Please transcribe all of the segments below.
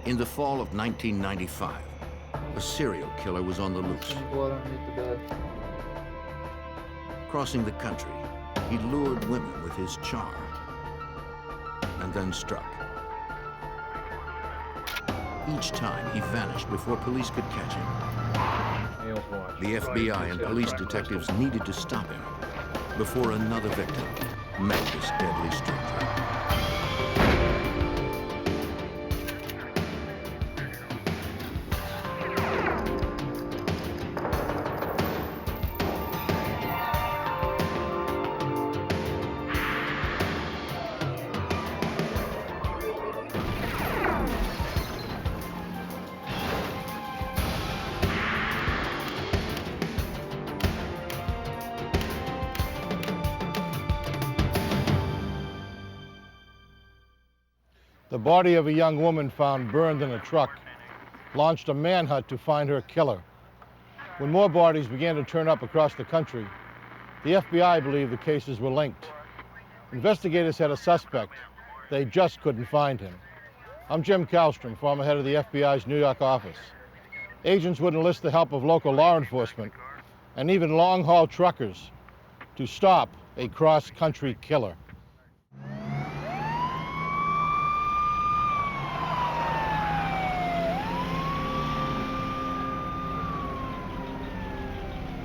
In the fall of 1995, a serial killer was on the loose. Crossing the country, he lured women with his charm and then struck. Each time, he vanished before police could catch him. The FBI and police detectives needed to stop him before another victim met this deadly stranger. The body of a young woman found burned in a truck launched a manhunt to find her killer. When more bodies began to turn up across the country, the FBI believed the cases were linked. Investigators had a suspect. They just couldn't find him. I'm Jim Kallstrom, former head of the FBI's New York office. Agents would enlist the help of local law enforcement and even long-haul truckers to stop a cross-country killer.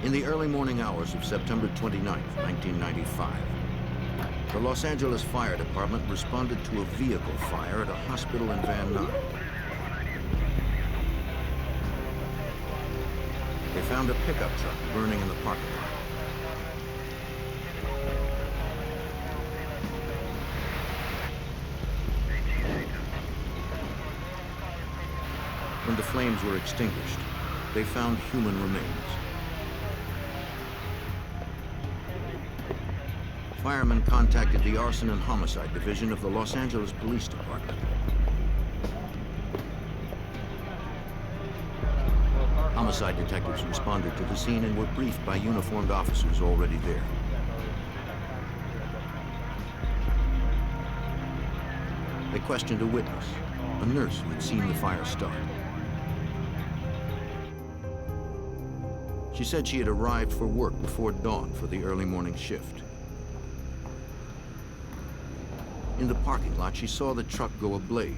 In the early morning hours of September 29, 1995, the Los Angeles Fire Department responded to a vehicle fire at a hospital in Van Nuys. They found a pickup truck burning in the parking lot. When the flames were extinguished, they found human remains. Firemen contacted the Arson and Homicide Division of the Los Angeles Police Department. Homicide detectives responded to the scene and were briefed by uniformed officers already there. They questioned a witness, a nurse who had seen the fire start. She said she had arrived for work before dawn for the early morning shift. In the parking lot, she saw the truck go ablaze.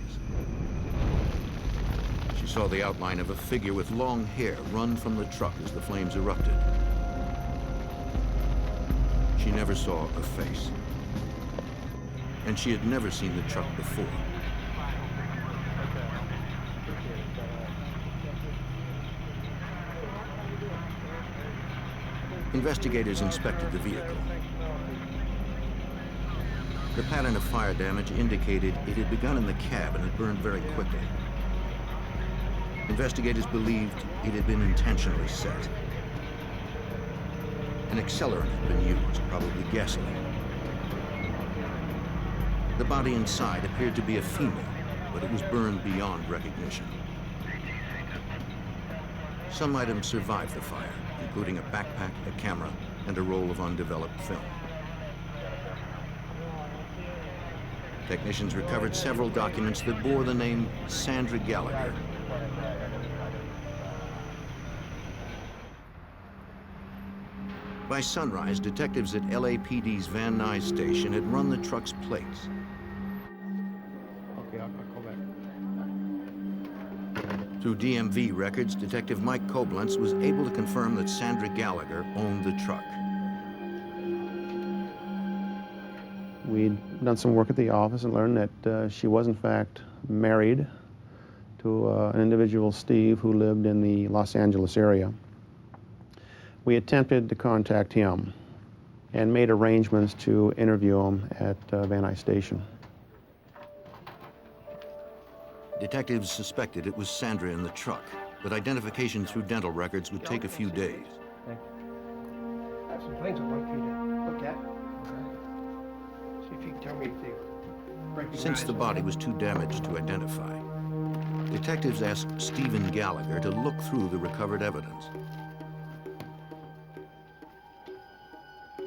She saw the outline of a figure with long hair run from the truck as the flames erupted. She never saw a face. And she had never seen the truck before. Investigators inspected the vehicle. The pattern of fire damage indicated it had begun in the cab and had burned very quickly. Investigators believed it had been intentionally set. An accelerant had been used, probably gasoline. The body inside appeared to be a female, but it was burned beyond recognition. Some items survived the fire, including a backpack, a camera, and a roll of undeveloped film. Technicians recovered several documents that bore the name Sandra Gallagher. By sunrise, detectives at LAPD's Van Nuys station had run the truck's plates. Okay, I'll call back. Through DMV records, Detective Mike Koblenz was able to confirm that Sandra Gallagher owned the truck. We'd done some work at the office and learned that she was in fact married to an individual, Steve, who lived in the Los Angeles area. We attempted to contact him and made arrangements to interview him at Van Nuys Station. Detectives suspected it was Sandra in the truck, but identification through dental records would take a few days. Thank you. I have some things I'd like you to look at. See if you can tell me if they recognize. Since the body was too damaged to identify, detectives asked Stephen Gallagher to look through the recovered evidence. You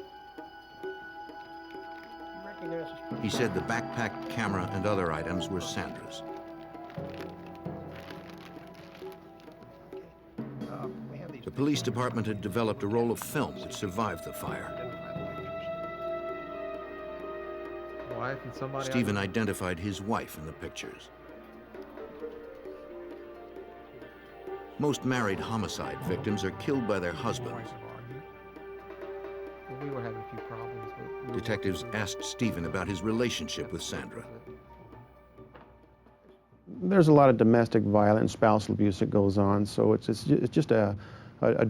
recognize this person? He said the backpack, camera, and other items were Sandra's. The police department had developed a roll of film which survived the fire. Wife and somebody. Stephen identified his wife in the pictures. Most married homicide victims are killed by their husbands. We were having a few problems. But Detectives asked Stephen about his relationship with Sandra. There's a lot of domestic violence, spousal abuse that goes on, so it's just a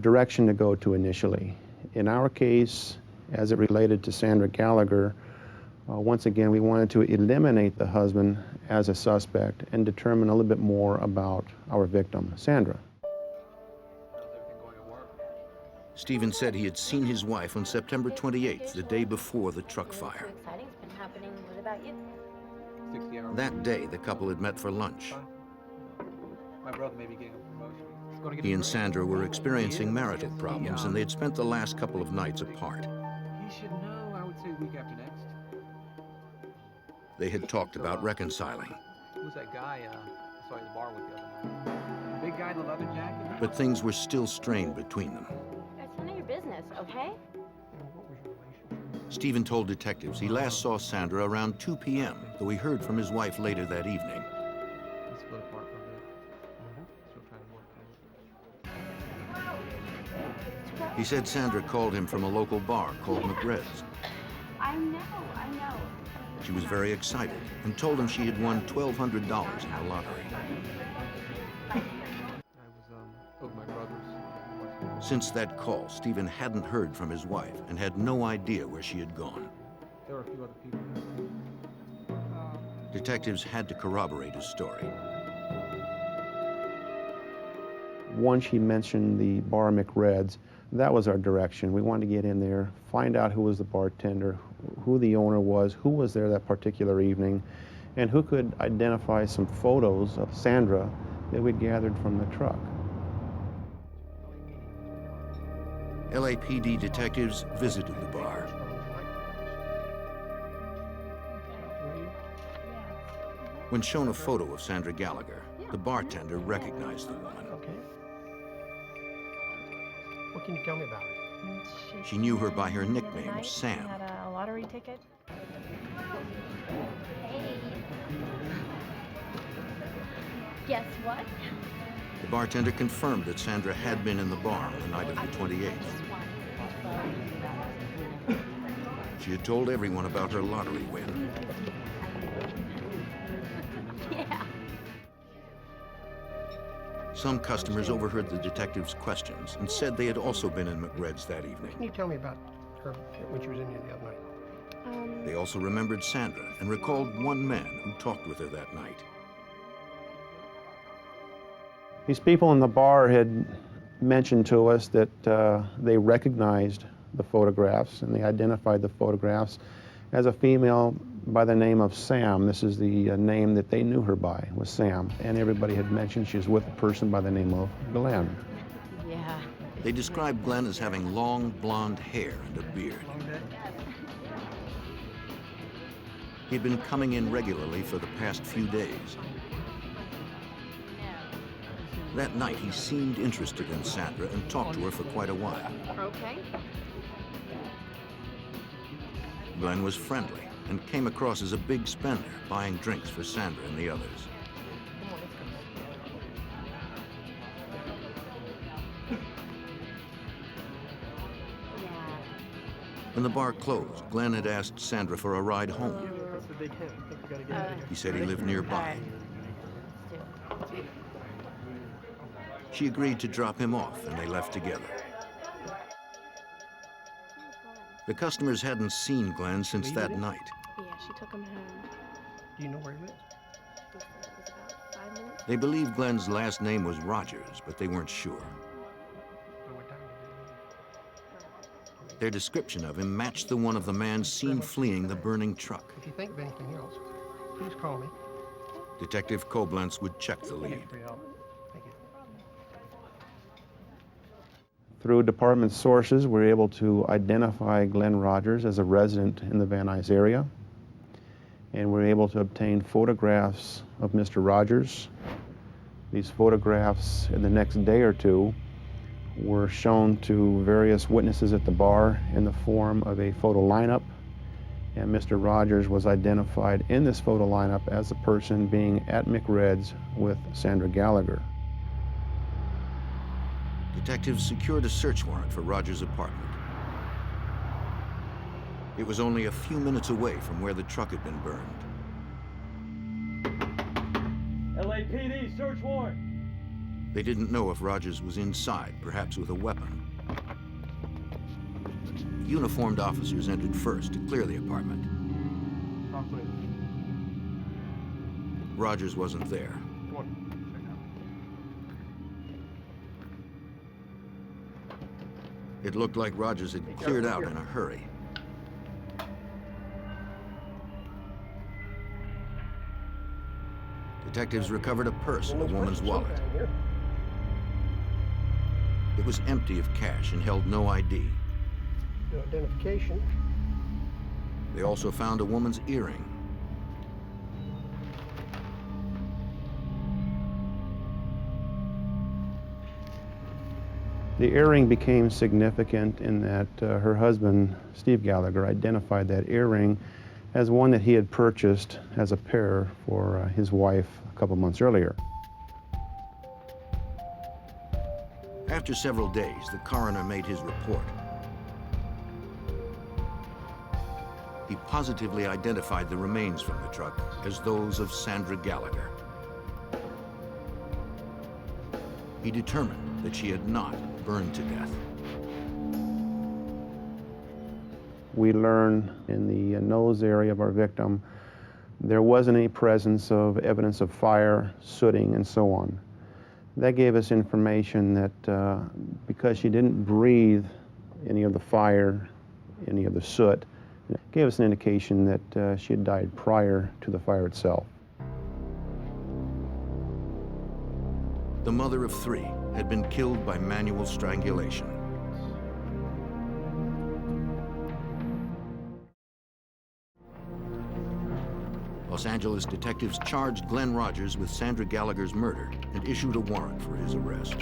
direction to go to initially. In our case, as it related to Sandra Gallagher, once again, we wanted to eliminate the husband as a suspect and determine a little bit more about our victim, Sandra. Stephen said he had seen his wife on September 28th, the day before the truck fire. Exciting's been happening. What about you? 60 hours. That day, the couple had met for lunch. My brother may be getting a promotion. He's gonna get He a and promotion. Sandra were experiencing marital problems, and they'd spent the last couple of nights apart. He should know, I would say, week after next. They had talked about reconciling, Who was that guy I saw at the bar with the other night? The big guy in the leather jacket? but things were still strained between them. It's none of your business, okay? Stephen told detectives he last saw Sandra around 2 p.m., though he heard from his wife later that evening. He split apart for a bit. Still trying to work. He said Sandra called him from a local bar called McRed's. I know. She was very excited and told him she had won $1,200 in the lottery. I was over my brother's. Since that call, Stephen hadn't heard from his wife and had no idea where she had gone. There were a few other people. Detectives had to corroborate his story. Once she mentioned the bar McRed's, that was our direction. We wanted to get in there, find out who was the bartender, who the owner was, who was there that particular evening, and who could identify some photos of Sandra that we gathered from the truck. LAPD detectives visited the bar. When shown a photo of Sandra Gallagher, the bartender recognized the woman. Okay. What can you tell me about her? She knew her by her nickname, Tonight, Sam. She had a lottery ticket. Hey. Guess what? The bartender confirmed that Sandra had been in the bar on the night of the 28th. She had told everyone about her lottery win. Yeah. Some customers overheard the detectives' questions and said they had also been in McRed's that evening. Can you tell me about her when she was in here the other night? They also remembered Sandra and recalled one man who talked with her that night. These people in the bar had mentioned to us that they recognized the photographs, and they identified the photographs as a female by the name of Sam. This is the name that they knew her by, was Sam. And everybody had mentioned she was with a person by the name of Glenn. Yeah. They described Glenn as having long blonde hair and a beard. He'd been coming in regularly for the past few days. That night, he seemed interested in Sandra and talked to her for quite a while. Okay. Glenn was friendly and came across as a big spender, buying drinks for Sandra and the others. When the bar closed, Glenn had asked Sandra for a ride home. That's the big hint. I think we gotta get out of here. He said he lived nearby. She agreed to drop him off, and they left together. The customers hadn't seen Glenn since that night. Yeah, she took him home. Do you know where he lives? It was about 5 minutes. They believed Glenn's last name was Rogers, but they weren't sure. Or what time did he leave? Their description of him matched the one of the man seen fleeing the burning truck. If you think of anything else, please call me. Detective Koblenz would check the Thank you lead. for your help. Thank you. Through department sources, we were able to identify Glenn Rogers as a resident in the Van Nuys area. And we were able to obtain photographs of Mr. Rogers. These photographs, in the next day or two, were shown to various witnesses at the bar in the form of a photo lineup, and Mr. Rogers was identified in this photo lineup as the person being at McRed's with Sandra Gallagher. Detectives secured a search warrant for Rogers' apartment. It was only a few minutes away from where the truck had been burned. LAPD, search warrant. They didn't know if Rogers was inside, perhaps with a weapon. Uniformed officers entered first to clear the apartment. Rogers wasn't there. It looked like Rogers had cleared out in a hurry. Detectives recovered a purse and a woman's wallet. It was empty of cash and held no ID. No identification. They also found a woman's earring. The earring became significant in that her husband, Steve Gallagher, identified that earring as one that he had purchased as a pair for his wife a couple months earlier. After several days, the coroner made his report. He positively identified the remains from the truck as those of Sandra Gallagher. He determined that she had not burned to death. We learned in the nose area of our victim there wasn't any presence of evidence of fire, sooting, and so on. That gave us information that because she didn't breathe any of the fire, any of the soot, it gave us an indication that she had died prior to the fire itself. The mother of three had been killed by manual strangulation. Los Angeles detectives charged Glenn Rogers with Sandra Gallagher's murder and issued a warrant for his arrest.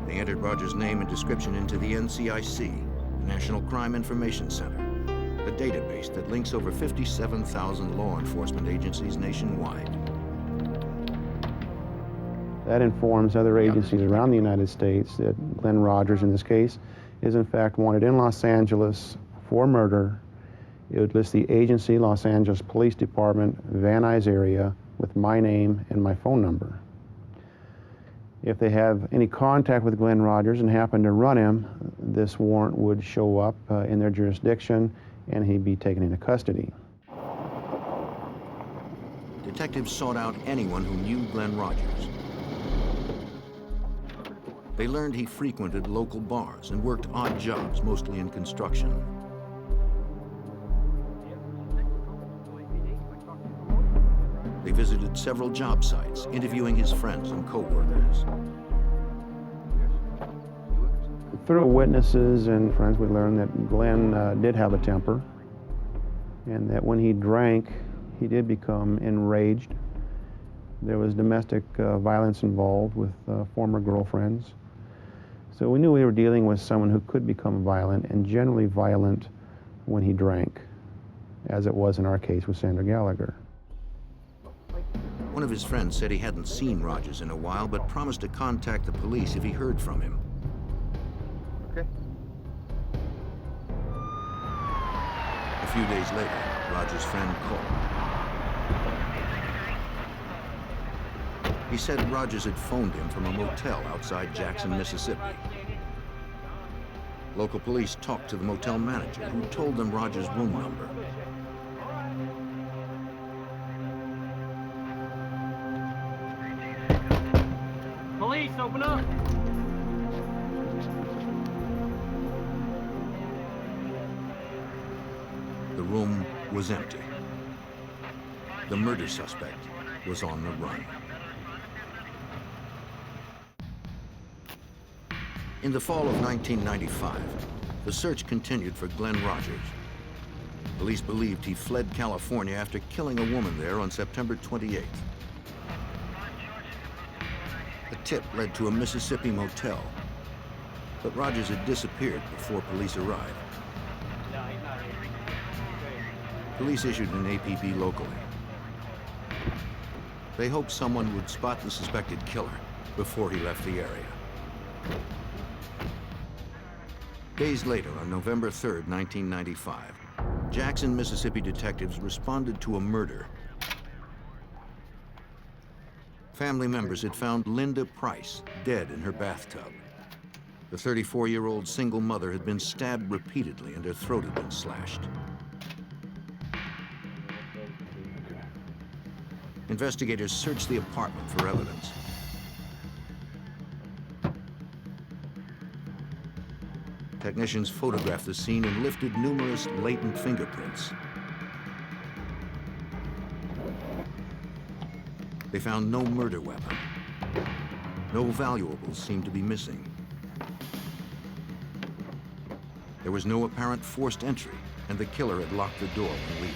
They entered Rogers' name and description into the NCIC, the National Crime Information Center, a database that links over 57,000 law enforcement agencies nationwide. That informs other agencies around the United States that Glenn Rogers, in this case, is in fact wanted in Los Angeles for murder. It would list the agency, Los Angeles Police Department, Van Nuys area, with my name and my phone number. If they have any contact with Glenn Rogers and happen to run him, this warrant would show up in their jurisdiction and he'd be taken into custody. Detectives sought out anyone who knew Glenn Rogers. They learned he frequented local bars and worked odd jobs, mostly in construction. They visited several job sites, interviewing his friends and co-workers. Through witnesses and friends, we learned that Glenn did have a temper, and that when he drank, he did become enraged. There was domestic violence involved with former girlfriends. So we knew we were dealing with someone who could become violent, and generally violent when he drank, as it was in our case with Sandra Gallagher. One of his friends said he hadn't seen Rogers in a while, but promised to contact the police if he heard from him. Okay. A few days later, Rogers' friend called. He said Rogers had phoned him from a motel outside Jackson, Mississippi. Local police talked to the motel manager, who told them Rogers' room number. Police, open up! The room was empty. The murder suspect was on the run. In the fall of 1995, the search continued for Glenn Rogers. Police believed he fled California after killing a woman there on September 28th. A tip led to a Mississippi motel, but Rogers had disappeared before police arrived. Police issued an APB locally. They hoped someone would spot the suspected killer before he left the area. Days later, on November 3rd, 1995, Jackson, Mississippi detectives responded to a murder. Family members had found Linda Price dead in her bathtub. The 34-year-old single mother had been stabbed repeatedly and her throat had been slashed. Investigators searched the apartment for evidence. Technicians photographed the scene and lifted numerous latent fingerprints. They found no murder weapon. No valuables seemed to be missing. There was no apparent forced entry, and the killer had locked the door when leaving.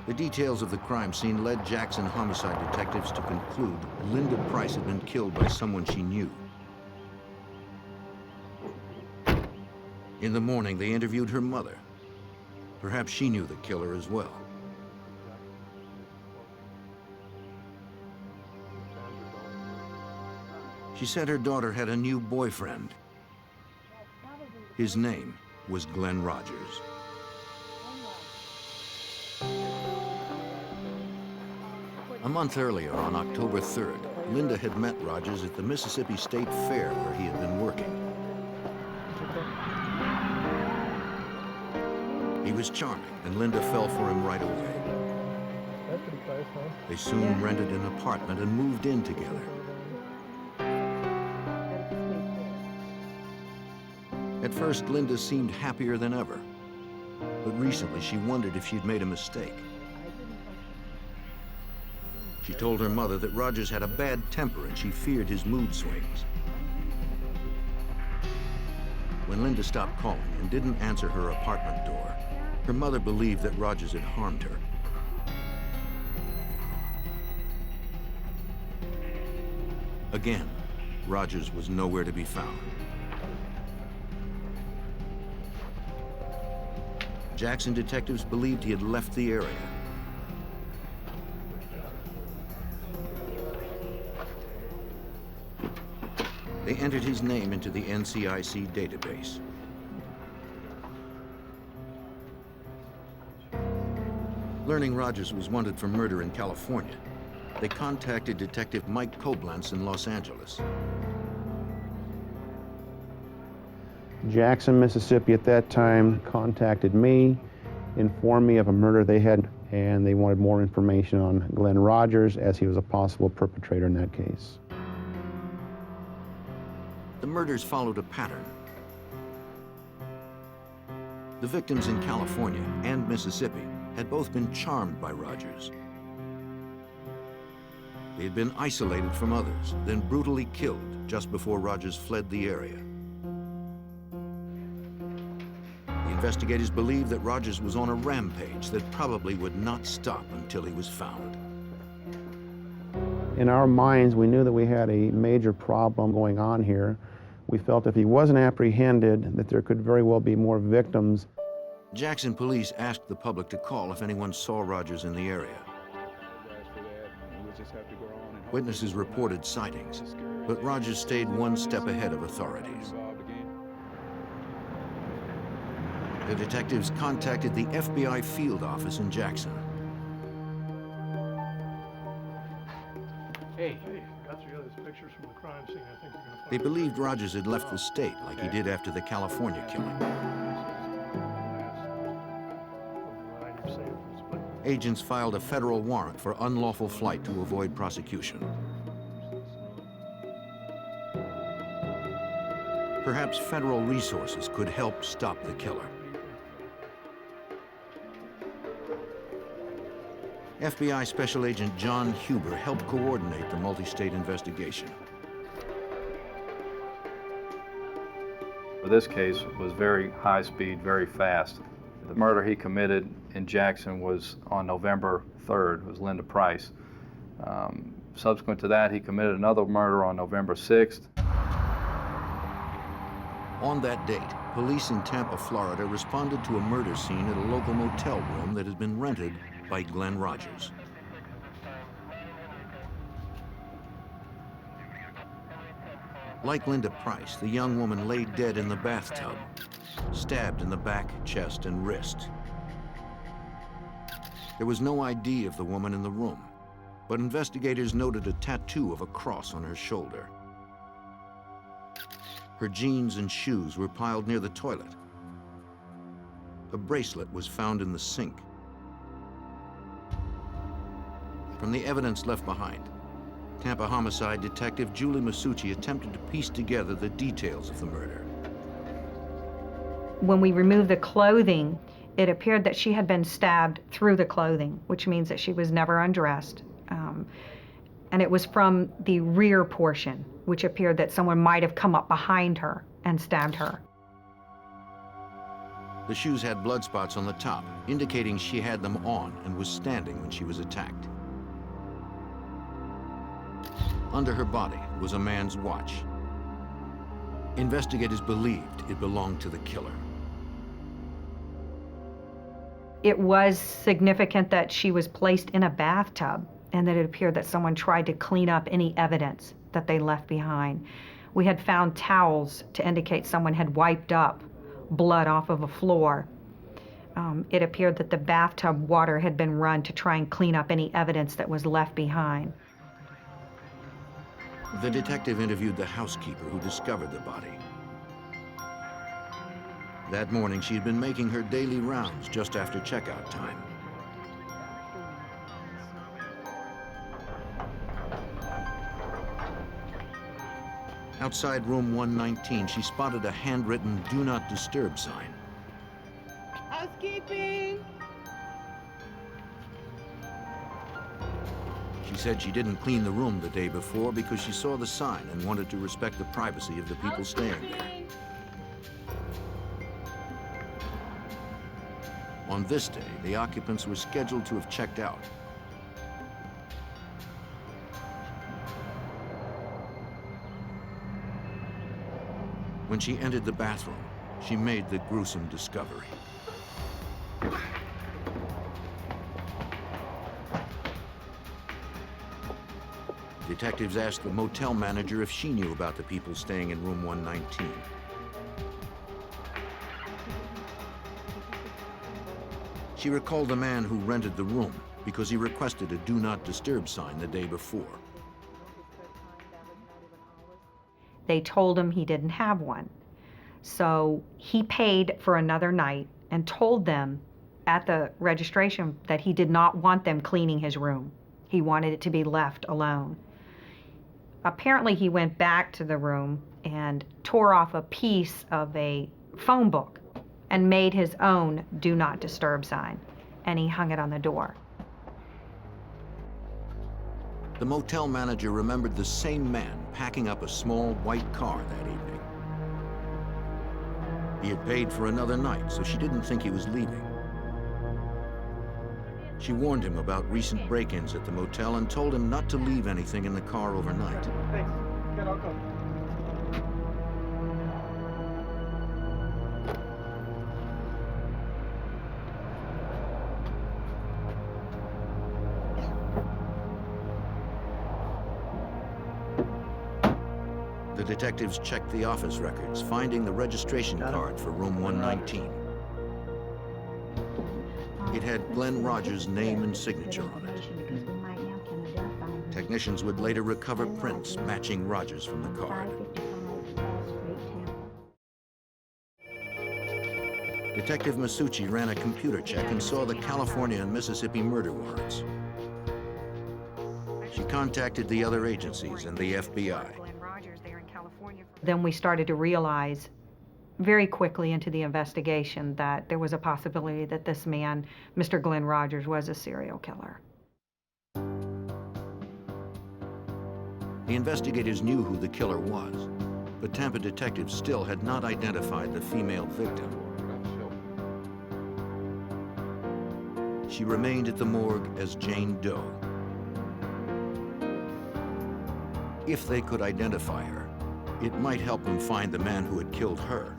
The details of the crime scene led Jackson homicide detectives to conclude Linda Price had been killed by someone she knew. In the morning, they interviewed her mother. Perhaps she knew the killer as well. She said her daughter had a new boyfriend. His name was Glenn Rogers. A month earlier, on October 3rd, Linda had met Rogers at the Mississippi State Fair where he had been working. He was charming, and Linda fell for him right away. That's pretty close, huh? They soon rented an apartment and moved in together. At first, Linda seemed happier than ever, but recently she wondered if she'd made a mistake. She told her mother that Rogers had a bad temper and she feared his mood swings. When Linda stopped calling and didn't answer her apartment door, her mother believed that Rogers had harmed her. Again, Rogers was nowhere to be found. Jackson detectives believed he had left the area. They entered his name into the NCIC database. Learning Rogers was wanted for murder in California, they contacted Detective Mike Koblenz in Los Angeles. Jackson, Mississippi at that time contacted me, informed me of a murder they had, and they wanted more information on Glenn Rogers as he was a possible perpetrator in that case. The murders followed a pattern. The victims in California and Mississippi had both been charmed by Rogers. They had been isolated from others, then brutally killed just before Rogers fled the area. The investigators believed that Rogers was on a rampage that probably would not stop until he was found. In our minds, we knew that we had a major problem going on here. We felt if he wasn't apprehended, that there could very well be more victims. Jackson police asked the public to call if anyone saw Rogers in the area. Witnesses reported sightings, but Rogers stayed one step ahead of authorities. The detectives contacted the FBI field office in Jackson. Hey, Got the others pictures from the crime scene. I think you're gonna find. They believed Rogers had left the state like he did after the California killing. Agents filed a federal warrant for unlawful flight to avoid prosecution. Perhaps federal resources could help stop the killer. FBI Special Agent John Huber helped coordinate the multi-state investigation. This case was very high speed, very fast. The murder he committed in Jackson was on November 3rd, was Linda Price. Subsequent to that, he committed another murder on November 6th. On that date, police in Tampa, Florida responded to a murder scene at a local motel room that had been rented by Glenn Rogers. Like Linda Price, the young woman lay dead in the bathtub, stabbed in the back, chest, and wrist. There was no ID of the woman in the room, but investigators noted a tattoo of a cross on her shoulder. Her jeans and shoes were piled near the toilet. A bracelet was found in the sink. From the evidence left behind, Tampa homicide detective Julie Masucci attempted to piece together the details of the murder. When we removed the clothing, it appeared that she had been stabbed through the clothing, which means that she was never undressed. And it was from the rear portion, which appeared that someone might have come up behind her and stabbed her. The shoes had blood spots on the top, indicating she had them on and was standing when she was attacked. Under her body was a man's watch. Investigators believed it belonged to the killer. It was significant that she was placed in a bathtub and that it appeared that someone tried to clean up any evidence that they left behind. We had found towels to indicate someone had wiped up blood off of a floor. It appeared that the bathtub water had been run to try and clean up any evidence that was left behind. The detective interviewed the housekeeper who discovered the body. That morning, she had been making her daily rounds just after checkout time. Outside room 119, she spotted a handwritten "Do Not Disturb" sign. Housekeeping! She said she didn't clean the room the day before because she saw the sign and wanted to respect the privacy of the people staying there. On this day, the occupants were scheduled to have checked out. When she entered the bathroom, she made the gruesome discovery. Detectives asked the motel manager if she knew about the people staying in room 119. She recalled the man who rented the room because he requested a "Do Not Disturb" sign the day before. They told him he didn't have one. So he paid for another night and told them at the registration that he did not want them cleaning his room. He wanted it to be left alone. Apparently he went back to the room and tore off a piece of a phone book and made his own "Do Not Disturb" sign, and he hung it on the door. The motel manager remembered the same man packing up a small white car that evening. He had paid for another night, so she didn't think he was leaving. She warned him about recent break-ins at the motel and told him not to leave anything in the car overnight. Thanks. Good, I'll go. The detectives checked the office records, finding the registration card for room 119. It had Glenn Rogers' name and signature on it. Technicians would later recover prints matching Rogers from the card. Detective Masucci ran a computer check and saw the California and Mississippi murder warrants. She contacted the other agencies and the FBI. Then we started to realize very quickly into the investigation that there was a possibility that this man, Mr. Glenn Rogers, was a serial killer. The investigators knew who the killer was, but Tampa detectives still had not identified the female victim. She remained at the morgue as Jane Doe. If they could identify her, it might help them find the man who had killed her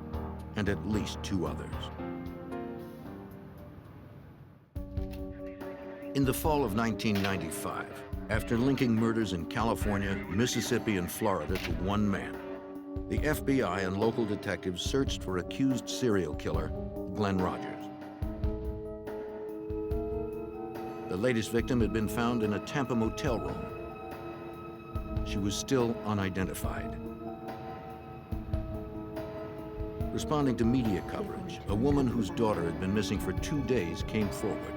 and at least 2 others. In the fall of 1995, after linking murders in California, Mississippi, and Florida to one man, the FBI and local detectives searched for accused serial killer Glenn Rogers. The latest victim had been found in a Tampa motel room. She was still unidentified. Responding to media coverage, a woman whose daughter had been missing for 2 days came forward.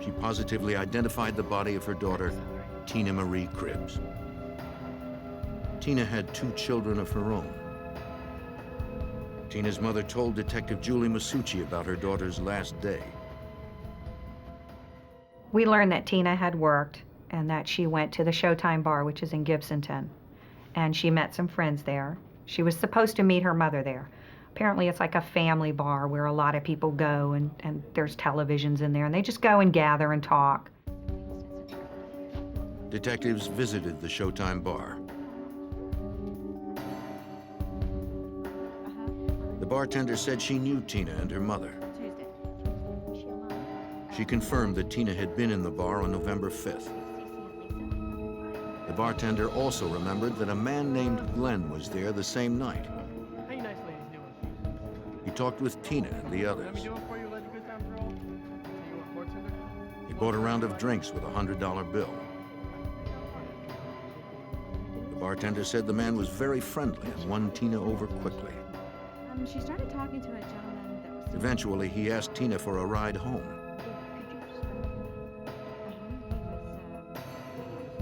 She positively identified the body of her daughter, Tina Marie Cribbs. Tina had 2 children of her own. Tina's mother told Detective Julie Masucci about her daughter's last day. We learned that Tina had worked and that she went to the Showtime bar, which is in Gibsonton, and she met some friends there. She was supposed to meet her mother there. Apparently it's like a family bar where a lot of people go, and there's televisions in there, and they just go and gather and talk. Detectives visited the Showtime bar. The bartender said she knew Tina and her mother. She confirmed that Tina had been in the bar on November 5th. The bartender also remembered that a man named Glenn was there the same night. How you nice ladies doing? He talked with Tina and the Let me others. do it for you, let the good times roll. So you want bartender? He bought a round of drinks with a $100 bill. The bartender said the man was very friendly and won Tina over quickly. She started talking to a gentleman that was... Eventually, he asked Tina for a ride home.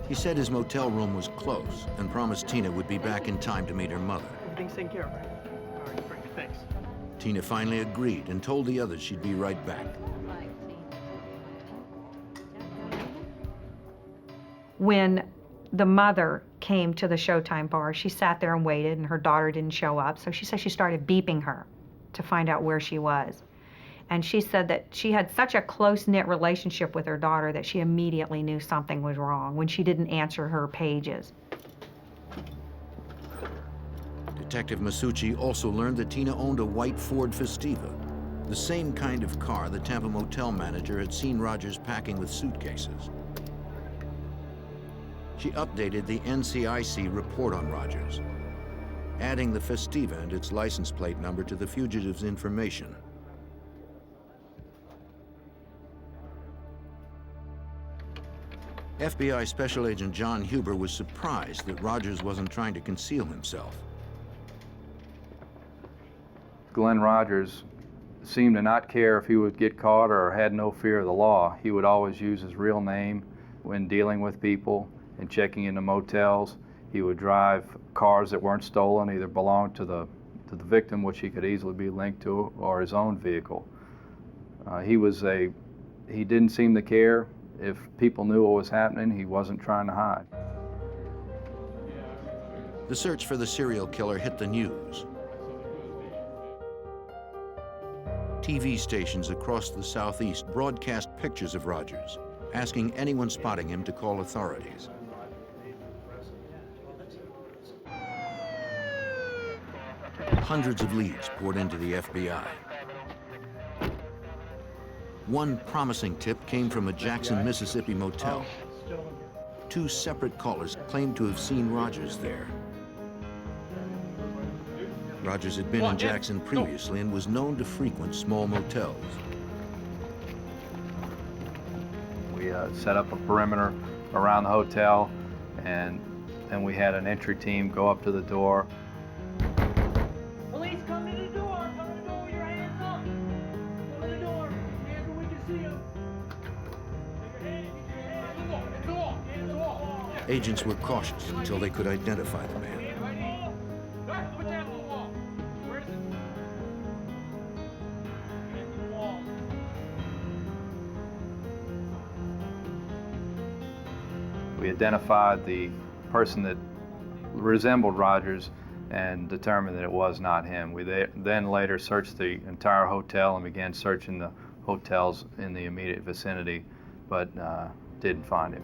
He said his motel room was close and promised Tina would be back in time to meet her mother. Everything's taken care of, right? All right, great, thanks. Tina finally agreed and told the others she'd be right back. When the mother came to the Showtime bar, she sat there and waited, and her daughter didn't show up. So she said she started beeping her to find out where she was. And she said that she had such a close-knit relationship with her daughter that she immediately knew something was wrong when she didn't answer her pages. Detective Masucci also learned that Tina owned a white Ford Festiva, the same kind of car the Tampa motel manager had seen Rogers packing with suitcases. She updated the NCIC report on Rogers, adding the Festiva and its license plate number to the fugitive's information. FBI Special Agent John Huber was surprised that Rogers wasn't trying to conceal himself. Glenn Rogers seemed to not care if he would get caught or had no fear of the law. He would always use his real name when dealing with people and checking into motels. He would drive cars that weren't stolen, either belonged to the victim, which he could easily be linked to, or his own vehicle. He didn't seem to care. If people knew what was happening, he wasn't trying to hide. The search for the serial killer hit the news. TV stations across the Southeast broadcast pictures of Rogers, asking anyone spotting him to call authorities. Hundreds of leads poured into the FBI. One promising tip came from a Jackson, Mississippi motel. 2 separate callers claimed to have seen Rogers there. Rogers had been in Jackson previously and was known to frequent small motels. We set up a perimeter around the hotel, and then we had an entry team go up to the door. Police, come to the door! Come to the door with your hands up! Come to the door! Hands where we can see them! Get your hands! Hands off! Agents were cautious until they could identify the man. Put that on the wall! Where is it? Hands on the wall. We identified the person that resembled Rogers and determined that it was not him. We then later searched the entire hotel and began searching the hotels in the immediate vicinity, but didn't find him.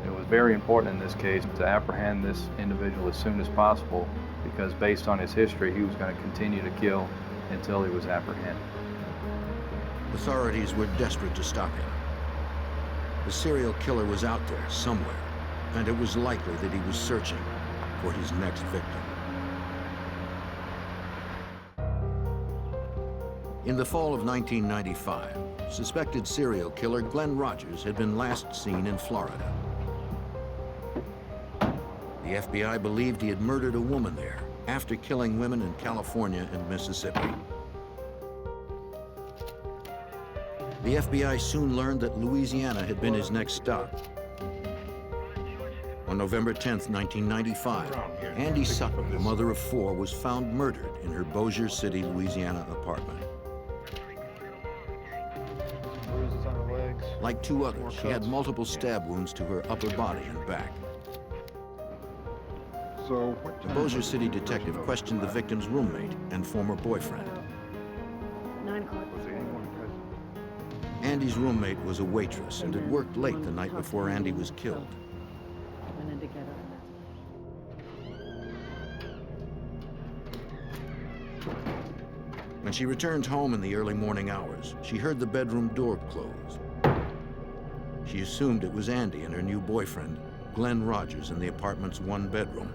It was very important in this case to apprehend this individual as soon as possible, because based on his history, he was going to continue to kill until he was apprehended. Authorities were desperate to stop him. The serial killer was out there somewhere, and it was likely that he was searching for his next victim. In the fall of 1995, suspected serial killer Glenn Rogers had been last seen in Florida. The FBI believed he had murdered a woman there after killing women in California and Mississippi. The FBI soon learned that Louisiana had been his next stop. On November 10th, 1995, Andy Sutton, a mother of 4, was found murdered in her Bossier City, Louisiana apartment. Bruises on her legs. Like 2 others, she had multiple stab wounds to her upper body and back. So, The Bossier City detective questioned the victim's roommate and former boyfriend. 9 o'clock. Andy's roommate was a waitress and had worked late the night before Andy was killed. Went in together. When she returned home in the early morning hours, she heard the bedroom door close. She assumed it was Andy and her new boyfriend, Glenn Rogers, in the apartment's 1-bedroom.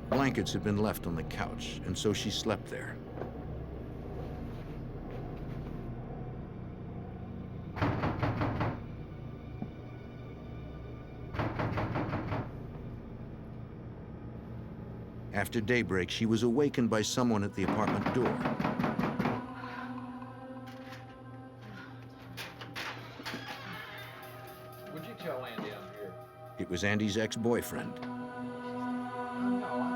Blankets had been left on the couch, and so she slept there. After daybreak, she was awakened by someone at the apartment door. Would you tell Andy I'm here? It was Andy's ex-boyfriend. No,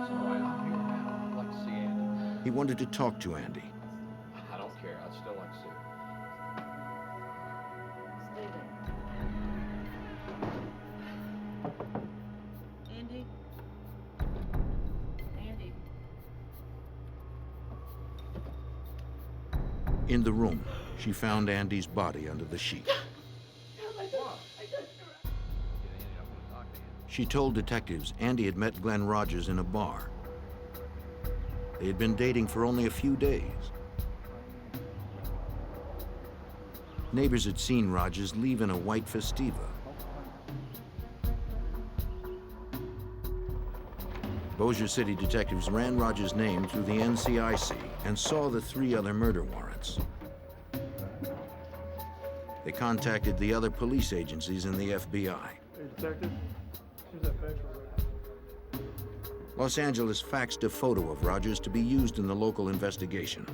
it's all right. I'm here now. I'd like to see Andy. He wanted to talk to Andy. I don't care. I'd still like to see him. Stay there. Andy? Andy? In the room, she found Andy's body under the sheet. She told detectives Andy had met Glenn Rogers in a bar. They had been dating for only a few days. Neighbors had seen Rogers leave in a white Festiva. Bossier City detectives ran Rogers' name through the NCIC and saw the 3 other murder warrants. They contacted the other police agencies and the FBI. Hey, detective, who's that facial record? Los Angeles faxed a photo of Rogers to be used in the local investigation.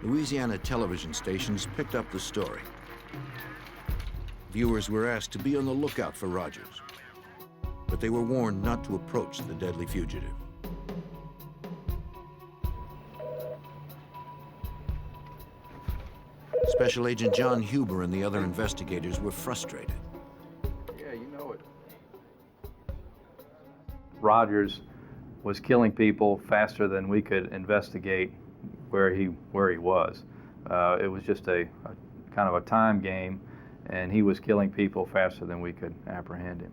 Louisiana television stations picked up the story. Viewers were asked to be on the lookout for Rogers, but they were warned not to approach the deadly fugitive. Special Agent John Huber and the other investigators were frustrated. Yeah, you know it. Rogers was killing people faster than we could investigate where he was. It was just a kind of a time game, and he was killing people faster than we could apprehend him.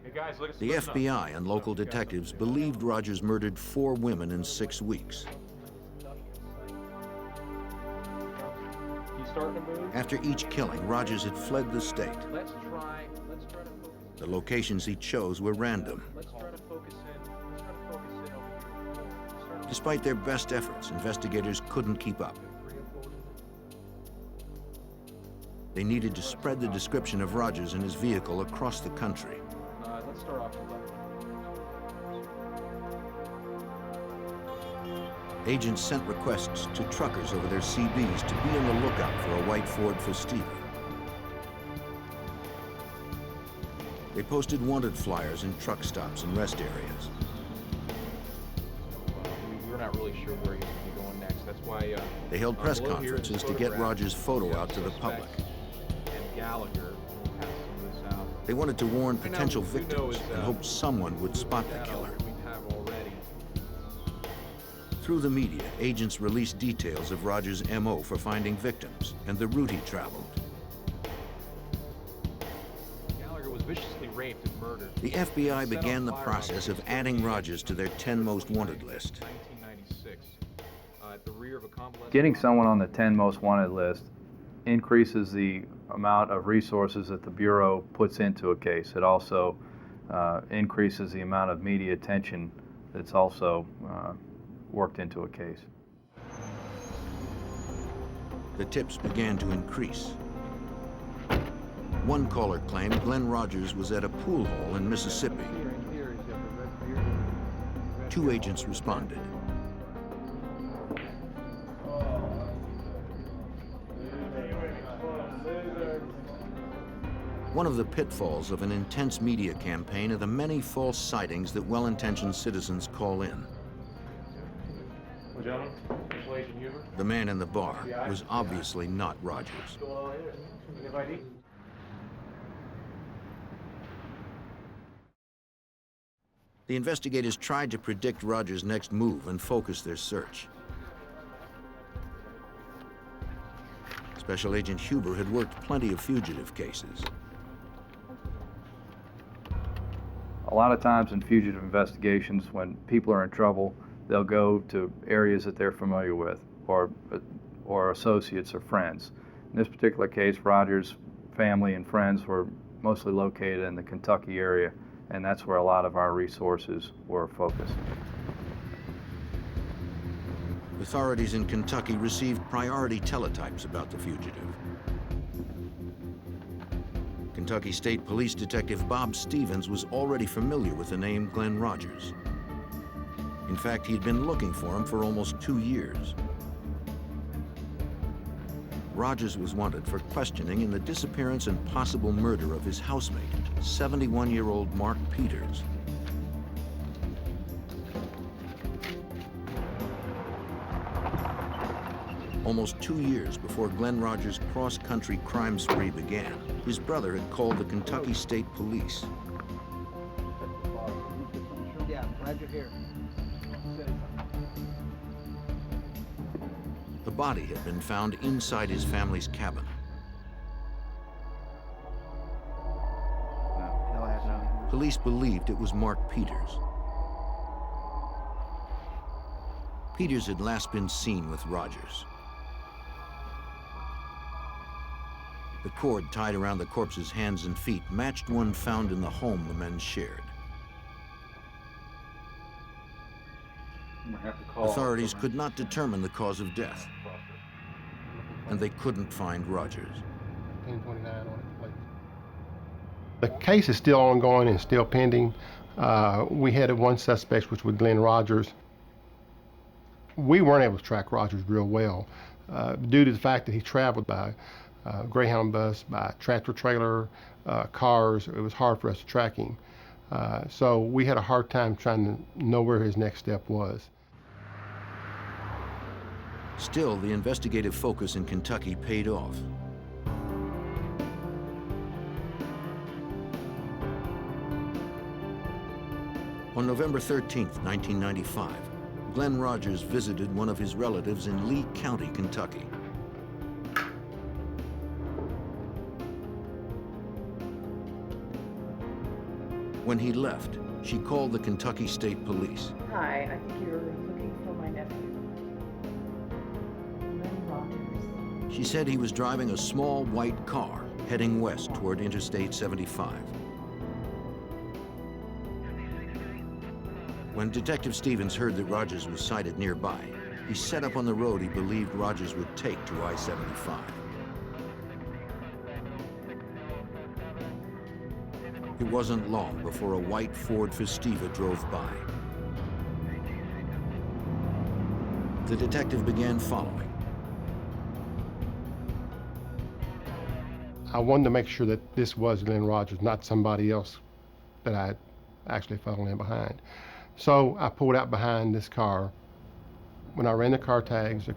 Hey guys, look at The FBI and local detectives believed Rogers murdered 4 women in 6 weeks. He's starting to move. After each killing, Rogers had fled the state. Let's try to focus. The locations he chose were random. Let's try to focus in. Let's try to focus in over here. Despite their best efforts, investigators couldn't keep up. They needed to spread the description of Rogers and his vehicle across the country. Let's start off with that. Agents sent requests to truckers over their CBs to be on the lookout for a white Ford Festiva. They posted wanted flyers in truck stops and rest areas. We're not really sure where he's going to be going next. That's why They held press conferences to get Rogers' photo out to the public. And Gallagher has some of this out. They wanted to warn potential victims and hoped someone would spot the killer. We Through the media, agents released details of Rogers' MO for finding victims and the route he traveled. Gallagher was viciously raped and murdered. The FBI began the process of adding Rogers to their 10 most wanted list. 1996. At the rear of a complex. Getting someone on the 10 most wanted list increases the amount of resources that the Bureau puts into a case. It also increases the amount of media attention that's also worked into a case. The tips began to increase. One caller claimed Glenn Rogers was at a pool hall in Mississippi. 2 agents responded. One of the pitfalls of an intense media campaign are the many false sightings that well-intentioned citizens call in. The man in the bar was obviously not Rogers. The investigators tried to predict Rogers' next move and focus their search. Special Agent Huber had worked plenty of fugitive cases. A lot of times in fugitive investigations, when people are in trouble, they'll go to areas that they're familiar with, or associates or friends. In this particular case, Rogers' family and friends were mostly located in the Kentucky area, and that's where a lot of our resources were focused. Authorities in Kentucky received priority teletypes about the fugitive. Kentucky State Police Detective Bob Stevens was already familiar with the name Glenn Rogers. In fact, he'd been looking for him for almost 2 years. Rogers was wanted for questioning in the disappearance and possible murder of his housemate, 71-year-old Mark Peters. Almost 2 years before Glenn Rogers' cross-country crime spree began, his brother had called the Kentucky State Police. Yeah, glad you're here. The body had been found inside his family's cabin. Police believed it was Mark Peters. Peters had last been seen with Rogers. The cord tied around the corpse's hands and feet matched one found in the home the men shared. Authorities could not determine the cause of death, and they couldn't find Rogers. 1029 on its plate. The case is still ongoing and still pending. We had one suspect, which was Glenn Rogers. We weren't able to track Rogers real well due to the fact that he traveled by Greyhound bus, by tractor trailer, cars. It was hard for us to track him. So we had a hard time trying to know where his next step was. Still, the investigative focus in Kentucky paid off. On November 13th, 1995, Glenn Rogers visited one of his relatives in Lee County, Kentucky. When he left, she called the Kentucky State Police. Hi, I think you're looking for my nephew. Glenn Rogers. She said he was driving a small white car heading west toward Interstate 75. When Detective Stevens heard that Rogers was sighted nearby, he set up on the road he believed Rogers would take to I-75. It wasn't long before a white Ford Festiva drove by. The detective began following. I wanted to make sure that this was Glenn Rogers, not somebody else that I actually followed in behind. So I pulled out behind this car. When I ran the car tags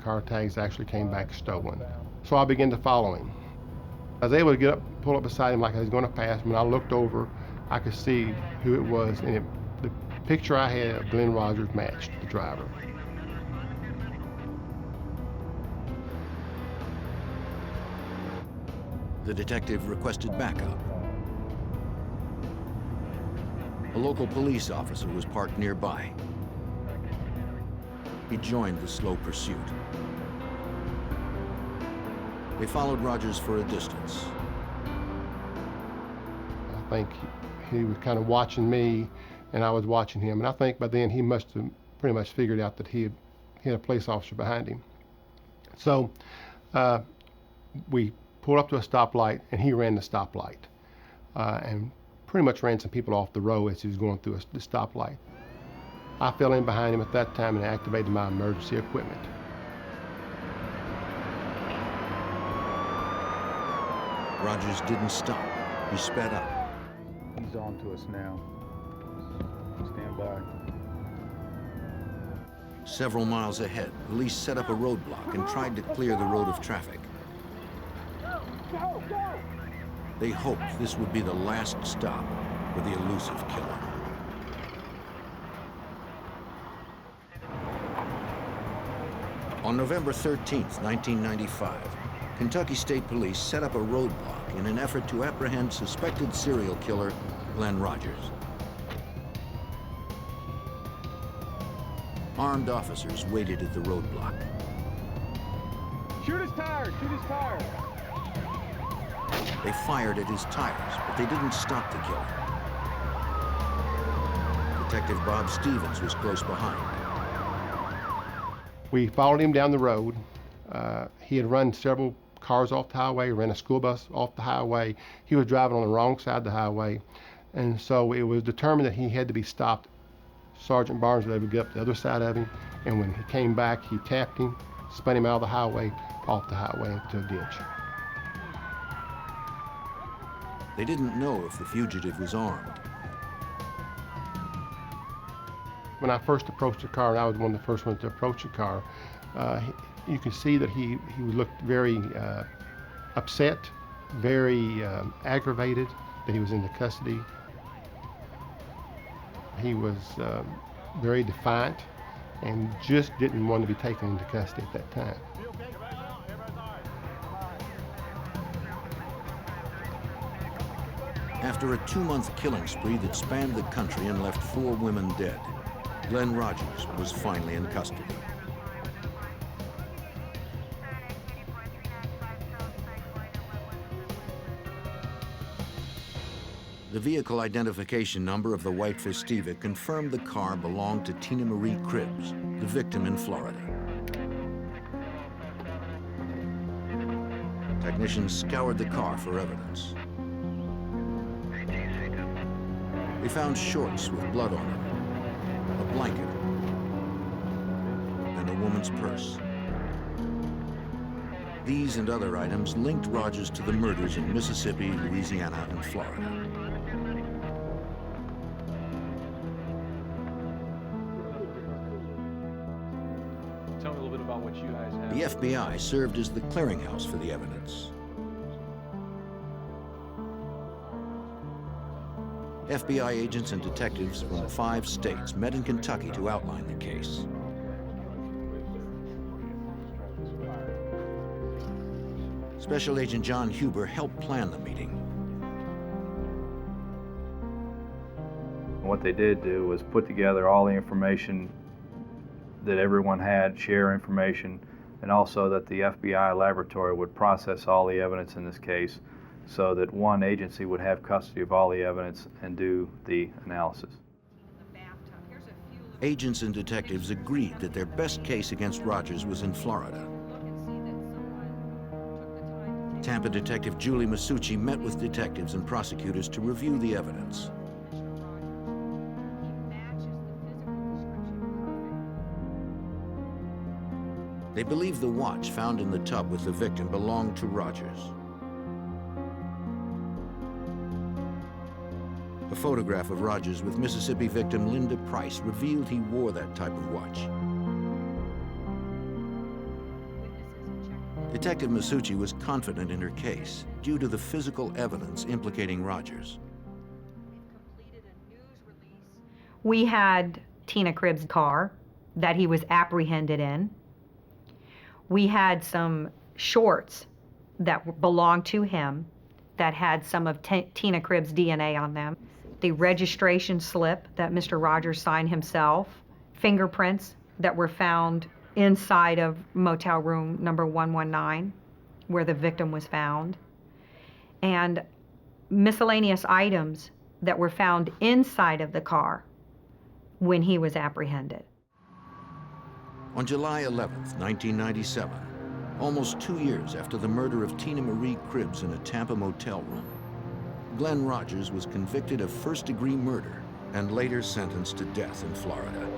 actually came back stolen. So I began to follow him. I was able to pull up beside him like I was going to pass him. When I looked over, I could see who it was, and the picture I had of Glenn Rogers matched the driver. The detective requested backup. A local police officer was parked nearby. He joined the slow pursuit. They followed Rogers for a distance. I think he was kind of watching me, and I was watching him. And I think by then he must have pretty much figured out that he had a police officer behind him. So we pulled up to a stoplight, and he ran the stoplight and pretty much ran some people off the road as he was going through the stoplight. I fell in behind him at that time and activated my emergency equipment. Rogers didn't stop. He sped up. He's on to us now. Stand by. Several miles ahead, police set up a roadblock and tried to clear the road of traffic. They hoped this would be the last stop for the elusive killer. On November 13th, 1995, Kentucky State Police set up a roadblock in an effort to apprehend suspected serial killer Glenn Rogers. Armed officers waited at the roadblock. Shoot his tires! Shoot his tires! They fired at his tires, but they didn't stop the killer. Detective Bob Stevens was close behind. We followed him down the road. He had run several cars off the highway, ran a school bus off the highway. He was driving on the wrong side of the highway. And so it was determined that he had to be stopped. Sergeant Barnes was able to get up the other side of him, and when he came back, he tapped him, spun him out of the highway, off the highway into a ditch. They didn't know if the fugitive was armed. When I first approached the car, and I was one of the first ones to approach the car, you could see that he looked very upset, very aggravated that he was in the custody. He was very defiant and just didn't want to be taken into custody at that time. After a 2-month killing spree that spanned the country and left 4 women dead, Glenn Rogers was finally in custody. The vehicle identification number of the white Festiva confirmed the car belonged to Tina Marie Cribbs, the victim in Florida. Technicians scoured the car for evidence. They found shorts with blood on them, a blanket, and a woman's purse. These and other items linked Rogers to the murders in Mississippi, Louisiana, and Florida. Tell me a little bit about what you guys have. The FBI served as the clearinghouse for the evidence. FBI agents and detectives from 5 states met in Kentucky to outline the case. Special Agent John Huber helped plan the meeting. What they did do was put together all the information that everyone had, share information, and also that the FBI laboratory would process all the evidence in this case so that one agency would have custody of all the evidence and do the analysis. Agents and detectives agreed that their best case against Rogers was in Florida. Tampa detective Julie Masucci met with detectives and prosecutors to review the evidence. They believe the watch found in the tub with the victim belonged to Rogers. A photograph of Rogers with Mississippi victim Linda Price revealed he wore that type of watch. Detective Masucci was confident in her case due to the physical evidence implicating Rogers. We had Tina Cribbs' car that he was apprehended in. We had some shorts that belonged to him that had some of Tina Cribb's DNA on them, the registration slip that Mr. Rogers signed himself, fingerprints that were found inside of motel room number 119, where the victim was found, and miscellaneous items that were found inside of the car when he was apprehended. On July 11th, 1997, almost 2 years after the murder of Tina Marie Cribbs in a Tampa motel room, Glenn Rogers was convicted of first-degree murder and later sentenced to death in Florida.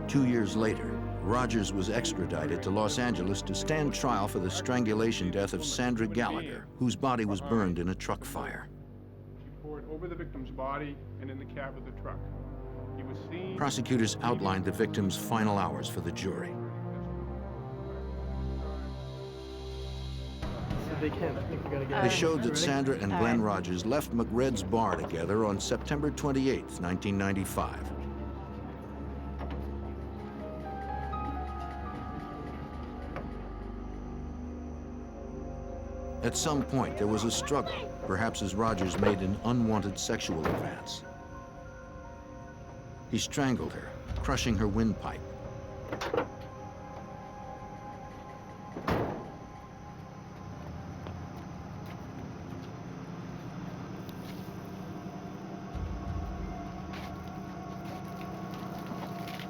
2 years later, Rogers was extradited to Los Angeles to stand trial for the strangulation death of Sandra Gallagher, whose body was burned in a truck fire. She poured over the victim's body and in the cab of the truck. He was seen... Prosecutors outlined the victim's final hours for the jury. They showed that Sandra and Glenn Rogers left McRed's bar together on September 28, 1995. At some point, there was a struggle, perhaps as Rogers made an unwanted sexual advance. He strangled her, crushing her windpipe.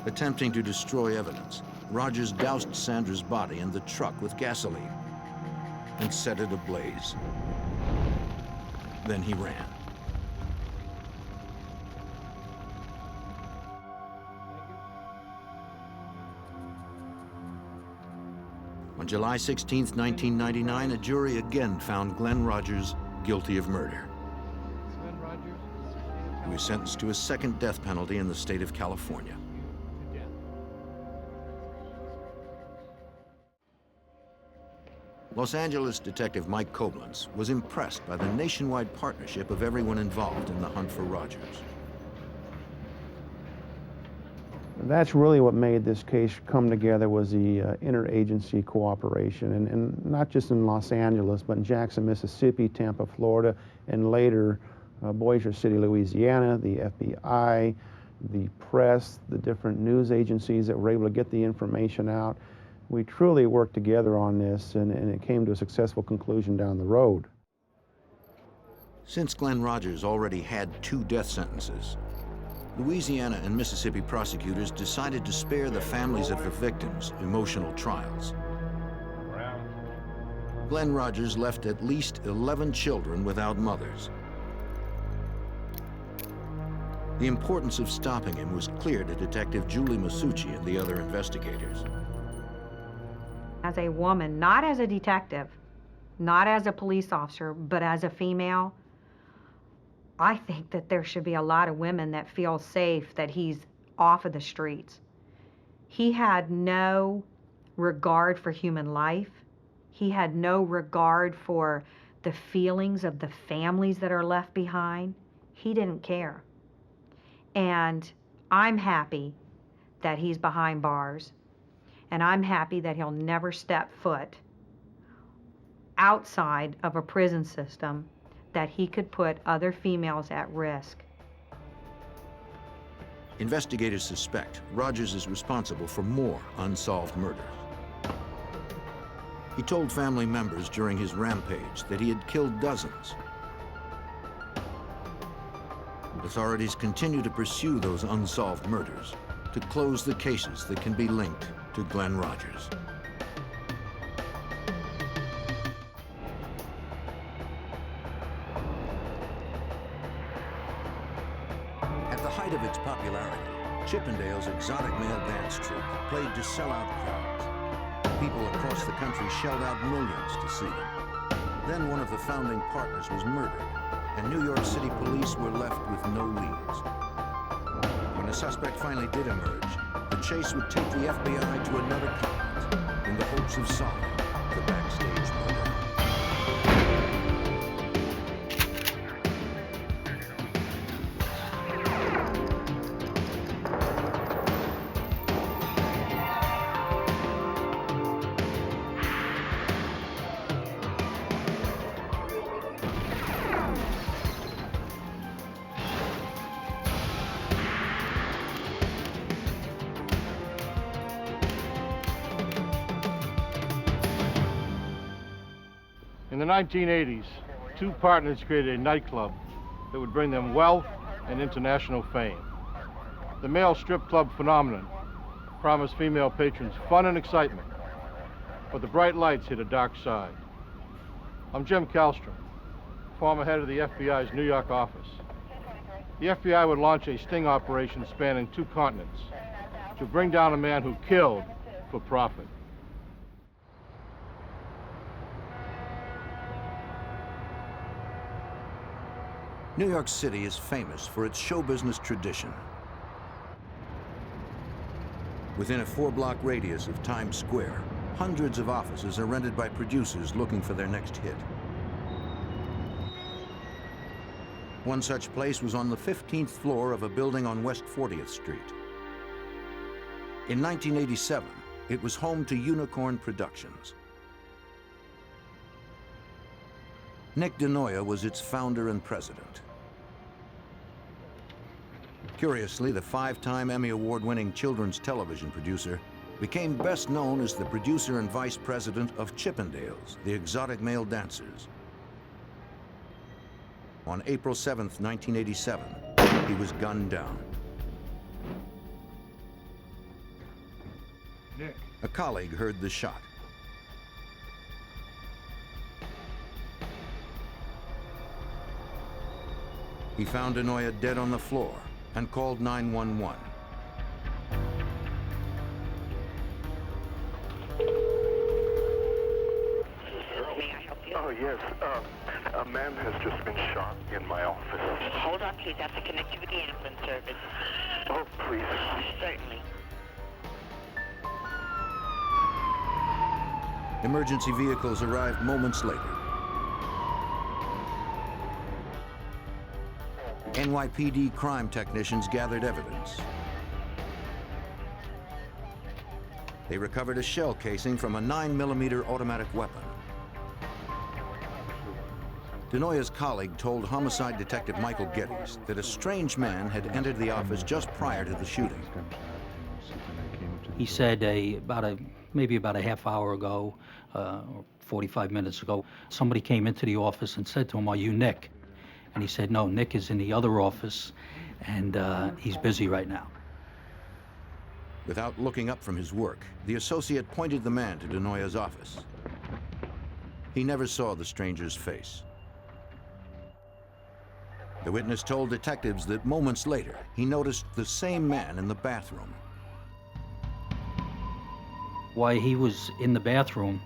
Attempting to destroy evidence, Rogers doused Sandra's body in the truck with gasoline and set it ablaze. Then he ran. On July 16, 1999, a jury again found Glenn Rogers guilty of murder. He was sentenced to a second death penalty in the state of California. Los Angeles detective Mike Koblenz was impressed by the nationwide partnership of everyone involved in the hunt for Rogers. That's really what made this case come together, was the interagency cooperation, and not just in Los Angeles, but in Jackson, Mississippi, Tampa, Florida, and later Bossier City, Louisiana, the FBI, the press, the different news agencies that were able to get the information out. We truly worked together on this, and it came to a successful conclusion down the road. Since Glenn Rogers already had 2 death sentences, Louisiana and Mississippi prosecutors decided to spare the families of the victims emotional trials. Glenn Rogers left at least 11 children without mothers. The importance of stopping him was clear to Detective Julie Masucci and the other investigators. As a woman, not as a detective, not as a police officer, but as a female, I think that there should be a lot of women that feel safe that he's off of the streets. He had no regard for human life. He had no regard for the feelings of the families that are left behind. He didn't care. And I'm happy that he's behind bars. And I'm happy that he'll never step foot outside of a prison system that he could put other females at risk. Investigators suspect Rogers is responsible for more unsolved murders. He told family members during his rampage that he had killed dozens. Authorities continue to pursue those unsolved murders to close the cases that can be linked to Glenn Rogers. At the height of its popularity, Chippendales' exotic male dance troupe played to sell-out crowds. People across the country shelled out millions to see them. Then one of the founding partners was murdered, and New York City police were left with no leads. When a suspect finally did emerge, the chase would take the FBI to another continent in the hopes of solving the Backstage Murder. In the 1980s, two partners created a nightclub that would bring them wealth and international fame. The male strip club phenomenon promised female patrons fun and excitement, but the bright lights hid a dark side. I'm Jim Kallstrom, former head of the FBI's New York office. The FBI would launch a sting operation spanning 2 continents to bring down a man who killed for profit. New York City is famous for its show business tradition. Within a 4-block radius of Times Square, hundreds of offices are rented by producers looking for their next hit. One such place was on the 15th floor of a building on West 40th Street. In 1987, it was home to Unicorn Productions. Nick DeNoia was its founder and president. Curiously, the 5-time Emmy Award-winning children's television producer became best known as the producer and vice president of Chippendales, the exotic male dancers. On April 7th, 1987, he was gunned down. Nick. A colleague heard the shot. He found DeNoia dead on the floor and called 911. Oh, yes. A man has just been shot in my office. Hold on, please. I have to connect you with the ambulance service. Oh, please. Certainly. Emergency vehicles arrived moments later. NYPD crime technicians gathered evidence. They recovered a shell casing from a 9mm automatic weapon. DeNoia's colleague told homicide detective Michael Geddes that a strange man had entered the office just prior to the shooting. He said maybe about a half hour ago, or 45 minutes ago, somebody came into the office and said to him, "Are you Nick?" And he said, "No, Nick is in the other office, and he's busy right now." Without looking up from his work, the associate pointed the man to DeNoia's office. He never saw the stranger's face. The witness told detectives that moments later, he noticed the same man in the bathroom. While he was in the bathroom,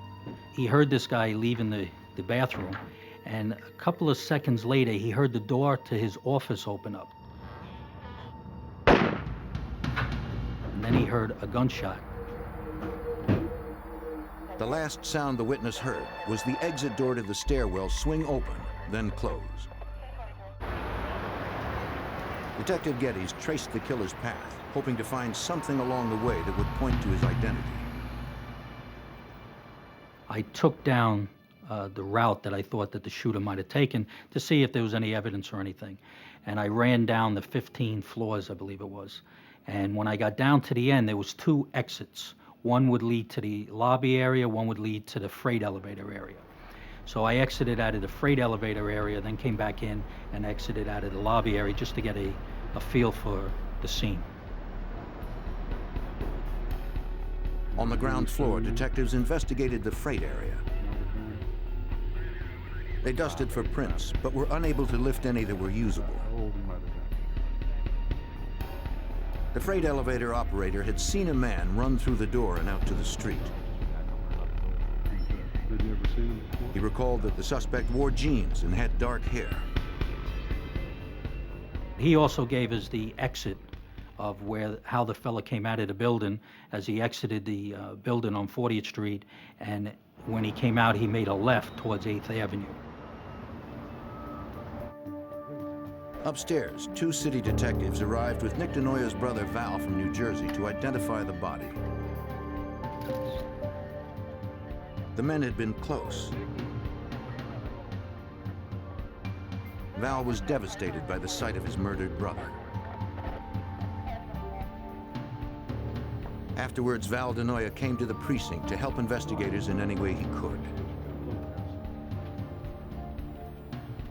he heard this guy leaving the bathroom, and a couple of seconds later, he heard the door to his office open up. And then he heard a gunshot. The last sound the witness heard was the exit door to the stairwell swing open, then close. Detective Geddes traced the killer's path, hoping to find something along the way that would point to his identity. I took down the route that I thought that the shooter might have taken to see if there was any evidence or anything. And I ran down the 15 floors, I believe it was. And when I got down to the end, there was 2 exits. One would lead to the lobby area, one would lead to the freight elevator area. So I exited out of the freight elevator area, then came back in and exited out of the lobby area just to get a feel for the scene. On the ground floor, detectives investigated the freight area. They dusted for prints, but were unable to lift any that were usable. The freight elevator operator had seen a man run through the door and out to the street. He recalled that the suspect wore jeans and had dark hair. He also gave us the exit of how the fella came out of the building as he exited the building on 40th Street, and when he came out, he made a left towards 8th Avenue. Upstairs, 2 city detectives arrived with Nick DeNoia's brother Val from New Jersey to identify the body. The men had been close. Val was devastated by the sight of his murdered brother. Afterwards, Val DeNoia came to the precinct to help investigators in any way he could.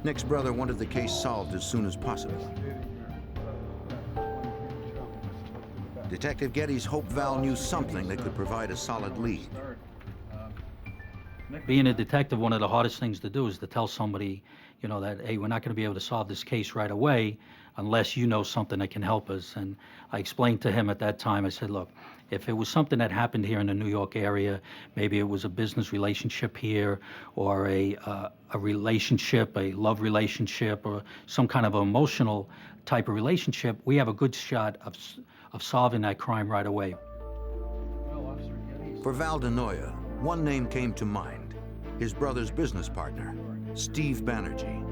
Nick's brother wanted the case solved as soon as possible. Detective Geddes hoped Val knew something that could provide a solid lead. Being a detective, one of the hardest things to do is to tell somebody, you know, that, hey, we're not going to be able to solve this case right away unless you know something that can help us. And I explained to him at that time, I said, look, if it was something that happened here in the New York area, maybe it was a business relationship here or a relationship, a love relationship, or some kind of emotional type of relationship, we have a good shot of solving that crime right away. For Val DeNoia, one name came to mind, his brother's business partner, Steve Banerjee.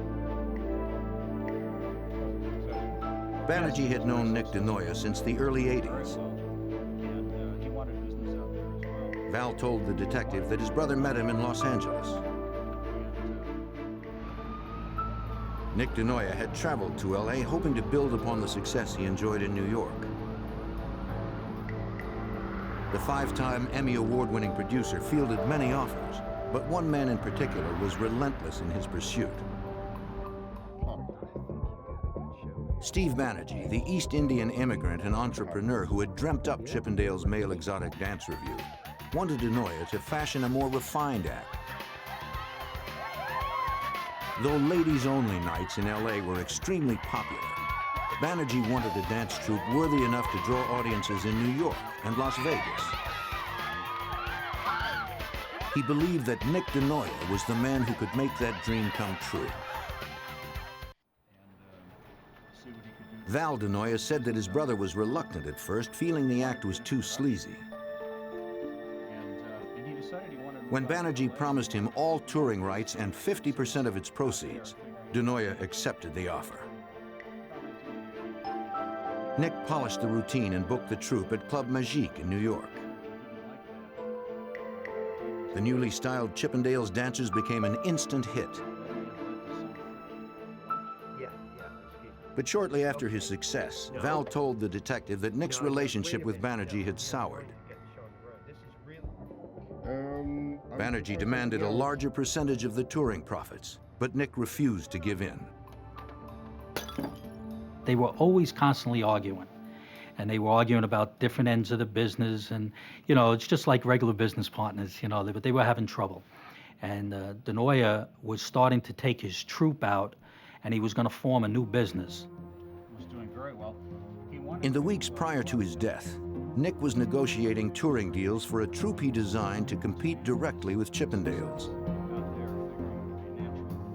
Banerjee had known Nick DeNoia since the early 80s. Val told the detective that his brother met him in Los Angeles. Nick DeNoia had traveled to LA hoping to build upon the success he enjoyed in New York. The 5-time Emmy Award-winning producer fielded many offers, but one man in particular was relentless in his pursuit. Steve Banerjee, the East Indian immigrant and entrepreneur who had dreamt up Chippendales' male exotic dance revue, wanted DeNoia to fashion a more refined act. Though ladies-only nights in LA were extremely popular, Banerjee wanted a dance troupe worthy enough to draw audiences in New York and Las Vegas. He believed that Nick DeNoia was the man who could make that dream come true. Val DeNoia said that his brother was reluctant at first, feeling the act was too sleazy. When Banerjee promised him all touring rights and 50% of its proceeds, DeNoia accepted the offer. Nick polished the routine and booked the troupe at Club Magique in New York. The newly styled Chippendales dancers became an instant hit. But shortly after his success, Val told the detective that Nick's relationship with Banerjee had soured. Banerjee demanded a larger percentage of the touring profits, but Nick refused to give in. They were always constantly arguing, and they were arguing about different ends of the business, and, you know, it's just like regular business partners, you know, but they were having trouble. And DeNoia was starting to take his troupe out, and he was going to form a new business. Was doing very well. In the weeks prior to his death, Nick was negotiating touring deals for a troupe he designed to compete directly with Chippendales.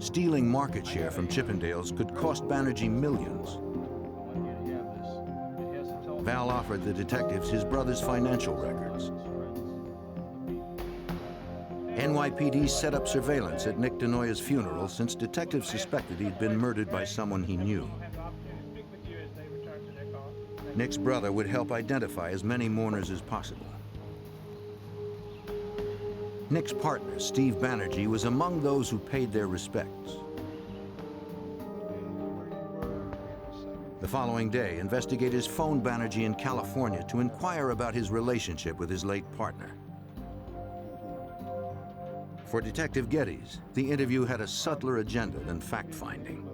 Stealing market share from Chippendales could cost Banerjee millions. Val offered the detectives his brother's financial records. NYPD set up surveillance at Nick DeNoia's funeral since detectives suspected he'd been murdered by someone he knew. Nick's brother would help identify as many mourners as possible. Nick's partner, Steve Banerjee, was among those who paid their respects. The following day, investigators phoned Banerjee in California to inquire about his relationship with his late partner. For Detective Geddes, the interview had a subtler agenda than fact-finding.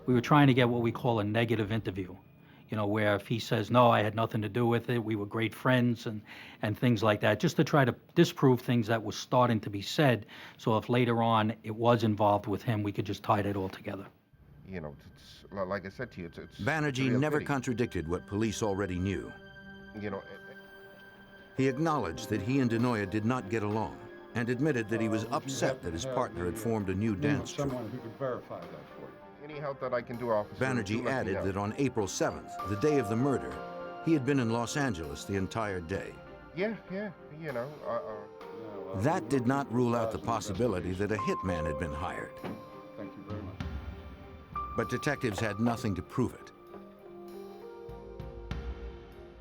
We were trying to get what we call a negative interview, you know, where if he says, no, I had nothing to do with it, we were great friends, and things like that, just to try to disprove things that were starting to be said, so if later on it was involved with him, we could just tie it all together. You know, it's, like I said to you, it's Banerjee never contradicted what police already knew. You know, he acknowledged that he and DeNoia did not get along, and admitted that he was upset that his partner had formed a new dance troupe. Someone who could verify that for you. Any help that I can do, officer. Banerjee added that on April 7th, the day of the murder, he had been in Los Angeles the entire day. Yeah, you know. That did not rule out the possibility that a hitman had been hired. Thank you very much. But detectives had nothing to prove it.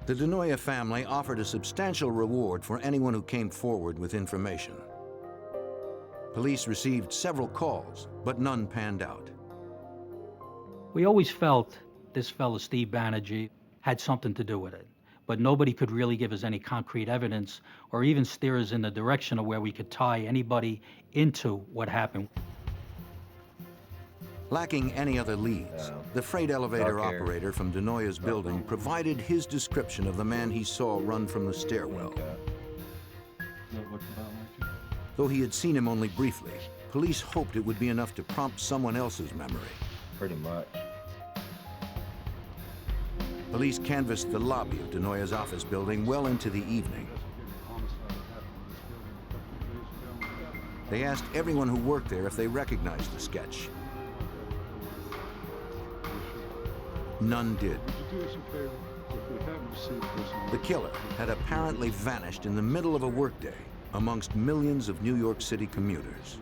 The DeNoia family offered a substantial reward for anyone who came forward with information. Police received several calls, but none panned out. We always felt this fellow, Steve Banerjee, had something to do with it, but nobody could really give us any concrete evidence or even steer us in the direction of where we could tie anybody into what happened. Lacking any other leads, the freight elevator dark hair. operator from Nuys building provided his description of the man he saw run from the stairwell. Though he had seen him only briefly, police hoped it would be enough to prompt someone else's memory. Pretty much. Police canvassed the lobby of Nuys' office building well into the evening. They asked everyone who worked there if they recognized the sketch. None did. The killer had apparently vanished in the middle of a workday amongst millions of New York City commuters.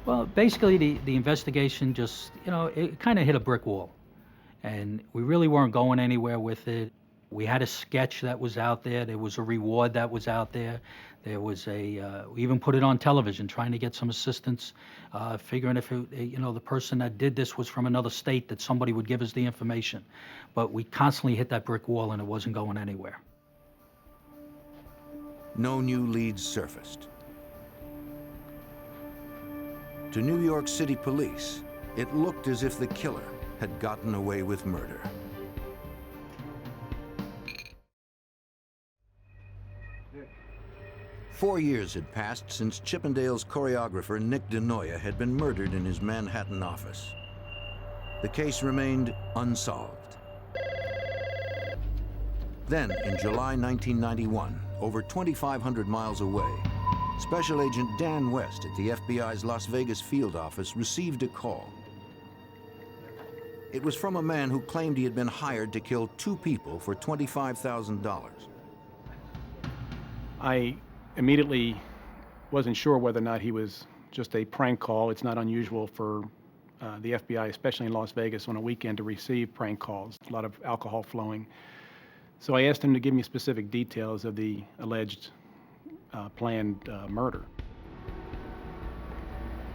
Well, basically, the investigation just, it kind of hit a brick wall. And we really weren't going anywhere with it. We had a sketch that was out there. There was a reward that was out there. There was we even put it on television, trying to get some assistance, figuring if the person that did this was from another state, that somebody would give us the information. But we constantly hit that brick wall, and it wasn't going anywhere. No new leads surfaced. To New York City police, it looked as if the killer had gotten away with murder. Four years had passed since Chippendales choreographer Nick DeNoia had been murdered in his Manhattan office. The case remained unsolved. Then, in July 1991, over 2,500 miles away, Special Agent Dan West at the FBI's Las Vegas field office received a call. It was from a man who claimed he had been hired to kill two people for $25,000. I immediately wasn't sure whether or not he was just a prank call. It's not unusual for the FBI, especially in Las Vegas on a weekend, to receive prank calls, a lot of alcohol flowing. So I asked him to give me specific details of the alleged planned murder.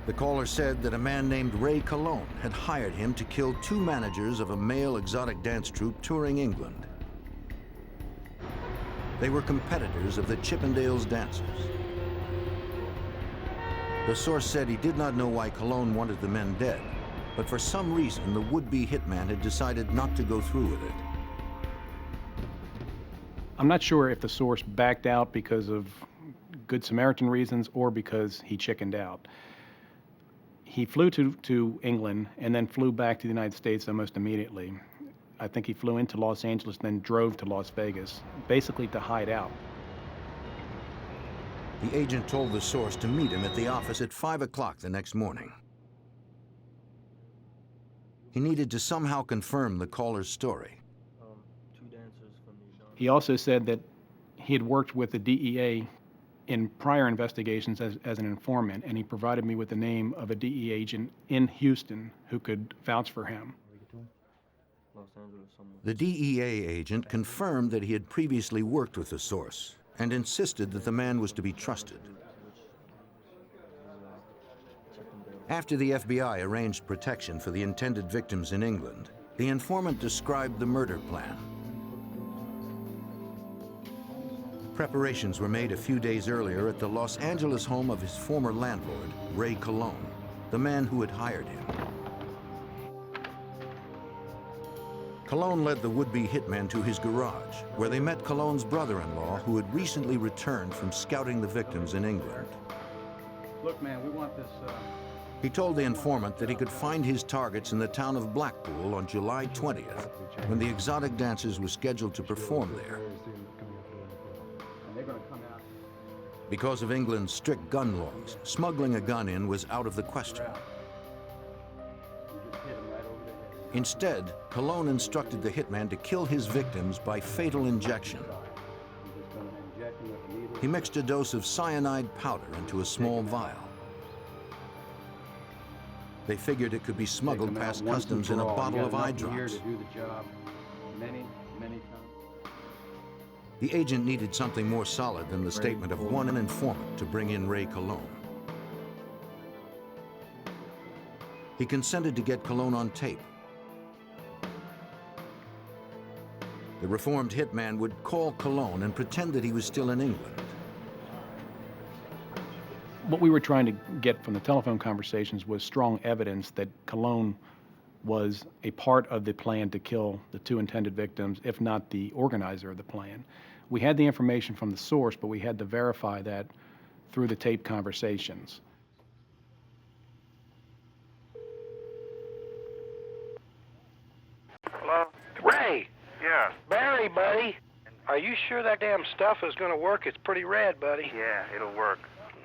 The caller said that a man named Ray Cologne had hired him to kill two managers of a male exotic dance troupe touring England. They were competitors of the Chippendales dancers. The source said he did not know why Cologne wanted the men dead, but for some reason the would-be hitman had decided not to go through with it. I'm not sure if the source backed out because of Good Samaritan reasons or because he chickened out. He flew to England and then flew back to the United States almost immediately. I think he flew into Los Angeles, then drove to Las Vegas, basically to hide out. The agent told the source to meet him at the office at 5 o'clock the next morning. He needed to somehow confirm the caller's story. He also said that he had worked with the DEA in prior investigations as an informant, and he provided me with the name of a DEA agent in Houston who could vouch for him. The DEA agent confirmed that he had previously worked with the source and insisted that the man was to be trusted. After the FBI arranged protection for the intended victims in England, the informant described the murder plan. Preparations were made a few days earlier at the Los Angeles home of his former landlord, Ray Cologne, the man who had hired him. Cologne led the would-be hitman to his garage, where they met Cologne's brother-in-law, who had recently returned from scouting the victims in England. Look, man, we want this... He told the informant that he could find his targets in the town of Blackpool on July 20th, when the exotic dancers were scheduled to perform there. Because of England's strict gun laws, smuggling a gun in was out of the question. Instead, Cologne instructed the hitman to kill his victims by fatal injection. He mixed a dose of cyanide powder into a small vial. They figured it could be smuggled past customs in a bottle of eye drops. The agent needed something more solid than the statement of one informant to bring in Ray Cologne. He consented to get Cologne on tape. The reformed hitman would call Cologne and pretend that he was still in England. What we were trying to get from the telephone conversations was strong evidence that Cologne was a part of the plan to kill the two intended victims, if not the organizer of the plan. We had the information from the source, but we had to verify that through the tape conversations. Hello? Ray! Yeah. Barry, buddy! Are you sure that damn stuff is gonna work? It's pretty red, buddy. Yeah, it'll work.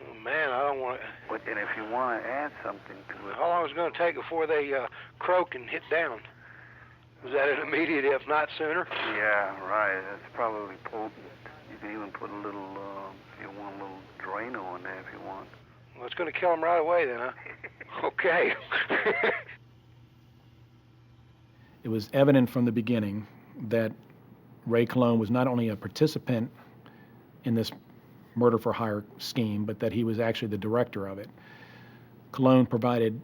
Oh, man, I don't want to... But and if you want to add something to it... How long is it gonna take before they croak and hit down? Is that an immediate, if not sooner? Yeah, right. That's probably potent. You can even put a little, if you want, a little Drano on there if you want. Well, it's gonna kill them right away then, huh? Okay. It was evident from the beginning that Ray Cologne was not only a participant in this murder for hire scheme, but that he was actually the director of it. Cologne provided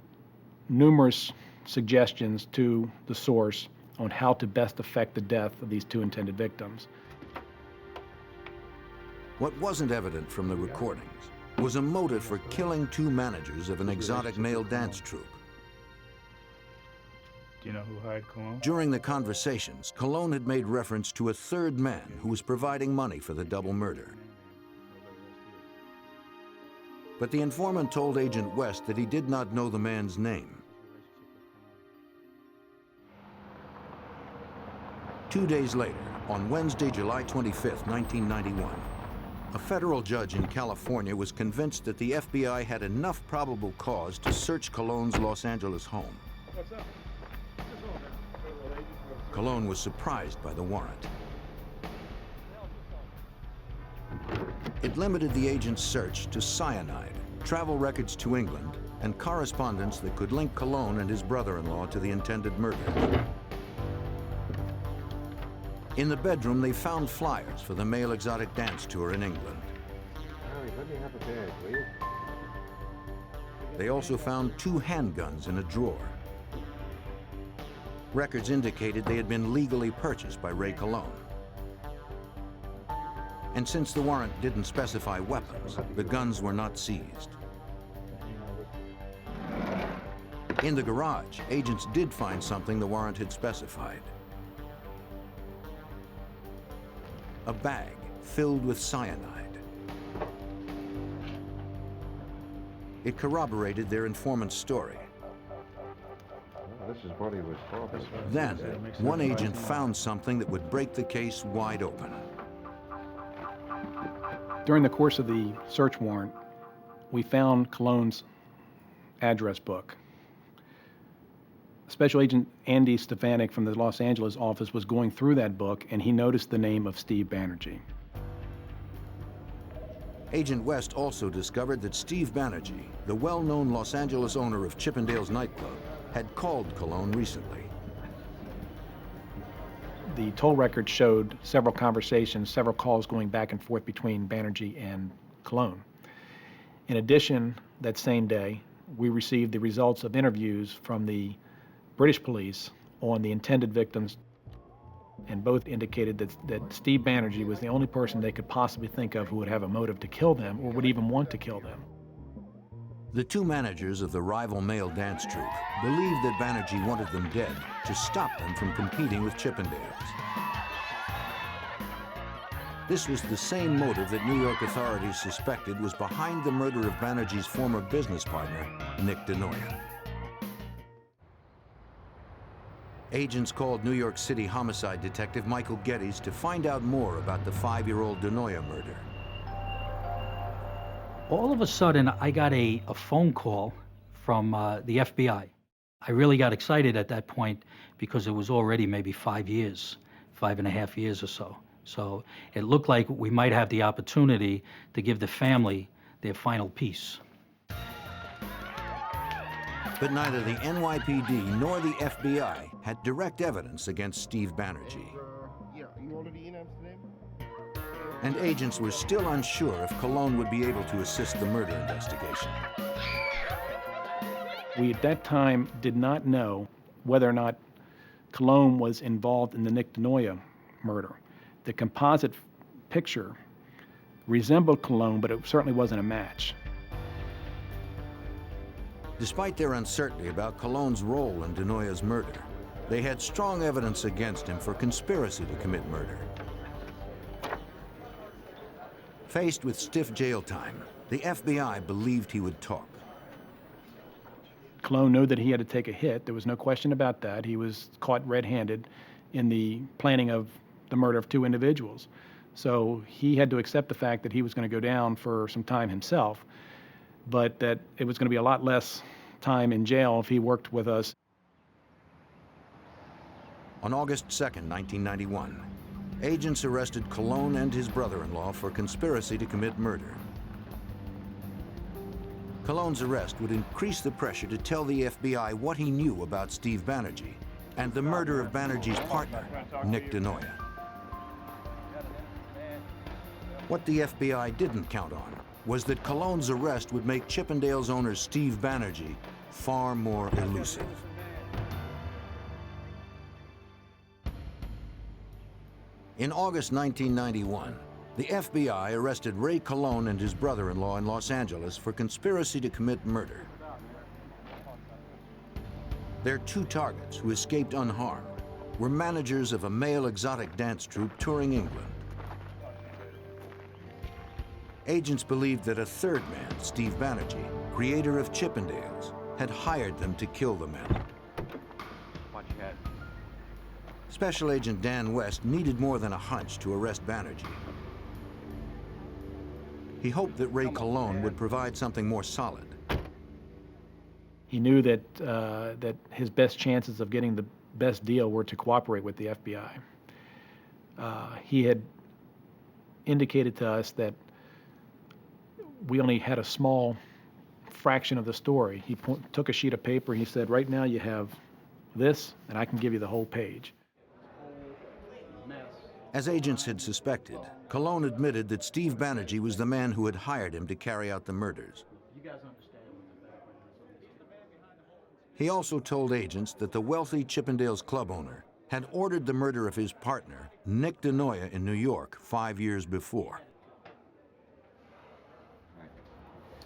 numerous suggestions to the source on how to best effect the death of these two intended victims. What wasn't evident from the recordings was a motive for killing two managers of an exotic male dance troupe. Do you know who hired Cologne? During the conversations, Cologne had made reference to a third man who was providing money for the double murder. But the informant told Agent West that he did not know the man's name. 2 days later, on Wednesday, July 25th, 1991, a federal judge in California was convinced that the FBI had enough probable cause to search Cologne's Los Angeles home. What's up? Cologne was surprised by the warrant. It limited the agent's search to cyanide, travel records to England, and correspondence that could link Cologne and his brother-in-law to the intended murder. In the bedroom, they found flyers for the male exotic dance tour in England. Harry, let me have a bag, will you? They also found 2 handguns in a drawer. Records indicated they had been legally purchased by Ray Cologne. And since the warrant didn't specify weapons, the guns were not seized. In the garage, agents did find something the warrant had specified. A bag filled with cyanide. It corroborated their informant's story. This is what he was talking about. Then, one agent found something that would break the case wide open. During the course of the search warrant, we found Cologne's address book. Special Agent Andy Stefanik from the Los Angeles office was going through that book, and he noticed the name of Steve Banerjee. Agent West also discovered that Steve Banerjee, the well-known Los Angeles owner of Chippendales nightclub, had called Cologne recently. The toll record showed several conversations, several calls going back and forth between Banerjee and Cologne. In addition, that same day, we received the results of interviews from the British police on the intended victims, and both indicated that Steve Banerjee was the only person they could possibly think of who would have a motive to kill them or would even want to kill them. The 2 managers of the rival male dance troupe believed that Banerjee wanted them dead to stop them from competing with Chippendales. This was the same motive that New York authorities suspected was behind the murder of Banerjee's former business partner, Nick DeNoia. Agents called New York City homicide detective Michael Geddes to find out more about the 5-year-old DeNoia murder. All of a sudden, I got a phone call from the FBI. I really got excited at that point because it was already maybe 5 years, 5.5 years or so. So it looked like we might have the opportunity to give the family their final piece. But neither the NYPD nor the FBI had direct evidence against Steve Banerjee. Yeah, you already in Amsterdam? And agents were still unsure if Cologne would be able to assist the murder investigation. We at that time did not know whether or not Cologne was involved in the Nick DeNoia murder. The composite picture resembled Cologne, but it certainly wasn't a match. Despite their uncertainty about Cologne's role in Denoya's murder, they had strong evidence against him for conspiracy to commit murder. Faced with stiff jail time, the FBI believed he would talk. Cologne knew that he had to take a hit. There was no question about that. He was caught red-handed in the planning of the murder of 2 individuals. So he had to accept the fact that he was going to go down for some time himself, but that it was going to be a lot less time in jail if he worked with us. On August 2nd, 1991, agents arrested Cologne and his brother-in-law for conspiracy to commit murder. Cologne's arrest would increase the pressure to tell the FBI what he knew about Steve Banerjee and the murder of Banerjee's partner, Nick Denoya. What the FBI didn't count on was that Cologne's arrest would make Chippendales owner Steve Banerjee far more elusive. In August 1991, the FBI arrested Ray Cologne and his brother-in-law in Los Angeles for conspiracy to commit murder. Their 2 targets, who escaped unharmed, were managers of a male exotic dance troupe touring England. Agents believed that a 3rd man, Steve Banerjee, creator of Chippendales, had hired them to kill the men. Watch your head. Special Agent Dan West needed more than a hunch to arrest Banerjee. He hoped that Ray Cologne would provide something more solid. He knew that, that his best chances of getting the best deal were to cooperate with the FBI. He had indicated to us that we only had a small fraction of the story. He took a sheet of paper, he said, right now you have this, and I can give you the whole page. As agents had suspected, Cologne admitted that Steve Banerjee was the man who had hired him to carry out the murders. He also told agents that the wealthy Chippendales club owner had ordered the murder of his partner, Nick Denoya, in New York 5 years before.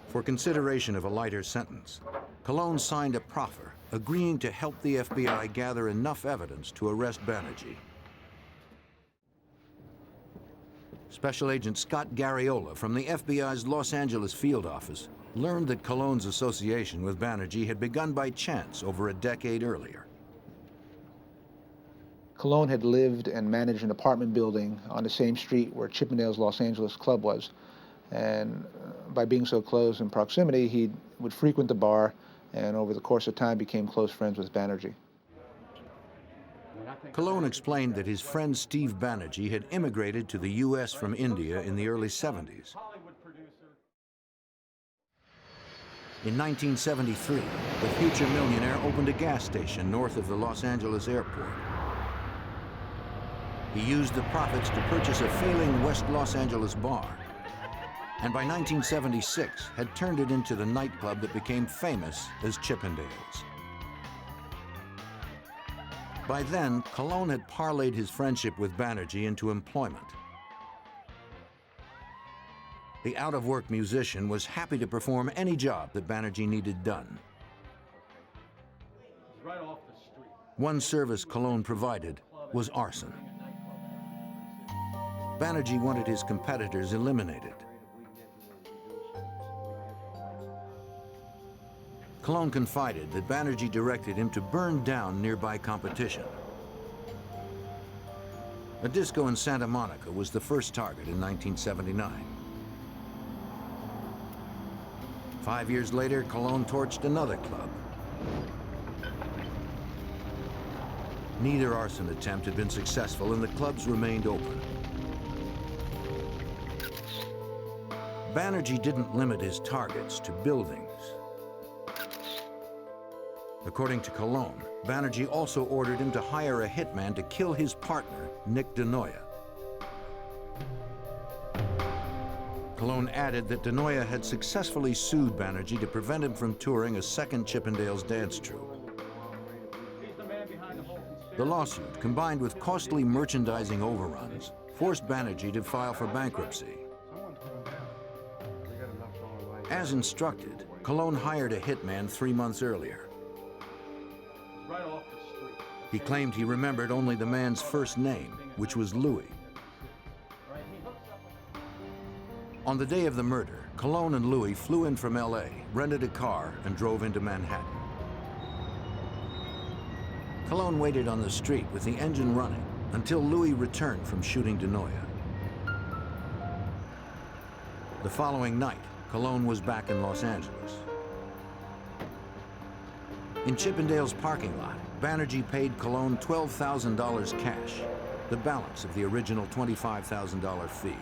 For consideration of a lighter sentence, Cologne signed a proffer agreeing to help the FBI gather enough evidence to arrest Banerjee. Special Agent Scott Garriola from the FBI's Los Angeles field office learned that Cologne's association with Banerjee had begun by chance over a decade earlier. Cologne had lived and managed an apartment building on the same street where Chippendales Los Angeles Club was. And by being so close in proximity, he would frequent the bar and over the course of time became close friends with Banerjee. Cologne explained that his friend Steve Banerjee had immigrated to the U.S. from India in the early 70s. In 1973, the future millionaire opened a gas station north of the Los Angeles airport. He used the profits to purchase a failing West Los Angeles bar, and by 1976 had turned it into the nightclub that became famous as Chippendales. By then, Cologne had parlayed his friendship with Banerjee into employment. The out-of-work musician was happy to perform any job that Banerjee needed done. Right off the street. One service Cologne provided was arson. Banerjee wanted his competitors eliminated. Cologne confided that Banerjee directed him to burn down nearby competition. A disco in Santa Monica was the first target in 1979. 5 years later, Cologne torched another club. Neither arson attempt had been successful, and the clubs remained open. Banerjee didn't limit his targets to buildings. According to Cologne, Banerjee also ordered him to hire a hitman to kill his partner, Nick Denoya. Cologne added that Denoya had successfully sued Banerjee to prevent him from touring a second Chippendales dance troupe. The lawsuit, combined with costly merchandising overruns, forced Banerjee to file for bankruptcy. As instructed, Cologne hired a hitman 3 months earlier. Right off the street. He claimed he remembered only the man's first name, which was Louis. On the day of the murder, Cologne and Louis flew in from LA, rented a car, and drove into Manhattan. Cologne waited on the street with the engine running until Louis returned from shooting Nuys. The following night, Cologne was back in Los Angeles. In Chippendales' parking lot, Banerjee paid Cologne $12,000 cash, the balance of the original $25,000 fee.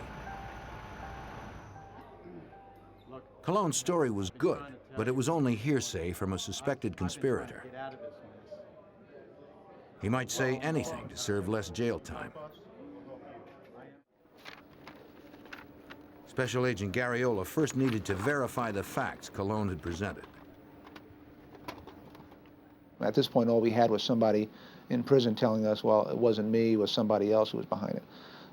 Cologne's story was good, but it was only hearsay from a suspected conspirator. He might say anything to serve less jail time. Special Agent Garriola first needed to verify the facts Cologne had presented. At this point, all we had was somebody in prison telling us, well, it wasn't me, it was somebody else who was behind it.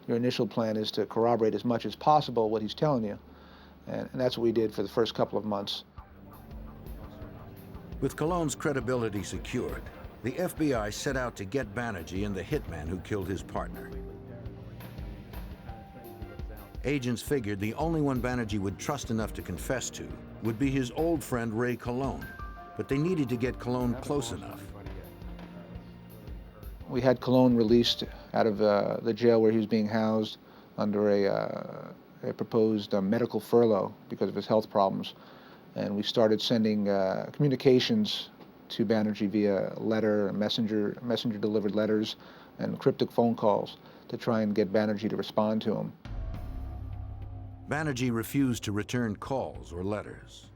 Your initial plan is to corroborate as much as possible what he's telling you. And that's what we did for the first couple of months. With Cologne's credibility secured, the FBI set out to get Banerjee and the hitman who killed his partner. Agents figured the only one Banerjee would trust enough to confess to would be his old friend Ray Cologne, but they needed to get Cologne close enough. We had Cologne released out of the jail where he was being housed under a proposed medical furlough because of his health problems. And we started sending communications to Banerjee via letter, messenger-delivered letters, and cryptic phone calls to try and get Banerjee to respond to him. Banerjee refused to return calls or letters.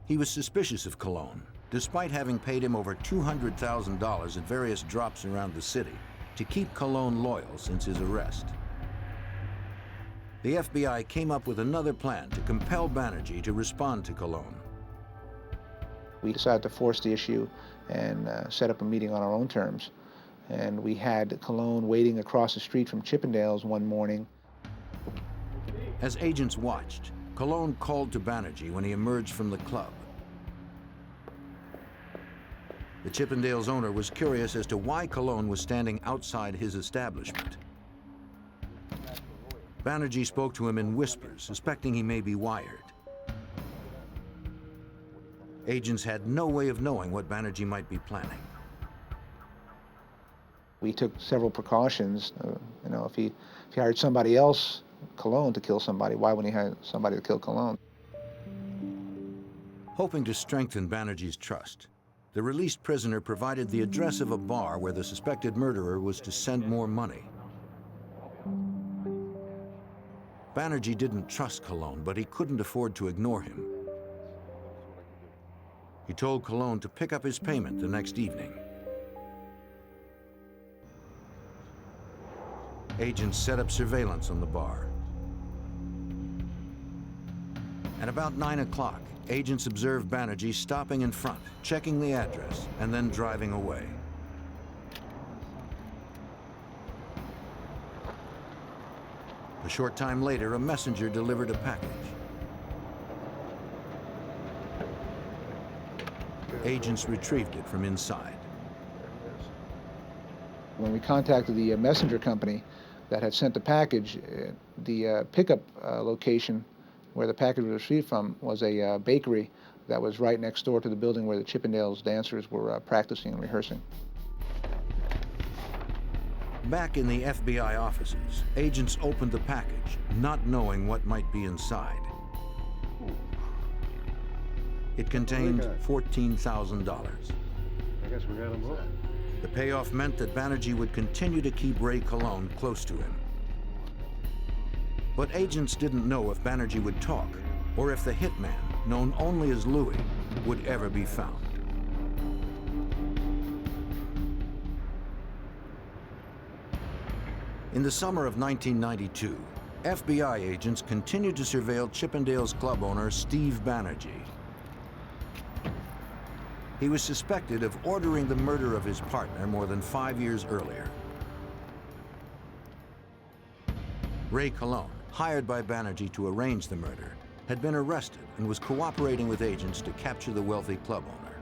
He was suspicious of Cologne, despite having paid him over $200,000 at various drops around the city to keep Cologne loyal since his arrest. The FBI came up with another plan to compel Banerjee to respond to Cologne. We decided to force the issue and set up a meeting on our own terms. And we had Cologne waiting across the street from Chippendales one morning. As agents watched, Cologne called to Banerjee when he emerged from the club. The Chippendales owner was curious as to why Cologne was standing outside his establishment. Banerjee spoke to him in whispers, suspecting he may be wired. Agents had no way of knowing what Banerjee might be planning. We took several precautions. You know, if he hired somebody else, Cologne, to kill somebody, why wouldn't he hire somebody to kill Cologne? Hoping to strengthen Banerjee's trust, the released prisoner provided the address of a bar where the suspected murderer was to send more money. Banerjee didn't trust Cologne, but he couldn't afford to ignore him. He told Cologne to pick up his payment the next evening. Agents set up surveillance on the bar. At about 9 o'clock, agents observed Banerjee stopping in front, checking the address, and then driving away. A short time later, a messenger delivered a package. Agents retrieved it from inside. When we contacted the messenger company that had sent the package, the pickup location where the package was received from was a bakery that was right next door to the building where the Chippendales dancers were practicing and rehearsing. Back in the FBI offices, agents opened the package, not knowing what might be inside. It contained $14,000. I guess we got them both. The payoff meant that Banerjee would continue to keep Ray Cologne close to him. But agents didn't know if Banerjee would talk, or if the hitman, known only as Louis, would ever be found. In the summer of 1992, FBI agents continued to surveil Chippendales club owner Steve Banerjee. He was suspected of ordering the murder of his partner more than 5 years earlier. Ray Cologne, hired by Banerjee to arrange the murder, had been arrested and was cooperating with agents to capture the wealthy club owner.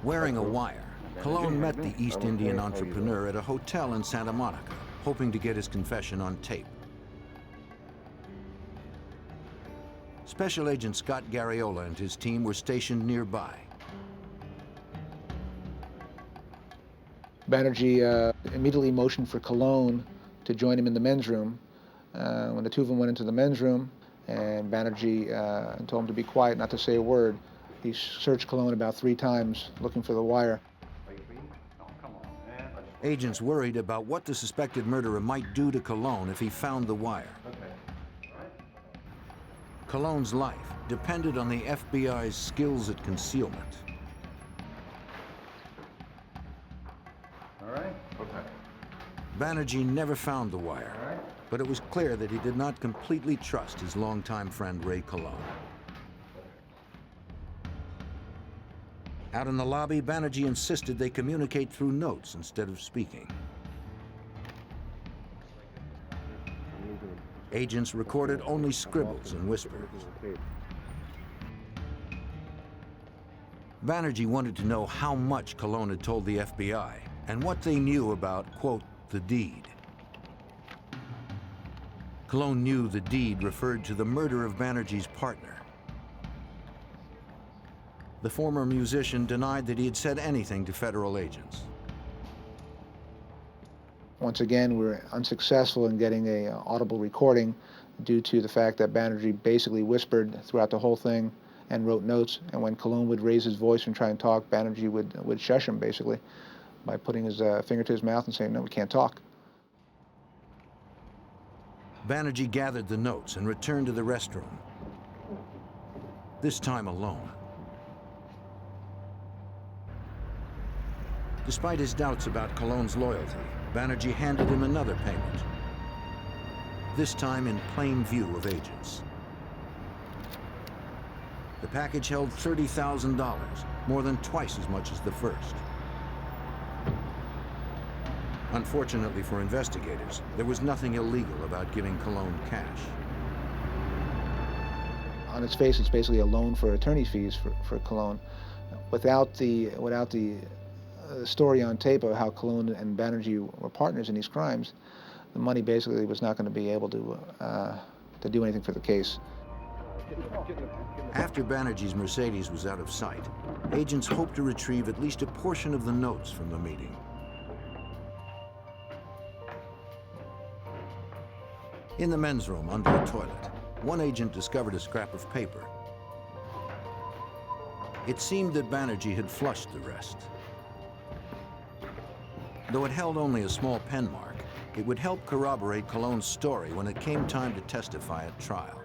Wearing a wire, Colon met the East Indian entrepreneur at a hotel in Santa Monica, hoping to get his confession on tape. Special Agent Scott Garriola and his team were stationed nearby. Banerjee immediately motioned for Colon to join him in the men's room. When the two of them went into the men's room, and Banerjee told him to be quiet, not to say a word, he searched Colon about 3 times looking for the wire. Agents worried about what the suspected murderer might do to Colon if he found the wire. Colon's life depended on the FBI's skills at concealment. All right? Okay. Banerjee never found the wire, but it was clear that he did not completely trust his longtime friend Ray Colon. Out in the lobby, Banerjee insisted they communicate through notes instead of speaking. Agents recorded only scribbles and whispers. Banerjee wanted to know how much Colon had told the FBI and what they knew about, quote, the deed. Colon knew the deed referred to the murder of Banerjee's partner. The former musician denied that he had said anything to federal agents. Once again, we were unsuccessful in getting an audible recording due to the fact that Banerjee basically whispered throughout the whole thing and wrote notes. And when Colon would raise his voice and try and talk, Banerjee would shush him basically by putting his finger to his mouth and saying, "No, we can't talk." Banerjee gathered the notes and returned to the restroom, this time alone. Despite his doubts about Colon's loyalty, Banerjee handed him another payment, this time in plain view of agents. The package held $30,000, more than twice as much as the first. Unfortunately for investigators, there was nothing illegal about giving Colon cash. On its face, it's basically a loan for attorney's fees for Colon. Without the story on tape of how Colon and Banerjee were partners in these crimes, the money basically was not going to be able to do anything for the case. After Banerjee's Mercedes was out of sight, agents hoped to retrieve at least a portion of the notes from the meeting. In the men's room under a toilet, one agent discovered a scrap of paper. It seemed that Banerjee had flushed the rest. Though it held only a small pen mark, it would help corroborate Colon's story when it came time to testify at trial.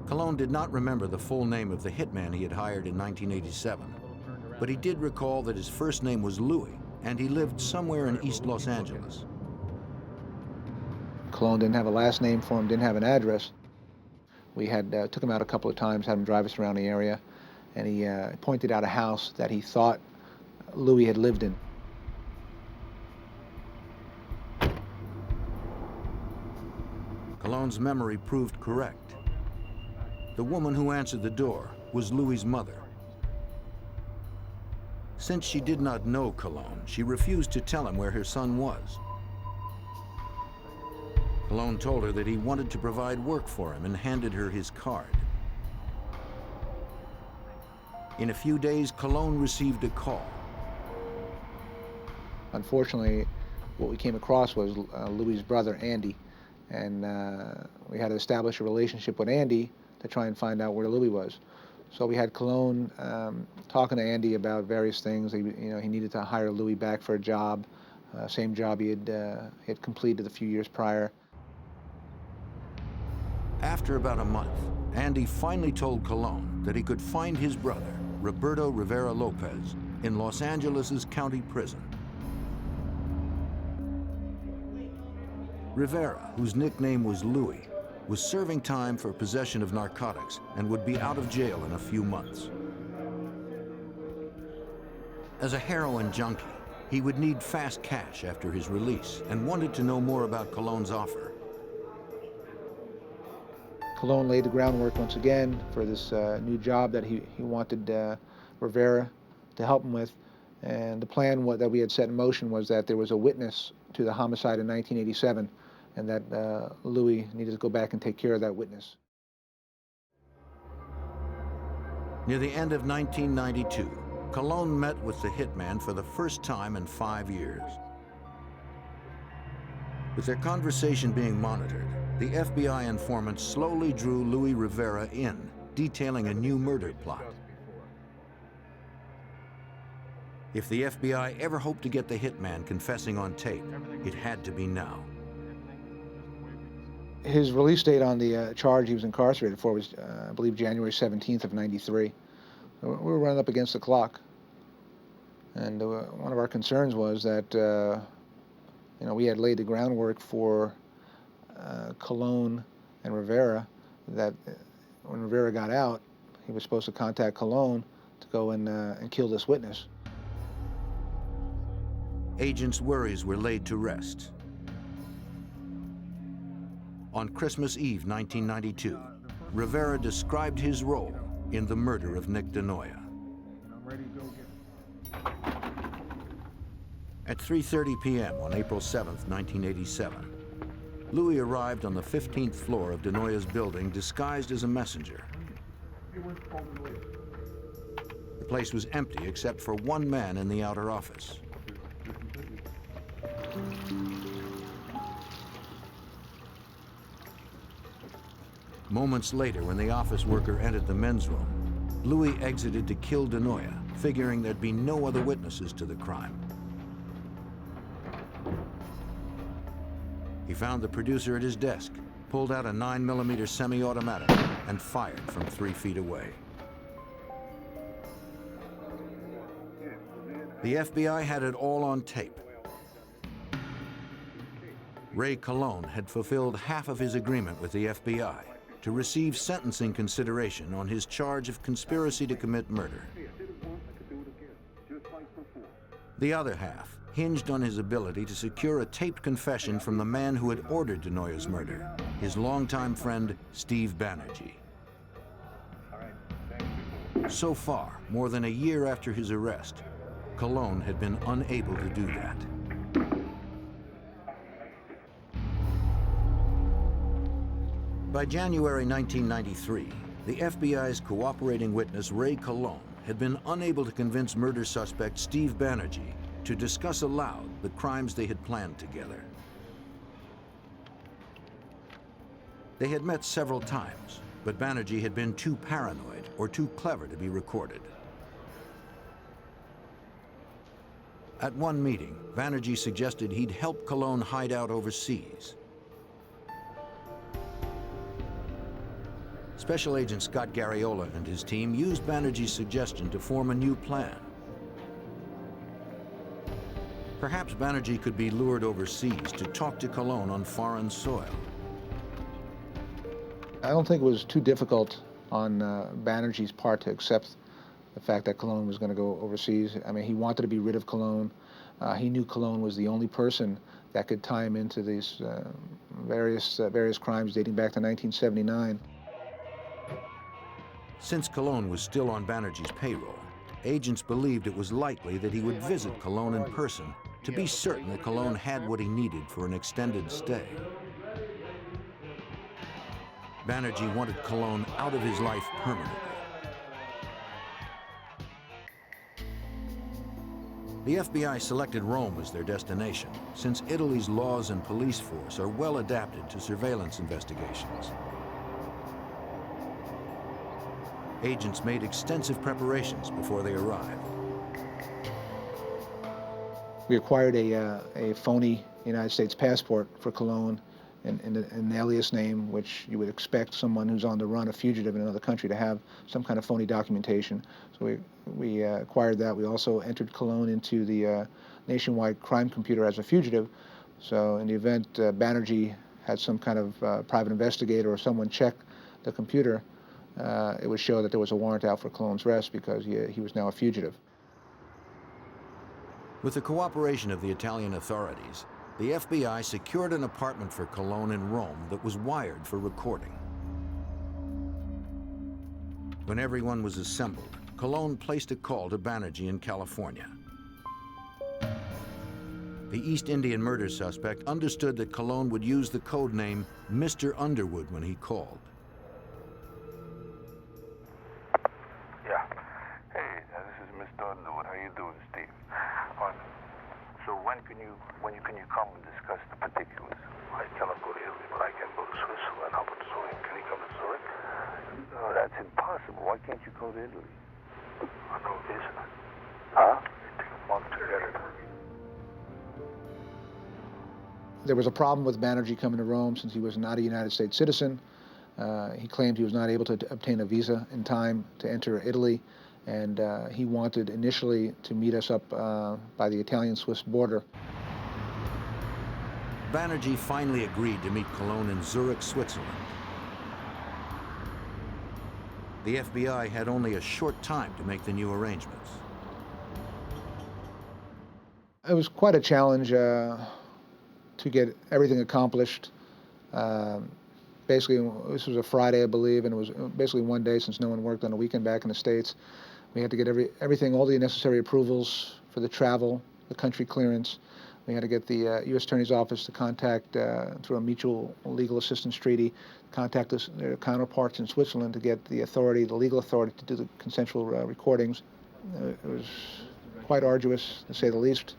Colon did not remember the full name of the hitman he had hired in 1987, but he did recall that his first name was Louis, and he lived somewhere in East Los Angeles. Colon didn't have a last name for him, didn't have an address. We had took him out a couple of times, had him drive us around the area, and he pointed out a house that he thought Louis had lived in. Colon's memory proved correct. The woman who answered the door was Louis's mother. Since she did not know Colon, she refused to tell him where her son was. Colon told her that he wanted to provide work for him and handed her his card. In a few days, Colon received a call. Unfortunately, what we came across was Louis's brother, Andy, and we had to establish a relationship with Andy to try and find out where Louis was. So we had Colon talking to Andy about various things. He needed to hire Louis back for a job, same job he had completed a few years prior. After about a month, Andy finally told Colon that he could find his brother, Roberto Rivera Lopez, in Los Angeles' county prison. Rivera, whose nickname was Louis, was serving time for possession of narcotics and would be out of jail in a few months. As a heroin junkie, He would need fast cash after his release and wanted to know more about Colon's offer. Colon laid the groundwork once again for this new job that he wanted Rivera to help him with. And the plan that we had set in motion was that there was a witness to the homicide in 1987, and that Louis needed to go back and take care of that witness. Near the end of 1992, Colon met with the hitman for the first time in 5 years. With their conversation being monitored, the FBI informant slowly drew Louis Rivera in, detailing a new murder plot. If the FBI ever hoped to get the hitman confessing on tape, it had to be now. His release date on the charge he was incarcerated for was, I believe, January 17th of '93. We were running up against the clock. And one of our concerns was that, we had laid the groundwork for Colon and Rivera, that when Rivera got out, he was supposed to contact Colon to go and kill this witness. Agents' worries were laid to rest. On Christmas Eve 1992, Rivera described his role in the murder of Nick DeNoia. At 3:30 p.m. on April 7th, 1987, Louis arrived on the 15th floor of DeNoia's building disguised as a messenger. The place was empty except for one man in the outer office. Moments later, when the office worker entered the men's room, Louis exited to kill DeNoia, figuring there'd be no other witnesses to the crime. He found the producer at his desk, pulled out a 9mm semi-automatic, and fired from 3 feet away. The FBI had it all on tape. Ray Colon had fulfilled half of his agreement with the FBI to receive sentencing consideration on his charge of conspiracy to commit murder. The other half hinged on his ability to secure a taped confession from the man who had ordered DeNoia's murder, his longtime friend, Steve Banerjee. So far, more than a year after his arrest, Colon had been unable to do that. By January 1993, the FBI's cooperating witness, Ray Colon, had been unable to convince murder suspect Steve Banerjee to discuss aloud the crimes they had planned together. They had met several times, but Banerjee had been too paranoid or too clever to be recorded. At one meeting, Banerjee suggested he'd help Colon hide out overseas. Special Agent Scott Garriola and his team used Banerjee's suggestion to form a new plan. Perhaps Banerjee could be lured overseas to talk to Colon on foreign soil. I don't think it was too difficult on Banerjee's part to accept the fact that Colon was going to go overseas. I mean, he wanted to be rid of Colon. He knew Colon was the only person that could tie him into these various crimes dating back to 1979. Since Colon was still on Banerjee's payroll, agents believed it was likely that he would visit Colon in person to be certain that Colon had what he needed for an extended stay. Banerjee wanted Colon out of his life permanently. The FBI selected Rome as their destination, since Italy's laws and police force are well adapted to surveillance investigations. Agents made extensive preparations before they arrived. We acquired a phony United States passport for Colon in an alias name, which you would expect someone who's on the run, a fugitive in another country, to have some kind of phony documentation. So we acquired that. We also entered Colon into the nationwide crime computer as a fugitive. So in the event Banerjee had some kind of private investigator or someone check the computer, it would show that there was a warrant out for Colon's arrest because he was now a fugitive. With the cooperation of the Italian authorities, the FBI secured an apartment for Cologne in Rome that was wired for recording. When everyone was assembled, Cologne placed a call to Banerjee in California. The East Indian murder suspect understood that Cologne would use the code name Mr. Underwood when he called. Yeah. Hey, this is Mr. Underwood. How you doing, Steve? So when can you come and discuss the particulars? I cannot go to Italy, but I can go to Switzerland. How about Zurich? Can you come to Zurich? No, that's impossible. Why can't you go to Italy? On no visa. Huh? It takes a month to get it. There was a problem with Banerjee coming to Rome since he was not a United States citizen. He claimed he was not able to obtain a visa in time to enter Italy, and he wanted initially to meet us up by the Italian-Swiss border. Banerjee finally agreed to meet Cologne in Zurich, Switzerland. The FBI had only a short time to make the new arrangements. It was quite a challenge to get everything accomplished. Basically, this was a Friday, I believe, and it was basically one day since no one worked on a weekend back in the States. We had to get everything, all the necessary approvals for the travel, the country clearance. We had to get the U.S. Attorney's Office to contact, through a mutual legal assistance treaty, contact their counterparts in Switzerland to get the authority, the legal authority to do the consensual recordings. It was quite arduous, to say the least.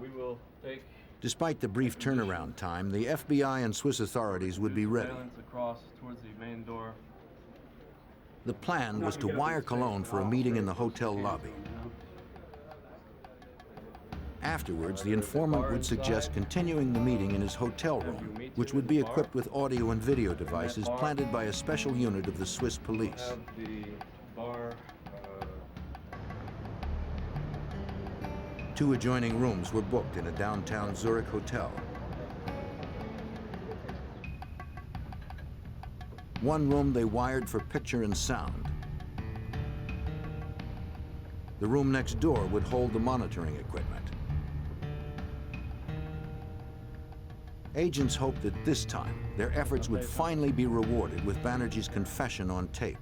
We will take Despite the brief turnaround time, the FBI and Swiss authorities would be ready. across towards the main door. The plan was to wire Cologne for a meeting in the hotel lobby. Afterwards, the informant would suggest continuing the meeting in his hotel room, which would be equipped with audio and video devices planted by a special unit of the Swiss police. Two adjoining rooms were booked in a downtown Zurich hotel. One room they wired for picture and sound. The room next door would hold the monitoring equipment. Agents hoped that this time, their efforts would finally be rewarded with Banerjee's confession on tape.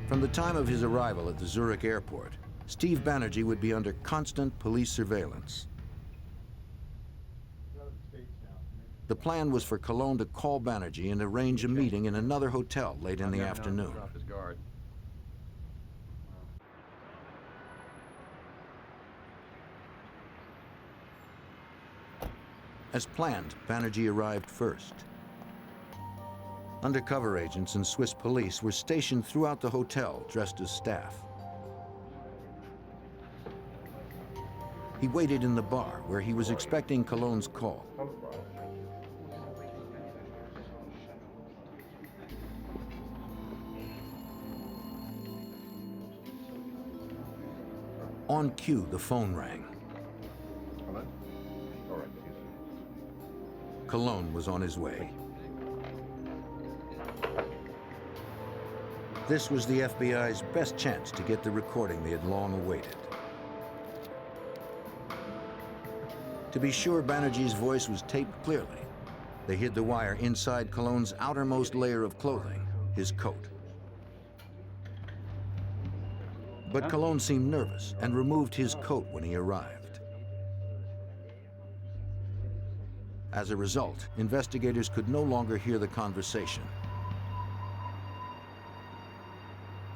From the time of his arrival at the Zurich airport, Steve Banerjee would be under constant police surveillance. The plan was for Cologne to call Banerjee and arrange a meeting in another hotel late in the afternoon. As planned, Banerjee arrived first. Undercover agents and Swiss police were stationed throughout the hotel dressed as staff. He waited in the bar where he was expecting Cologne's call. On cue, the phone rang. Cologne was on his way. This was the FBI's best chance to get the recording they had long awaited. To be sure Banerjee's voice was taped clearly, they hid the wire inside Cologne's outermost layer of clothing, his coat. But Cologne seemed nervous and removed his coat when he arrived. As a result, investigators could no longer hear the conversation.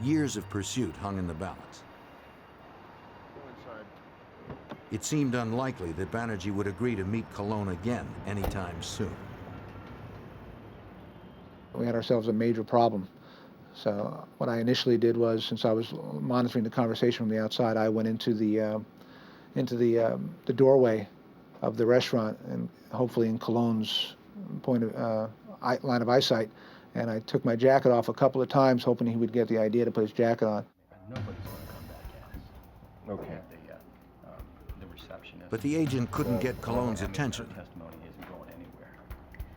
Years of pursuit hung in the balance. It seemed unlikely that Banerjee would agree to meet Cologne again anytime soon. We had ourselves a major problem. So what I initially did was, since I was monitoring the conversation from the outside, I went into the doorway of the restaurant, and hopefully in Cologne's line of eyesight, and I took my jacket off a couple of times, hoping he would get the idea to put his jacket on. Nobody's going to come back out. Okay. The receptionist. But the agent couldn't get Cologne's attention. Testimony isn't going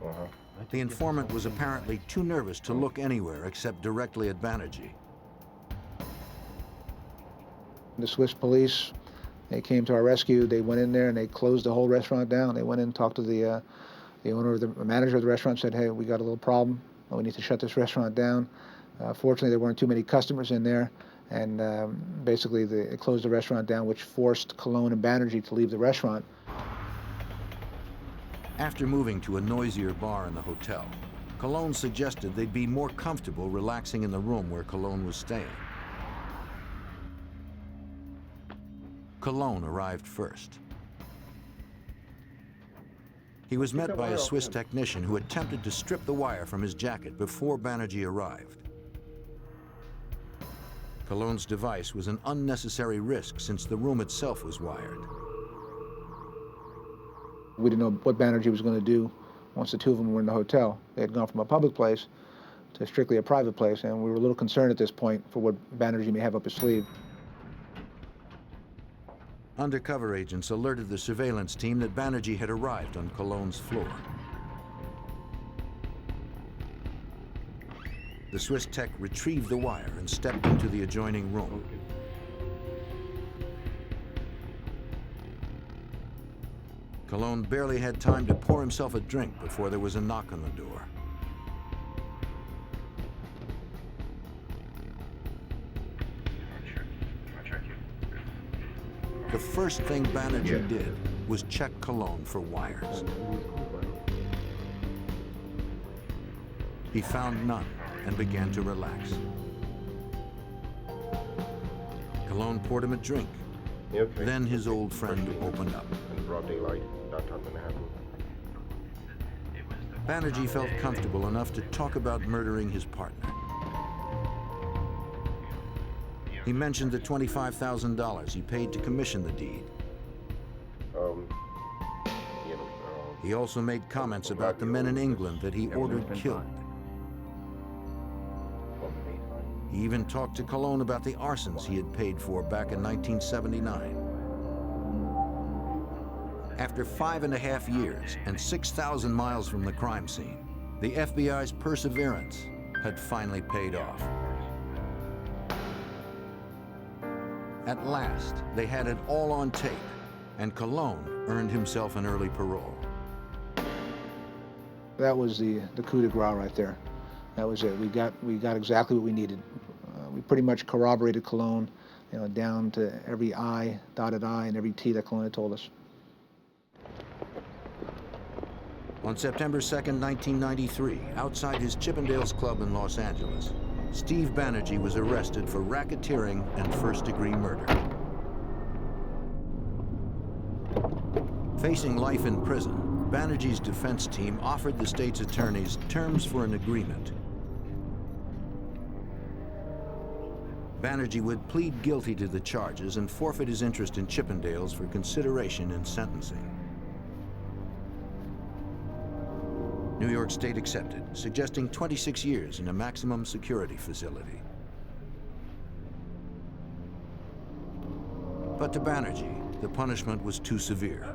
anywhere. The informant was apparently too nervous to look anywhere except directly at Banerjee. The Swiss police, they came to our rescue. They went in there and they closed the whole restaurant down. They went in and talked to the owner, the manager of the restaurant, said, hey, we got a little problem. We need to shut this restaurant down. Fortunately, there weren't too many customers in there, and basically they closed the restaurant down, which forced Cologne and Banerjee to leave the restaurant. After moving to a noisier bar in the hotel, Cologne suggested they'd be more comfortable relaxing in the room where Cologne was staying. Cologne arrived first. He was met by a Swiss technician who attempted to strip the wire from his jacket before Banerjee arrived. Cologne's device was an unnecessary risk since the room itself was wired. We didn't know what Banerjee was going to do once the two of them were in the hotel. They had gone from a public place to strictly a private place, and we were a little concerned at this point for what Banerjee may have up his sleeve. Undercover agents alerted the surveillance team that Banerjee had arrived on Cologne's floor. The Swiss tech retrieved the wire and stepped into the adjoining room. Cologne barely had time to pour himself a drink before there was a knock on the door. The first thing Banerjee did was check Cologne for wires. He found none and began to relax. Cologne poured him a drink. Okay. Then his old friend opened up. In broad daylight, downtown Manhattan. Banerjee felt comfortable enough to talk about murdering his partner. He mentioned the $25,000 he paid to commission the deed. He also made comments about the men in England that he ordered killed. He even talked to Cologne about the arsons he had paid for back in 1979. After 5.5 years and 6,000 miles from the crime scene, the FBI's perseverance had finally paid off. At last, they had it all on tape, and Cologne earned himself an early parole. That was the coup de grace right there. That was it. We got exactly what we needed. We pretty much corroborated Cologne, down to every I, dotted I, and every T that Cologne had told us. On September 2nd, 1993, outside his Chippendales club in Los Angeles, Steve Banerjee was arrested for racketeering and first-degree murder. Facing life in prison, Banerjee's defense team offered the state's attorneys terms for an agreement. Banerjee would plead guilty to the charges and forfeit his interest in Chippendales for consideration in sentencing. New York State accepted, suggesting 26 years in a maximum security facility. But to Banerjee, the punishment was too severe.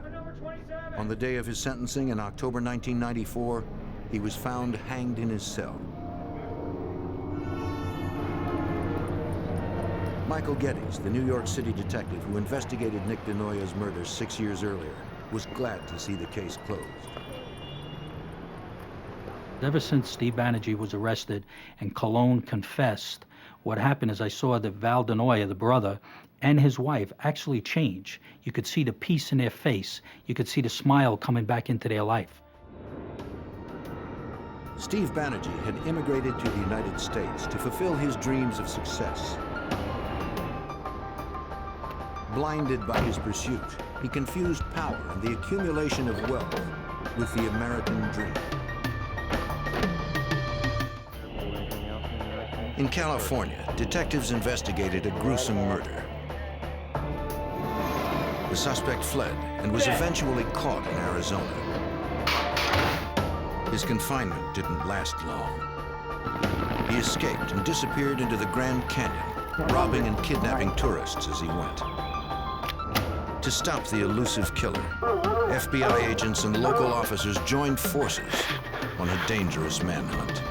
On the day of his sentencing in October 1994, he was found hanged in his cell. Michael Geddes, the New York City detective who investigated Nick DeNoya's murder 6 years earlier, was glad to see the case closed. Ever since Steve Banerjee was arrested and Cologne confessed, what happened is I saw that Val DeNoya, the brother, and his wife actually change. You could see the peace in their face. You could see the smile coming back into their life. Steve Banerjee had immigrated to the United States to fulfill his dreams of success. Blinded by his pursuit, he confused power and the accumulation of wealth with the American dream. In California, detectives investigated a gruesome murder. The suspect fled and was eventually caught in Arizona. His confinement didn't last long. He escaped and disappeared into the Grand Canyon, robbing and kidnapping tourists as he went. To stop the elusive killer, FBI agents and local officers joined forces on a dangerous manhunt.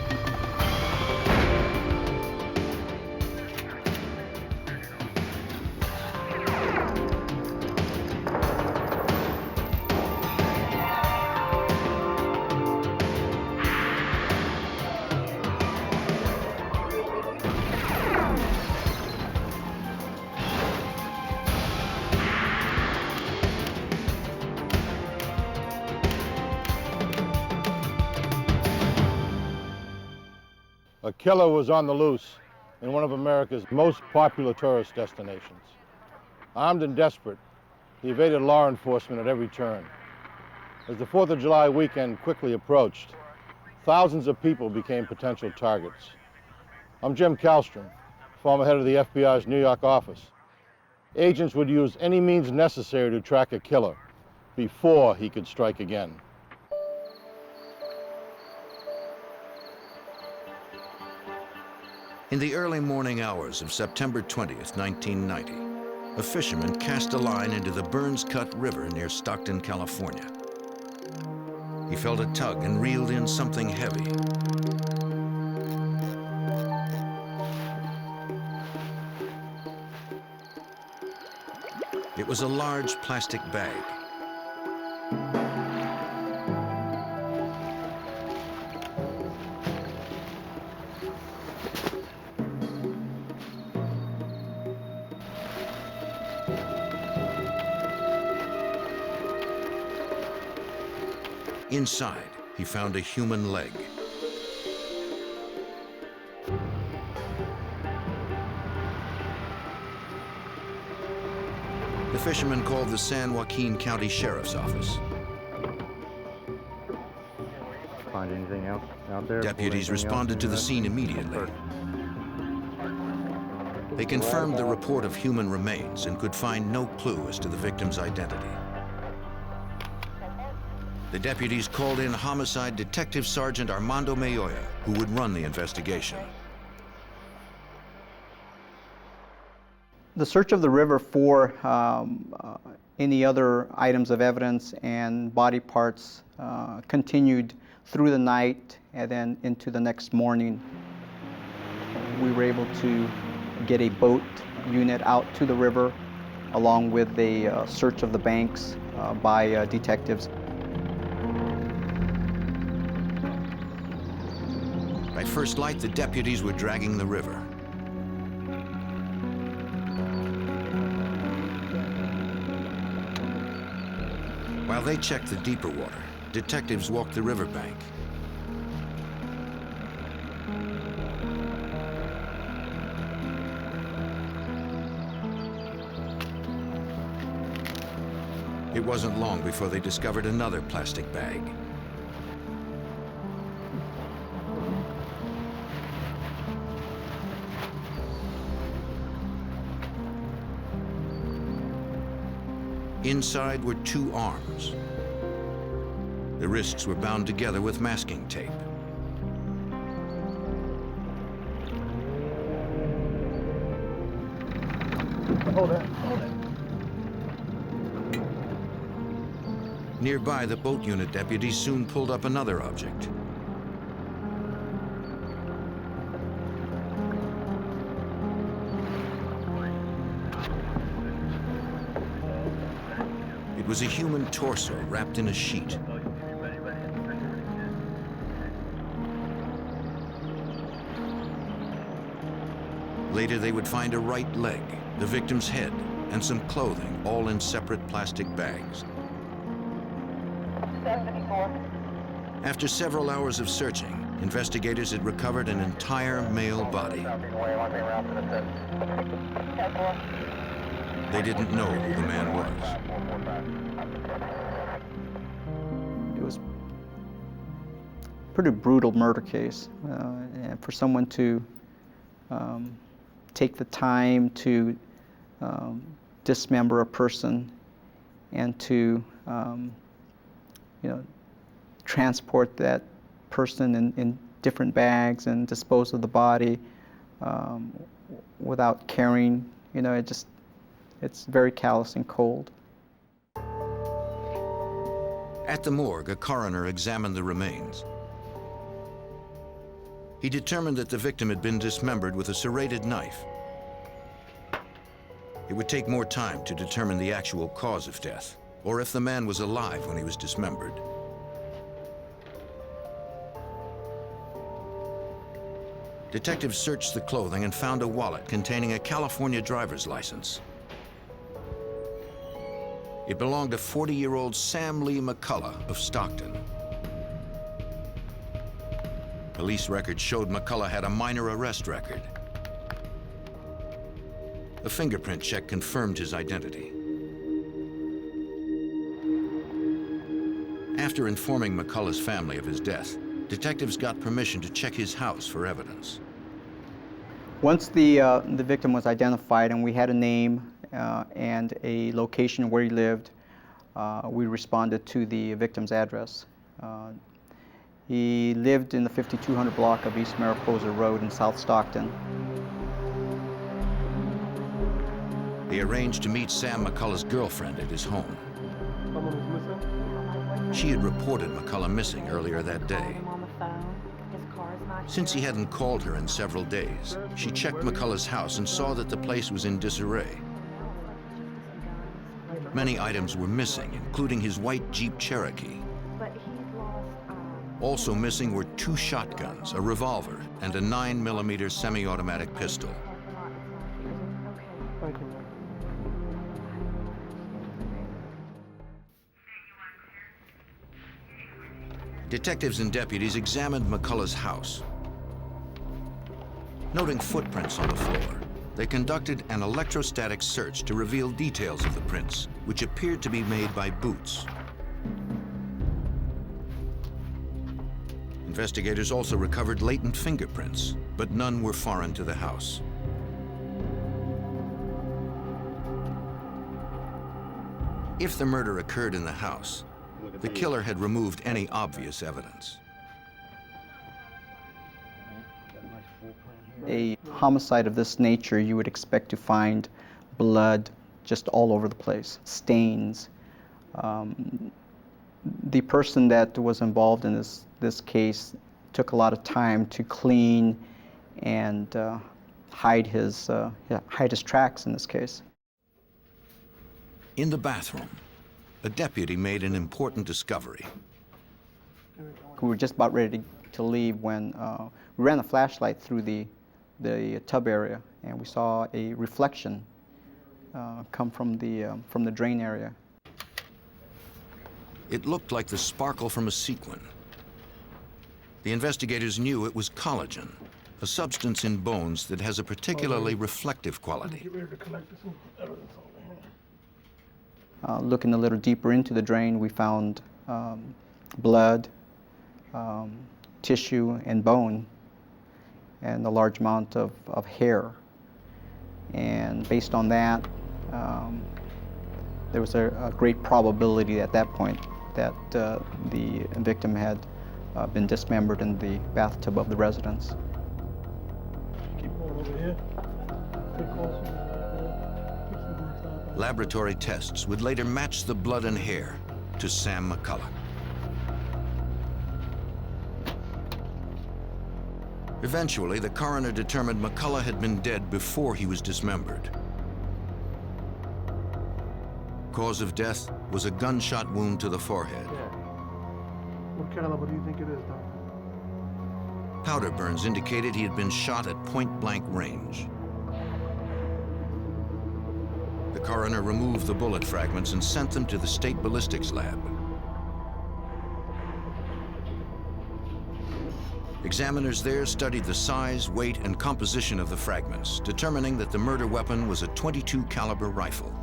A killer was on the loose in one of America's most popular tourist destinations. Armed and desperate, he evaded law enforcement at every turn. As the 4th of July weekend quickly approached, thousands of people became potential targets. I'm Jim Kallstrom, former head of the FBI's New York office. Agents would use any means necessary to track a killer before he could strike again. In the early morning hours of September 20th, 1990, a fisherman cast a line into the Burns Cut River near Stockton, California. He felt a tug and reeled in something heavy. It was a large plastic bag. Inside, he found a human leg. The fisherman called the San Joaquin County Sheriff's Office. Find anything else out there? Deputies responded to the scene immediately. They confirmed the report of human remains and could find no clue as to the victim's identity. The deputies called in Homicide Detective Sergeant Armando Mayoya, who would run the investigation. The search of the river for any other items of evidence and body parts continued through the night and then into the next morning. We were able to get a boat unit out to the river along with a search of the banks by detectives. By first light, the deputies were dragging the river. While they checked the deeper water, detectives walked the riverbank. It wasn't long before they discovered another plastic bag. Inside were 2 arms. The wrists were bound together with masking tape. Hold it, hold it. Nearby, the boat unit deputies soon pulled up another object. It was a human torso wrapped in a sheet. Later, they would find a right leg, the victim's head, and some clothing, all in separate plastic bags. 74. After several hours of searching, investigators had recovered an entire male body. They didn't know who the man was. It was a pretty brutal murder case. And for someone to take the time to dismember a person and to transport that person in different bags and dispose of the body without caring, it's very callous and cold. At the morgue, a coroner examined the remains. He determined that the victim had been dismembered with a serrated knife. It would take more time to determine the actual cause of death, or if the man was alive when he was dismembered. Detectives searched the clothing and found a wallet containing a California driver's license. It belonged to 40-year-old Sam Lee McCullough of Stockton. Police records showed McCullough had a minor arrest record. A fingerprint check confirmed his identity. After informing McCullough's family of his death, detectives got permission to check his house for evidence. Once the victim was identified and we had a name and a location where he lived, we responded to the victim's address. He lived in the 5200 block of East Mariposa Road in South Stockton. They arranged to meet Sam McCullough's girlfriend at his home. Someone is missing? She had reported McCullough missing earlier that day. Since he hadn't called her in several days, she checked McCullough's house and saw that the place was in disarray. Many items were missing, including his white Jeep Cherokee. Also missing were 2 shotguns, a revolver, and a 9mm semi-automatic pistol. Detectives and deputies examined McCullough's house. Noting footprints on the floor, they conducted an electrostatic search to reveal details of the prints, which appeared to be made by boots. Investigators also recovered latent fingerprints, but none were foreign to the house. If the murder occurred in the house, the killer had removed any obvious evidence. A homicide of this nature, you would expect to find blood just all over the place, stains. The person that was involved in this case took a lot of time to clean and hide his tracks in this case. In the bathroom, a deputy made an important discovery. We were just about ready to leave when we ran a flashlight through the tub area, and we saw a reflection come from the drain area. It looked like the sparkle from a sequin. The investigators knew it was collagen, a substance in bones that has a particularly reflective quality. Looking a little deeper into the drain, we found blood, tissue, and bone, and a large amount of hair. And based on that, there was a great probability at that point that the victim had been dismembered in the bathtub of the residence. Keep going over here. Stay closer. Laboratory tests would later match the blood and hair to Sam McCullough. Eventually, the coroner determined McCullough had been dead before he was dismembered. Cause of death was a gunshot wound to the forehead. What caliber do you think it is, Doctor? Powder burns indicated he had been shot at point-blank range. The coroner removed the bullet fragments and sent them to the state ballistics lab. Examiners there studied the size, weight, and composition of the fragments, determining that the murder weapon was a .22 caliber rifle.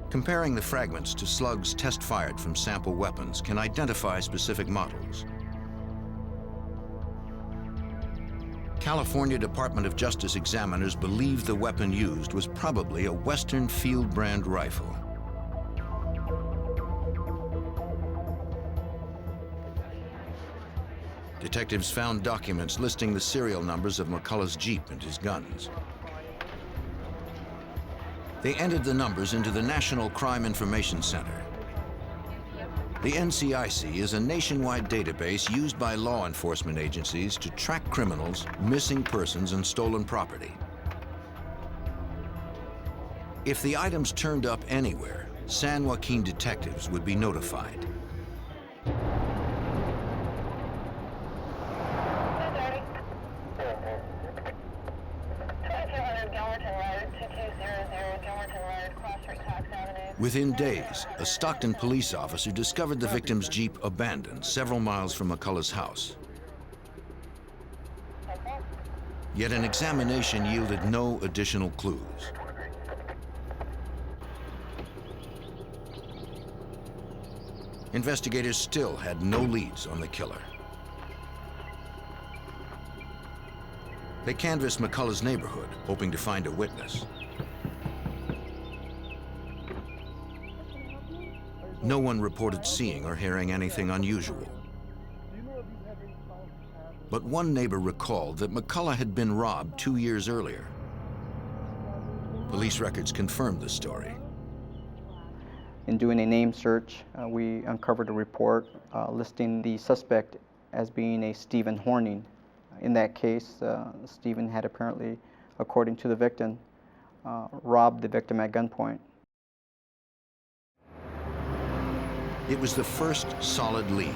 Comparing the fragments to slugs test-fired from sample weapons can identify specific models. California Department of Justice examiners believe the weapon used was probably a Western Field brand rifle. Detectives found documents listing the serial numbers of McCullough's Jeep and his guns. They entered the numbers into the National Crime Information Center. The NCIC is a nationwide database used by law enforcement agencies to track criminals, missing persons, and stolen property. If the items turned up anywhere, San Joaquin detectives would be notified. Gilmerton Road, 2200 Gilmerton Road, Cross Street, Cox Avenue. Within days, a Stockton police officer discovered the victim's Jeep abandoned several miles from McCullough's house. Yet an examination yielded no additional clues. Investigators still had no leads on the killer. They canvassed McCullough's neighborhood, hoping to find a witness. No one reported seeing or hearing anything unusual. But one neighbor recalled that McCullough had been robbed 2 years earlier. Police records confirmed the story. In doing a name search, we uncovered a report listing the suspect as being a Stephen Horning. In that case, Stephen had apparently, according to the victim, robbed the victim at gunpoint. It was the first solid lead.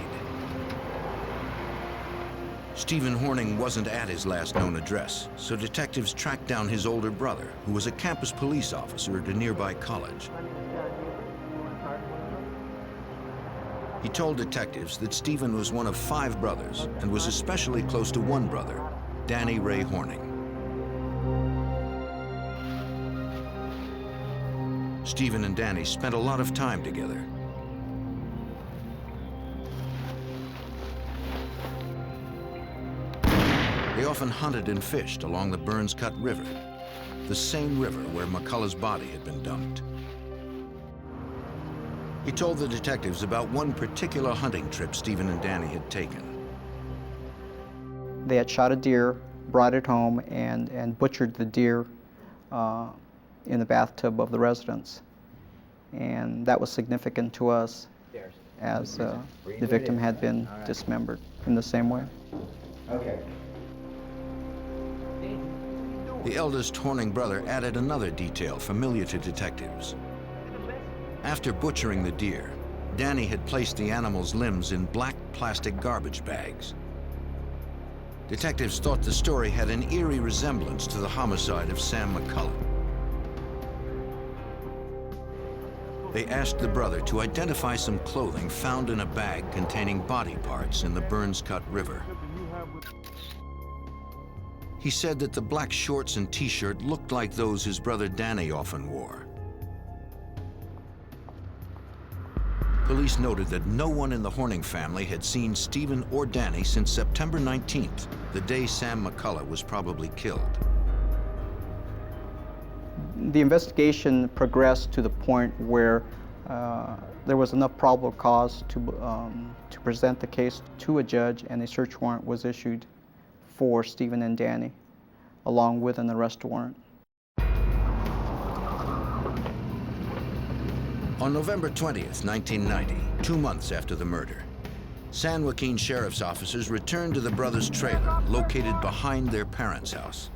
Stephen Horning wasn't at his last known address, so detectives tracked down his older brother, who was a campus police officer at a nearby college. He told detectives that Stephen was one of 5 brothers and was especially close to one brother, Danny Ray Horning. Stephen and Danny spent a lot of time together. They often hunted and fished along the Burns Cut River, the same river where McCullough's body had been dumped. He told the detectives about one particular hunting trip Stephen and Danny had taken. They had shot a deer, brought it home, and butchered the deer in the bathtub of the residence. And that was significant to us, as the victim had been dismembered in the same way. Okay. The eldest Horning brother added another detail familiar to detectives. After butchering the deer, Danny had placed the animal's limbs in black plastic garbage bags. Detectives thought the story had an eerie resemblance to the homicide of Sam McCullough. They asked the brother to identify some clothing found in a bag containing body parts in the Burns Cut River. He said that the black shorts and t-shirt looked like those his brother Danny often wore. Police noted that no one in the Horning family had seen Stephen or Danny since September 19th, the day Sam McCullough was probably killed. The investigation progressed to the point where there was enough probable cause to present the case to a judge, and a search warrant was issued for Stephen and Danny, along with an arrest warrant. On November 20th, 1990, 2 months after the murder, San Joaquin Sheriff's officers returned to the brothers' trailer located behind their parents' house.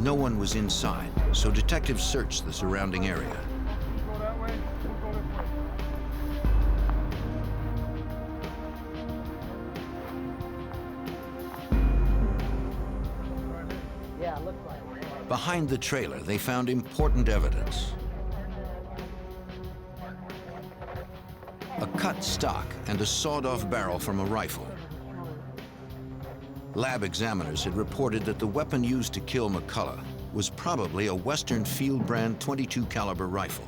No one was inside, so detectives searched the surrounding area. Behind the trailer, they found important evidence. A cut stock and a sawed-off barrel from a rifle. Lab examiners had reported that the weapon used to kill McCullough was probably a Western Field brand .22 caliber rifle.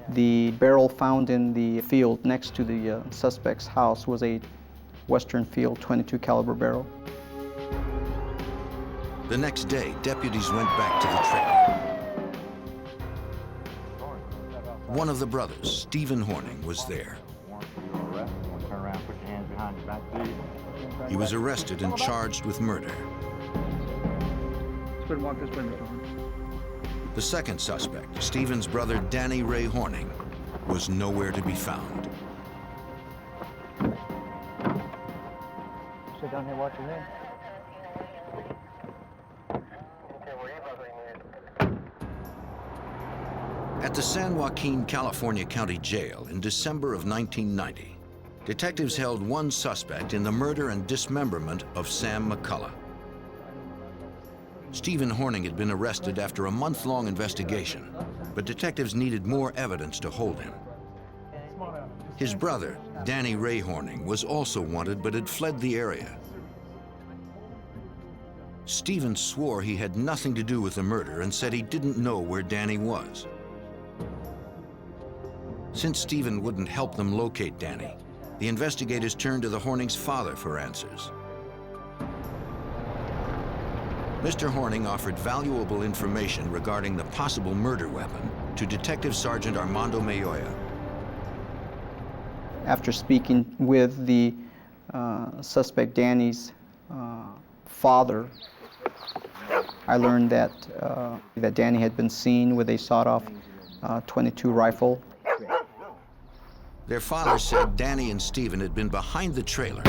The barrel found in the field next to the suspect's house was a Western Field .22 caliber barrel. The next day, deputies went back to the trailer. One of the brothers, Stephen Horning, was there. He was arrested and charged with murder. The second suspect, Stephen's brother Danny Ray Horning, was nowhere to be found. Sit down here, watch your head. At the San Joaquin, California County Jail in December of 1990, detectives held one suspect in the murder and dismemberment of Sam McCullough. Stephen Horning had been arrested after a month-long investigation, but detectives needed more evidence to hold him. His brother, Danny Ray Horning, was also wanted but had fled the area. Stephen swore he had nothing to do with the murder and said he didn't know where Danny was. Since Stephen wouldn't help them locate Danny, the investigators turned to the Horning's father for answers. Mr. Horning offered valuable information regarding the possible murder weapon to Detective Sergeant Armando Mayoya. After speaking with the suspect Danny's father, I learned that that Danny had been seen with a sawed-off .22 rifle. Their father said Danny and Stephen had been behind the trailer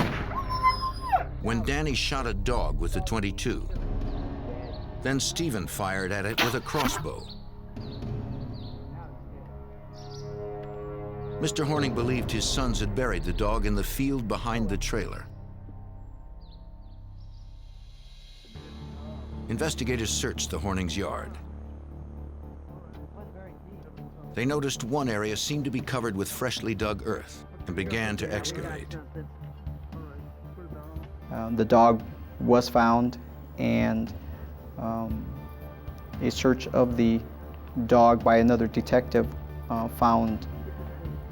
when Danny shot a dog with the .22. Then Stephen fired at it with a crossbow. Mr. Horning believed his sons had buried the dog in the field behind the trailer. Investigators searched the Hornings' yard. They noticed one area seemed to be covered with freshly dug earth and began to excavate. The dog was found, and a search of the dog by another detective found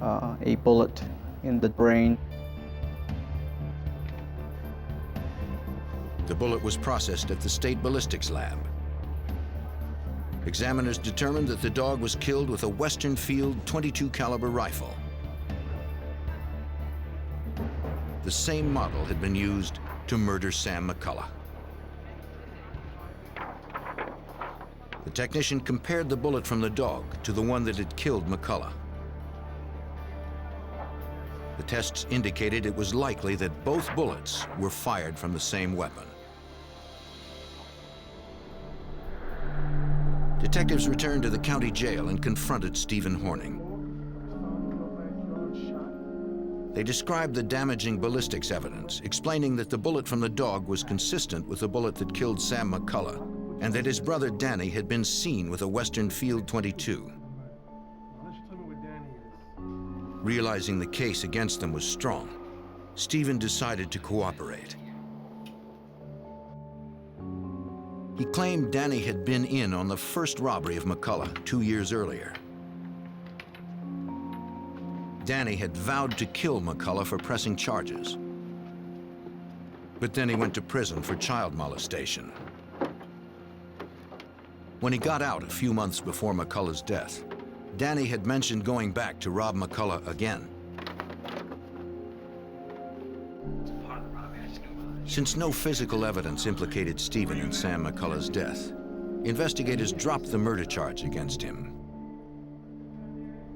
a bullet in the brain. The bullet was processed at the state ballistics lab. Examiners determined that the dog was killed with a Western Field .22 caliber rifle. The same model had been used to murder Sam McCullough. The technician compared the bullet from the dog to the one that had killed McCullough. The tests indicated it was likely that both bullets were fired from the same weapon. Detectives returned to the county jail and confronted Stephen Horning. They described the damaging ballistics evidence, explaining that the bullet from the dog was consistent with the bullet that killed Sam McCullough, and that his brother Danny had been seen with a Western Field .22. Realizing the case against them was strong, Stephen decided to cooperate. He claimed Danny had been in on the first robbery of McCullough 2 years earlier. Danny had vowed to kill McCullough for pressing charges. But then he went to prison for child molestation. When he got out a few months before McCullough's death, Danny had mentioned going back to rob McCullough again. Since no physical evidence implicated Stephen in Sam McCullough's death, investigators dropped the murder charge against him.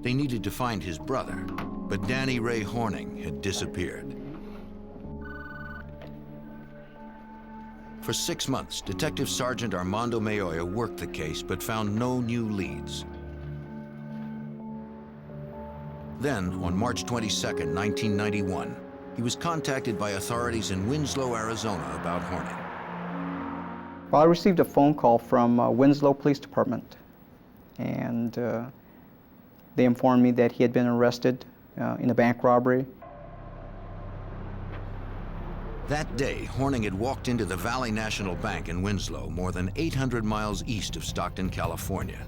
They needed to find his brother, but Danny Ray Horning had disappeared. For 6 months, Detective Sergeant Armando Mayoya worked the case but found no new leads. Then, on March 22, 1991, he was contacted by authorities in Winslow, Arizona about Horning. Well, I received a phone call from Winslow Police Department, and they informed me that he had been arrested in a bank robbery. That day, Horning had walked into the Valley National Bank in Winslow, more than 800 miles east of Stockton, California.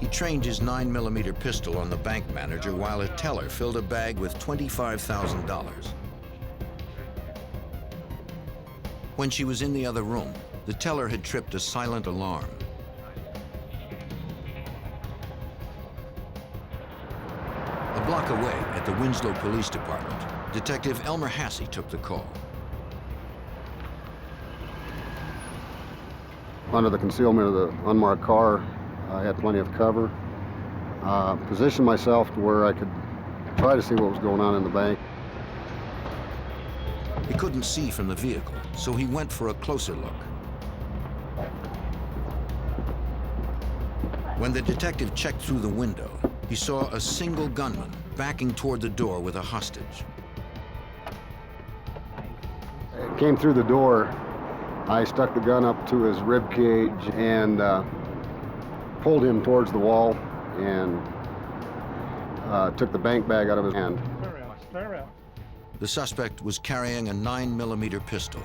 He trained his 9mm pistol on the bank manager while a teller filled a bag with $25,000. When she was in the other room, the teller had tripped a silent alarm. A block away at the Winslow Police Department, Detective Elmer Hassey took the call. Under the concealment of the unmarked car, I had plenty of cover. Positioned myself to where I could try to see what was going on in the bank. He couldn't see from the vehicle, so he went for a closer look. When the detective checked through the window, he saw a single gunman backing toward the door with a hostage. came through the door, I stuck the gun up to his rib cage and pulled him towards the wall and took the bank bag out of his hand. The suspect was carrying a 9mm pistol.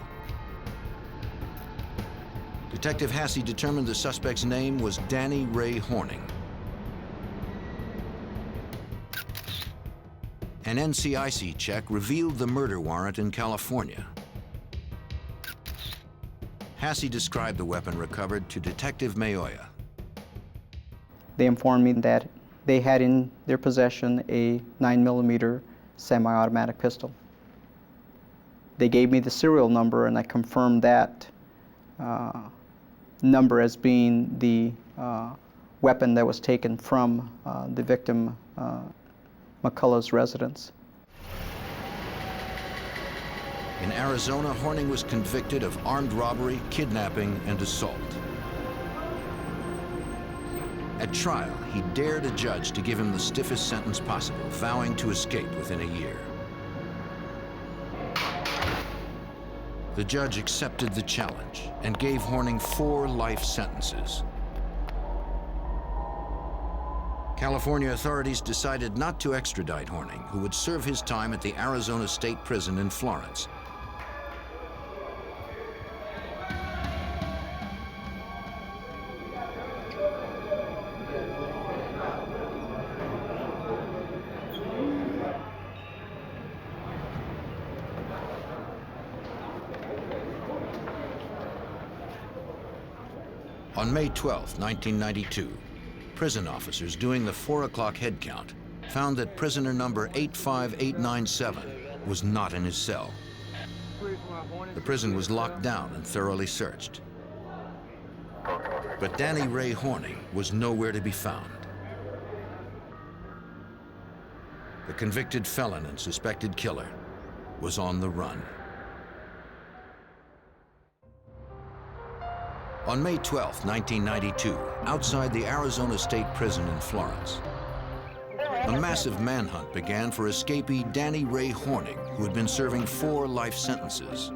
Detective Hassey determined the suspect's name was Danny Ray Horning. An NCIC check revealed the murder warrant in California. Hassey described the weapon recovered to Detective Mayoya. They informed me that they had in their possession a 9mm semi-automatic pistol. They gave me the serial number, and I confirmed that number as being the weapon that was taken from the victim McCullough's residence. In Arizona, Horning was convicted of armed robbery, kidnapping, and assault. At trial, he dared a judge to give him the stiffest sentence possible, vowing to escape within a year. The judge accepted the challenge and gave Horning 4 life sentences. California authorities decided not to extradite Horning, who would serve his time at the Arizona State Prison in Florence. On May 12, 1992, prison officers doing the 4 o'clock head count found that prisoner number 85897 was not in his cell. The prison was locked down and thoroughly searched. But Danny Ray Horning was nowhere to be found. The convicted felon and suspected killer was on the run. On May 12, 1992, outside the Arizona State Prison in Florence, a massive manhunt began for escapee Danny Ray Horning, who had been serving 4 life sentences.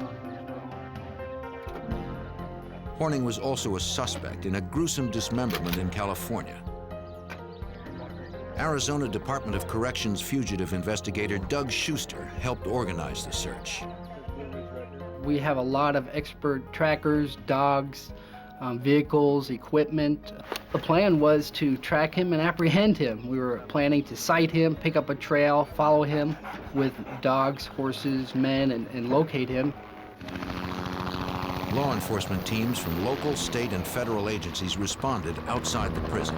Horning was also a suspect in a gruesome dismemberment in California. Arizona Department of Corrections fugitive investigator Doug Schuster helped organize the search. We have a lot of expert trackers, dogs, vehicles, equipment. The plan was to track him and apprehend him. We were planning to cite him, pick up a trail, follow him with dogs, horses, men, and locate him. Law enforcement teams from local, state, and federal agencies responded outside the prison.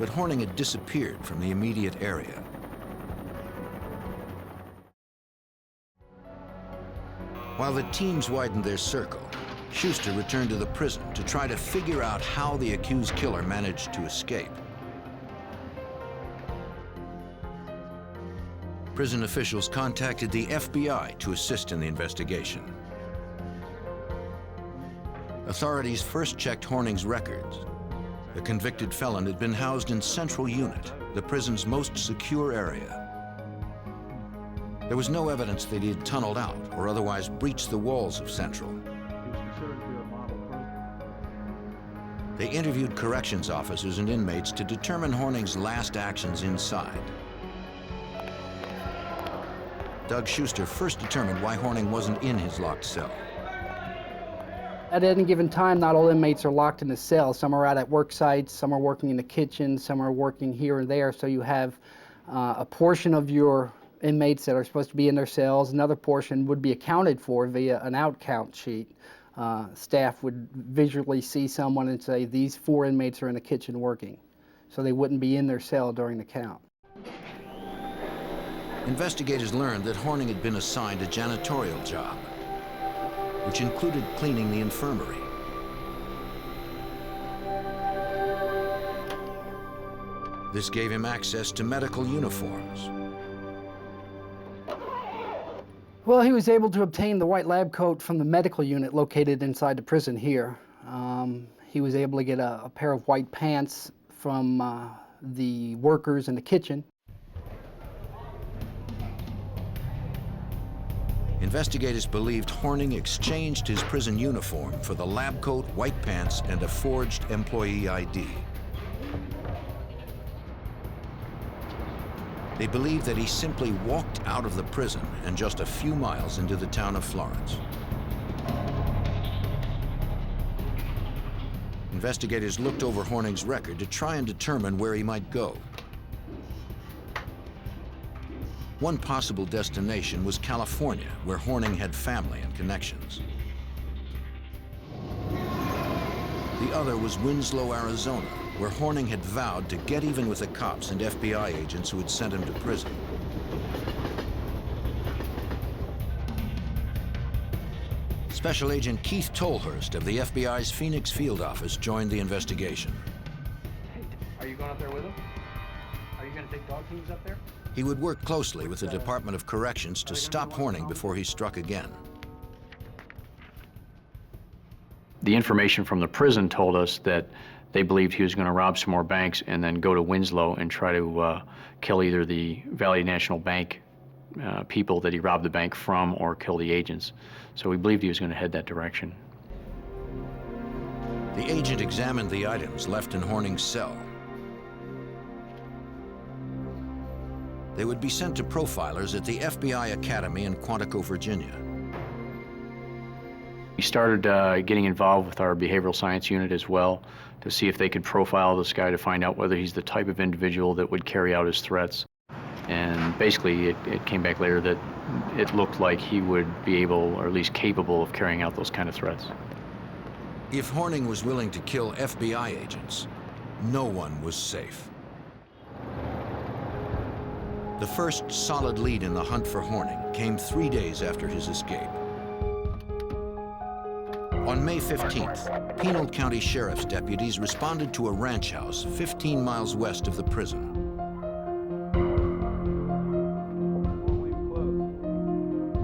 But Horning had disappeared from the immediate area. While the teams widened their circle, Schuster returned to the prison to try to figure out how the accused killer managed to escape. Prison officials contacted the FBI to assist in the investigation. Authorities first checked Horning's records. The convicted felon had been housed in Central Unit, the prison's most secure area. There was no evidence that he had tunneled out or otherwise breached the walls of Central. They interviewed corrections officers and inmates to determine Horning's last actions inside. Doug Schuster first determined why Horning wasn't in his locked cell. At any given time, not all inmates are locked in the cell. Some are out at work sites, some are working in the kitchen, some are working here and there. So you have a portion of your inmates that are supposed to be in their cells. Another portion would be accounted for via an out count sheet. Staff would visually see someone and say, these 4 inmates are in the kitchen working. So they wouldn't be in their cell during the count. Investigators learned that Horning had been assigned a janitorial job, which included cleaning the infirmary. This gave him access to medical uniforms. Well, he was able to obtain the white lab coat from the medical unit located inside the prison here. He was able to get a pair of white pants from the workers in the kitchen. Investigators believed Horning exchanged his prison uniform for the lab coat, white pants, and a forged employee ID. They believe that he simply walked out of the prison and just a few miles into the town of Florence. Investigators looked over Horning's record to try and determine where he might go. One possible destination was California, where Horning had family and connections. The other was Winslow, Arizona, where Horning had vowed to get even with the cops and FBI agents who had sent him to prison. Special Agent Keith Tolhurst of the FBI's Phoenix field office joined the investigation. Hey, are you going up there with him? Are you going to take dog teams up there? He would work closely with the Department of Corrections to stop Horning before he struck again. The information from the prison told us that they believed he was going to rob some more banks and then go to Winslow and try to kill either the Valley National Bank people that he robbed the bank from or kill the agents. So we believed he was going to head that direction. The agent examined the items left in Horning's cell. They would be sent to profilers at the FBI Academy in Quantico, Virginia. We started getting involved with our behavioral science unit as well to see if they could profile this guy to find out whether he's the type of individual that would carry out his threats. And basically, it came back later that it looked like he would be able, or at least capable, of carrying out those kind of threats. If Horning was willing to kill FBI agents, no one was safe. The first solid lead in the hunt for Horning came 3 days after his escape. On May 15th, Pinal County Sheriff's deputies responded to a ranch house 15 miles west of the prison.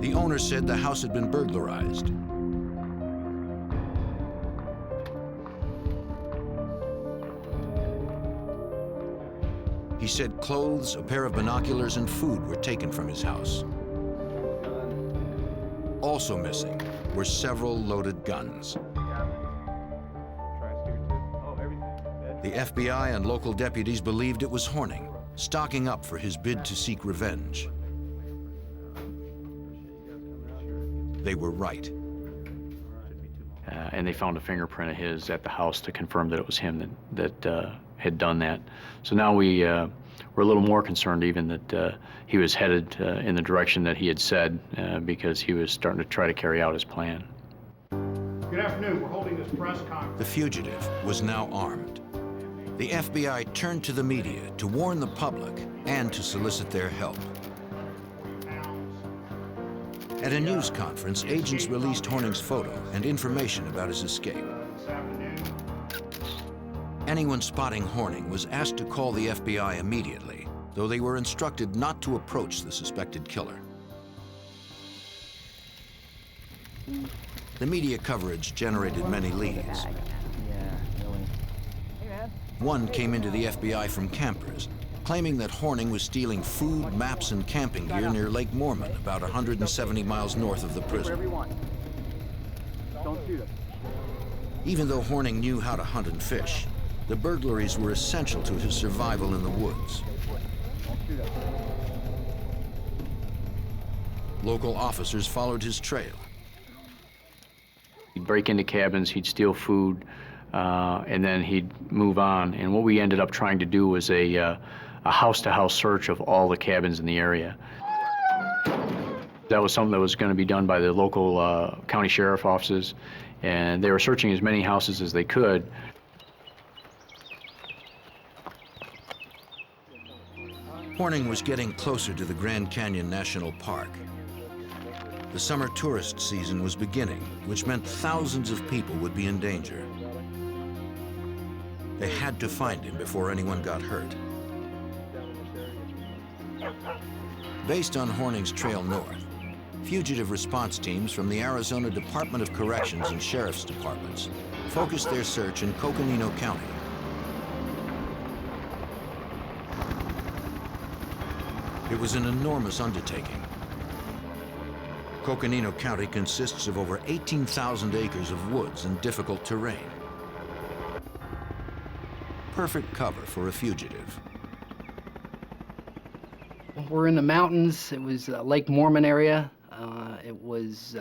The owner said the house had been burglarized. He said clothes, a pair of binoculars, and food were taken from his house. Also missing were several loaded guns. The FBI and local deputies believed it was Horning, stocking up for his bid to seek revenge. They were right. And they found a fingerprint of his at the house to confirm that it was him that had done that. So now we're a little more concerned even that he was headed in the direction that he had said because he was starting to try to carry out his plan. Good afternoon. We're holding this press conference. The fugitive was now armed. The FBI turned to the media to warn the public and to solicit their help. At a news conference, agents released Horning's photo and information about his escape. Anyone spotting Horning was asked to call the FBI immediately, though they were instructed not to approach the suspected killer. The media coverage generated many leads. One came into the FBI from campers, claiming that Horning was stealing food, maps, and camping gear near Lake Mormon, about 170 miles north of the prison. Even though Horning knew how to hunt and fish, the burglaries were essential to his survival in the woods. Local officers followed his trail. He'd break into cabins, he'd steal food, and then he'd move on. And what we ended up trying to do was a house-to-house search of all the cabins in the area. That was something that was going to be done by the local county sheriff offices, and they were searching as many houses as they could. Horning was getting closer to the Grand Canyon National Park. The summer tourist season was beginning, which meant thousands of people would be in danger. They had to find him before anyone got hurt. Based on Horning's trail north, fugitive response teams from the Arizona Department of Corrections and Sheriff's Departments focused their search in Coconino County. It was an enormous undertaking. Coconino County consists of over 18,000 acres of woods and difficult terrain. Perfect cover for a fugitive. We're in the mountains. It was Lake Mormon area. It was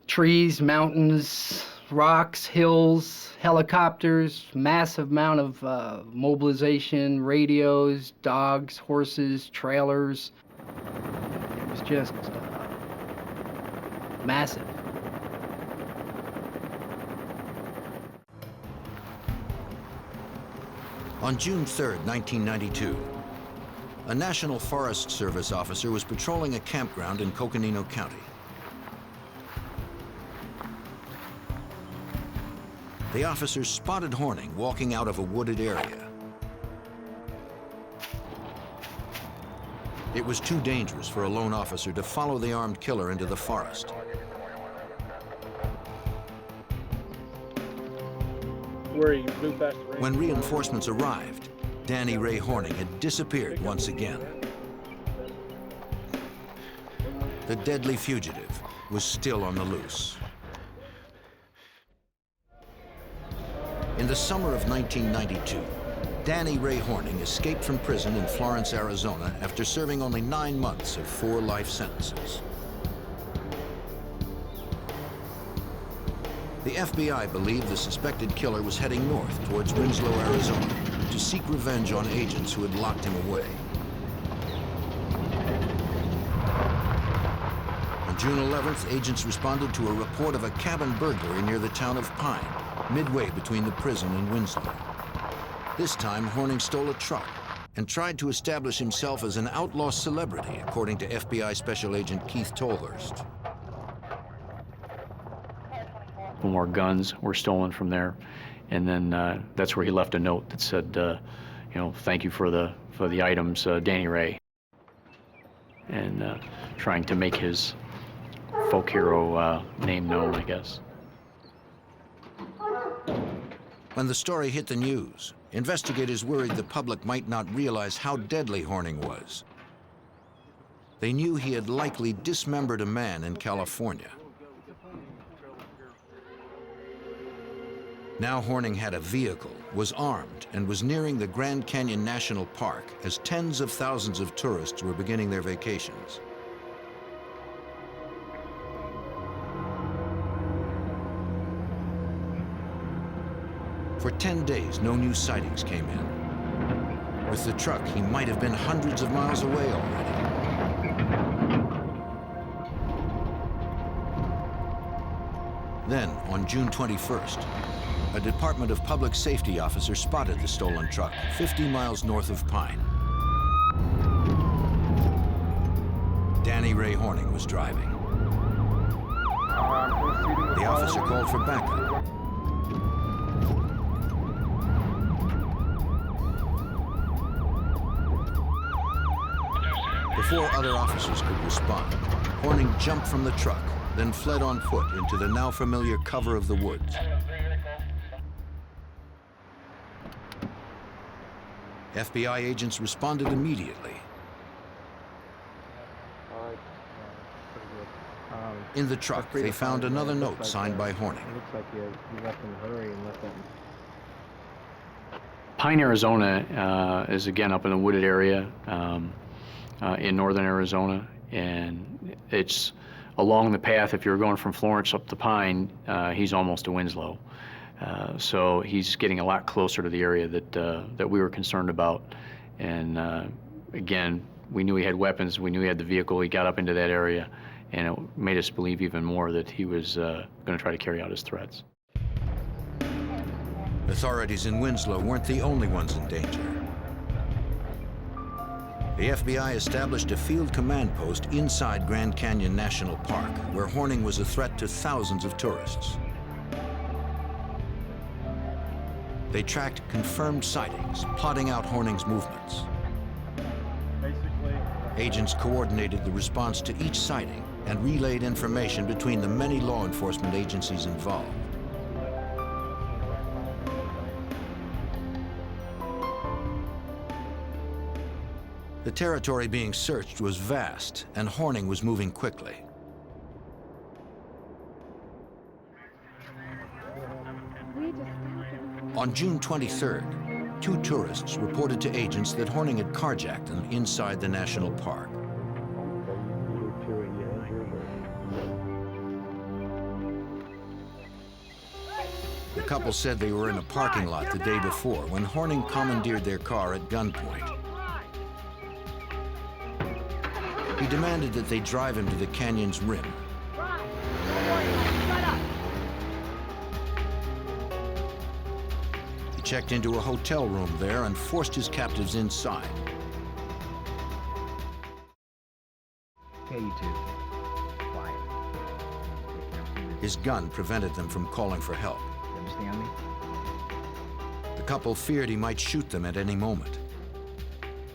trees, mountains, rocks, hills, helicopters, massive amount of mobilization, radios, dogs, horses, trailers. It was just massive. On June 3rd, 1992, a National Forest Service officer was patrolling a campground in Coconino County. The officer spotted Horning walking out of a wooded area. It was too dangerous for a lone officer to follow the armed killer into the forest. When reinforcements arrived, Danny Ray Horning had disappeared once again. The deadly fugitive was still on the loose. In the summer of 1992, Danny Ray Horning escaped from prison in Florence, Arizona after serving only 9 months of 4 life sentences. The FBI believed the suspected killer was heading north towards Winslow, Arizona, to seek revenge on agents who had locked him away. On June 11th, agents responded to a report of a cabin burglary near the town of Pine, midway between the prison and Winslow. This time, Horning stole a truck and tried to establish himself as an outlaw celebrity, according to FBI Special Agent Keith Tolhurst. More guns were stolen from there, and then that's where he left a note that said, you know, thank you for the items, Danny Ray, and trying to make his folk hero name known, I guess. When the story hit the news, investigators worried the public might not realize how deadly Horning was. They knew he had likely dismembered a man in California. Now Horning had a vehicle, was armed, and was nearing the Grand Canyon National Park as tens of thousands of tourists were beginning their vacations. For 10 days, no new sightings came in. With the truck, he might have been hundreds of miles away already. Then, on June 21st, a Department of Public Safety officer spotted the stolen truck 50 miles north of Pine. Danny Ray Horning was driving. The officer called for backup. Before other officers could respond, Horning jumped from the truck, then fled on foot into the now familiar cover of the woods. FBI agents responded immediately. In the truck, they found another note signed by Horning. It looks like you left in a hurry and left that. Pine, Arizona is again up in a wooded area in northern Arizona, and it's along the path. If you're going from Florence up to Pine, he's almost to Winslow. So he's getting a lot closer to the area that we were concerned about. And again, we knew he had weapons, we knew he had the vehicle, he got up into that area, and it made us believe even more that he was going to try to carry out his threats. Authorities in Winslow weren't the only ones in danger. The FBI established a field command post inside Grand Canyon National Park, where Horning was a threat to thousands of tourists. They tracked confirmed sightings, plotting out Horning's movements. Agents coordinated the response to each sighting and relayed information between the many law enforcement agencies involved. The territory being searched was vast, and Horning was moving quickly. On June 23rd, 2 tourists reported to agents that Horning had carjacked them inside the national park. The couple said they were in a parking lot the day before when Horning commandeered their car at gunpoint. He demanded that they drive him to the canyon's rim. He checked into a hotel room there and forced his captives inside. Okay, you two. Quiet. His gun prevented them from calling for help. You understand me? The couple feared he might shoot them at any moment.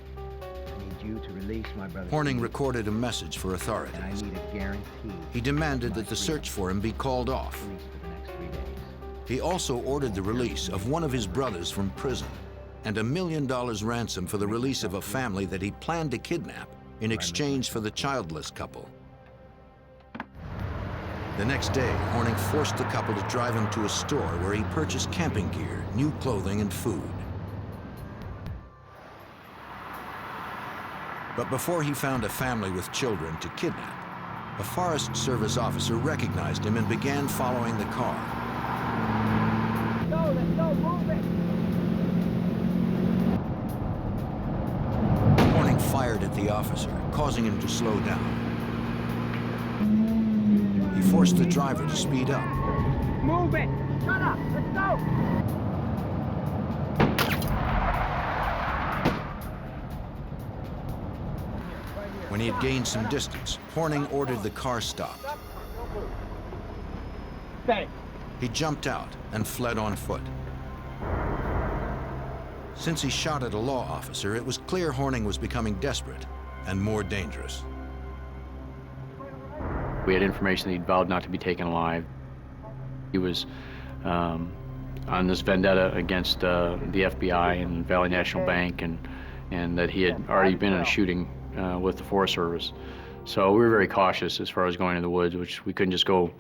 I need you to release my brother. Horning recorded a message for authorities. And I need a guarantee. He demanded that the search for him be called off. For the next 3 days. He also ordered the release of one of his brothers from prison and $1 million ransom for the release of a family that he planned to kidnap in exchange for the childless couple. The next day, Horning forced the couple to drive him to a store where he purchased camping gear, new clothing, and food. But before he found a family with children to kidnap, a Forest Service officer recognized him and began following the car. Go, let's go, move it! Horning fired at the officer, causing him to slow down. He forced the driver to speed up. Move it! Shut up! Let's go! When he had gained some distance, Horning ordered the car stopped. He jumped out and fled on foot. Since he shot at a law officer, it was clear Horning was becoming desperate and more dangerous. We had information that he'd vowed not to be taken alive. He was on this vendetta against the FBI and Valley National Bank, and that he had already been in a shooting with the Forest Service. So we were very cautious as far as going in the woods, which we couldn't just go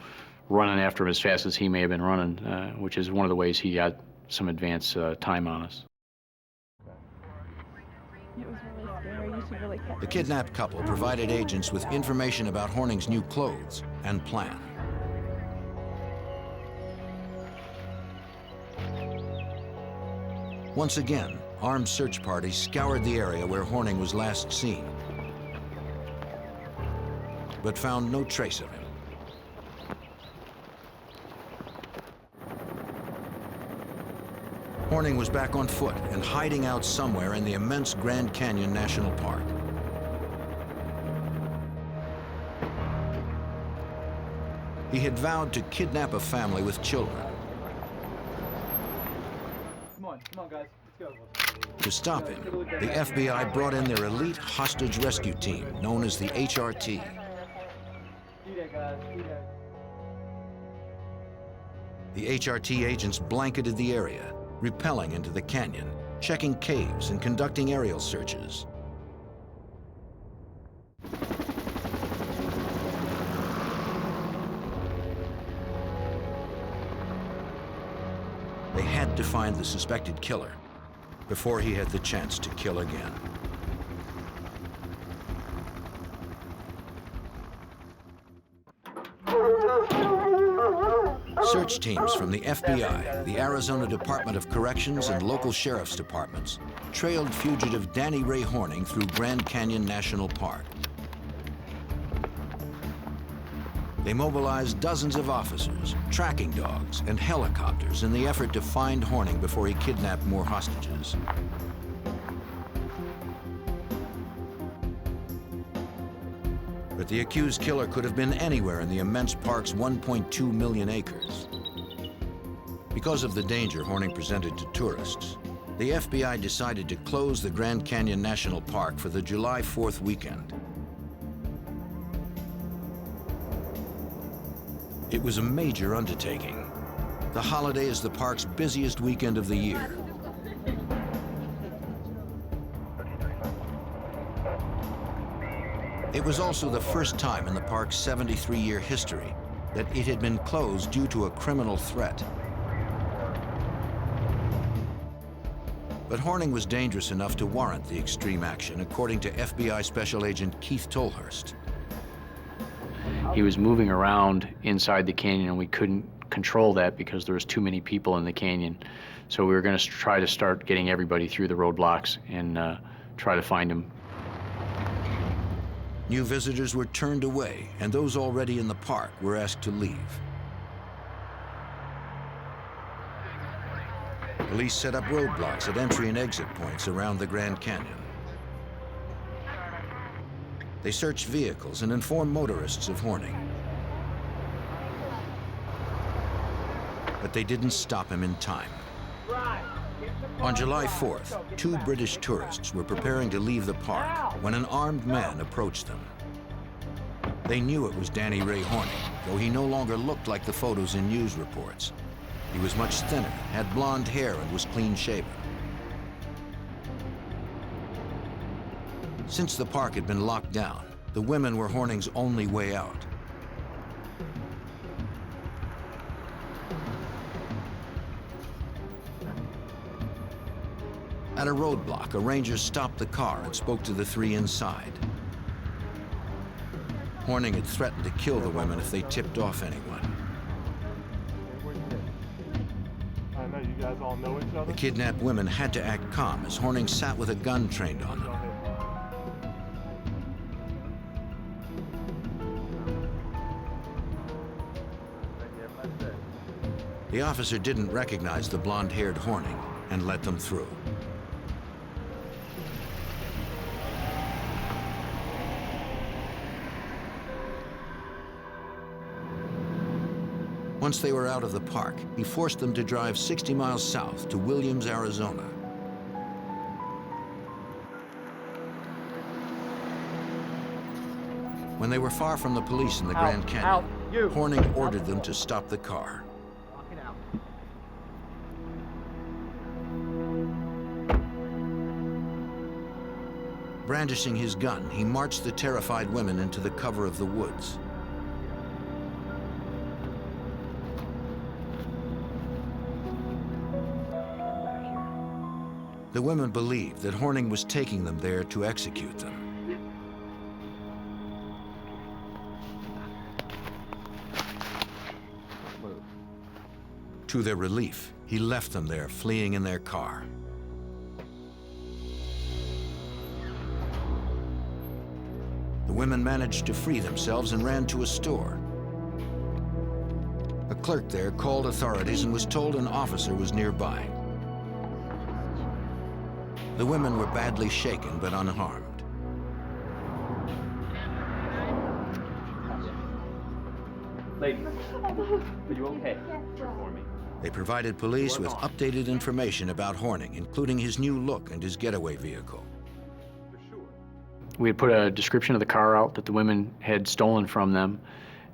running after him as fast as he may have been running, which is one of the ways he got some advance time on us. The kidnapped couple provided agents with information about Horning's new clothes and plan. Once again, armed search parties scoured the area where Horning was last seen, but found no trace of him. Horning was back on foot and hiding out somewhere in the immense Grand Canyon National Park. He had vowed to kidnap a family with children. Come on, guys. Let's go. To stop him, the FBI brought in their elite hostage rescue team, known as the HRT. The HRT agents blanketed the area, rappelling into the canyon, checking caves and conducting aerial searches. They had to find the suspected killer before he had the chance to kill again. Search teams from the FBI, the Arizona Department of Corrections, and local sheriff's departments trailed fugitive Danny Ray Horning through Grand Canyon National Park. They mobilized dozens of officers, tracking dogs, and helicopters in the effort to find Horning before he kidnapped more hostages. But the accused killer could have been anywhere in the immense park's 1.2 million acres. Because of the danger Horning presented to tourists, the FBI decided to close the Grand Canyon National Park for the July 4th weekend. It was a major undertaking. The holiday is the park's busiest weekend of the year. It was also the first time in the park's 73-year history that it had been closed due to a criminal threat. But Horning was dangerous enough to warrant the extreme action, according to FBI Special Agent Keith Tolhurst. He was moving around inside the canyon, and we couldn't control that because there was too many people in the canyon. So we were going to try to start getting everybody through the roadblocks and try to find him. New visitors were turned away, and those already in the park were asked to leave. Police set up roadblocks at entry and exit points around the Grand Canyon. They searched vehicles and informed motorists of Horning. But they didn't stop him in time. On July 4th, 2 British tourists were preparing to leave the park when an armed man approached them. They knew it was Danny Ray Horning, though he no longer looked like the photos in news reports. He was much thinner, had blonde hair, and was clean-shaven. Since the park had been locked down, the women were Horning's only way out. At a roadblock, a ranger stopped the car and spoke to the 3 inside. Horning had threatened to kill the women if they tipped off anyone. I know you guys all know each other. The kidnapped women had to act calm as Horning sat with a gun trained on them. The officer didn't recognize the blonde-haired Horning and let them through. Once they were out of the park, he forced them to drive 60 miles south to Williams, Arizona. When they were far from the police in the Grand Canyon, Horning ordered them to stop the car. Brandishing his gun, he marched the terrified women into the cover of the woods. The women believed that Horning was taking them there to execute them. To their relief, he left them there, fleeing in their car. The women managed to free themselves and ran to a store. A clerk there called authorities and was told an officer was nearby. The women were badly shaken but unharmed. Ladies, are you okay? For me. They provided police with updated information about Horning, including his new look and his getaway vehicle. We had put a description of the car out that the women had stolen from them,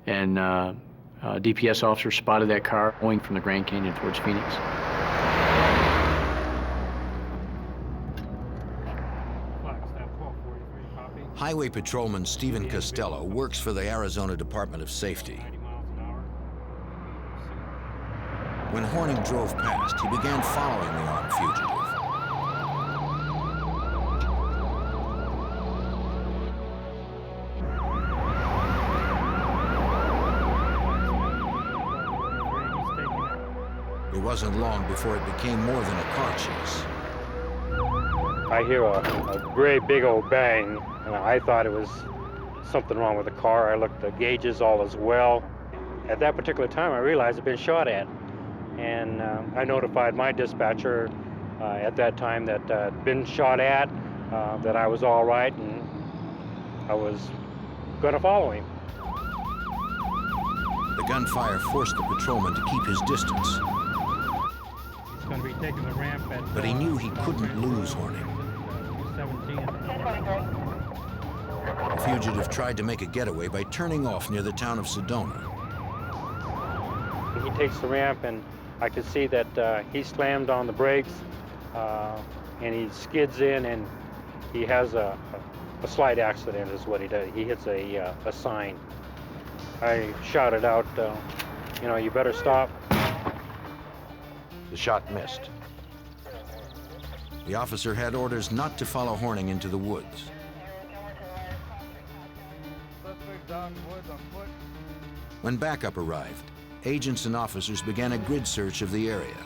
and a DPS officer spotted that car going from the Grand Canyon towards Phoenix. Highway Patrolman Stephen Costello works for the Arizona Department of Safety. When Horning drove past, he began following the armed fugitive. It wasn't long before it became more than a car chase. I hear a great big old bang, and I thought it was something wrong with the car. I looked at the gauges, all as well. At that particular time, I realized I'd been shot at. And I notified my dispatcher at that time that I'd been shot at, that I was all right, and I was going to follow him. The gunfire forced the patrolman to keep his distance. He's going to be taking the ramp at... But he knew he couldn't lose Horning. 17. The fugitive tried to make a getaway by turning off near the town of Sedona. He takes the ramp, and I could see that he slammed on the brakes, and he skids in, and he has a a slight accident is what he did. He hits a sign. I shouted out, you know, you better stop. The shot missed. The officer had orders not to follow Horning into the woods. When backup arrived, agents and officers began a grid search of the area.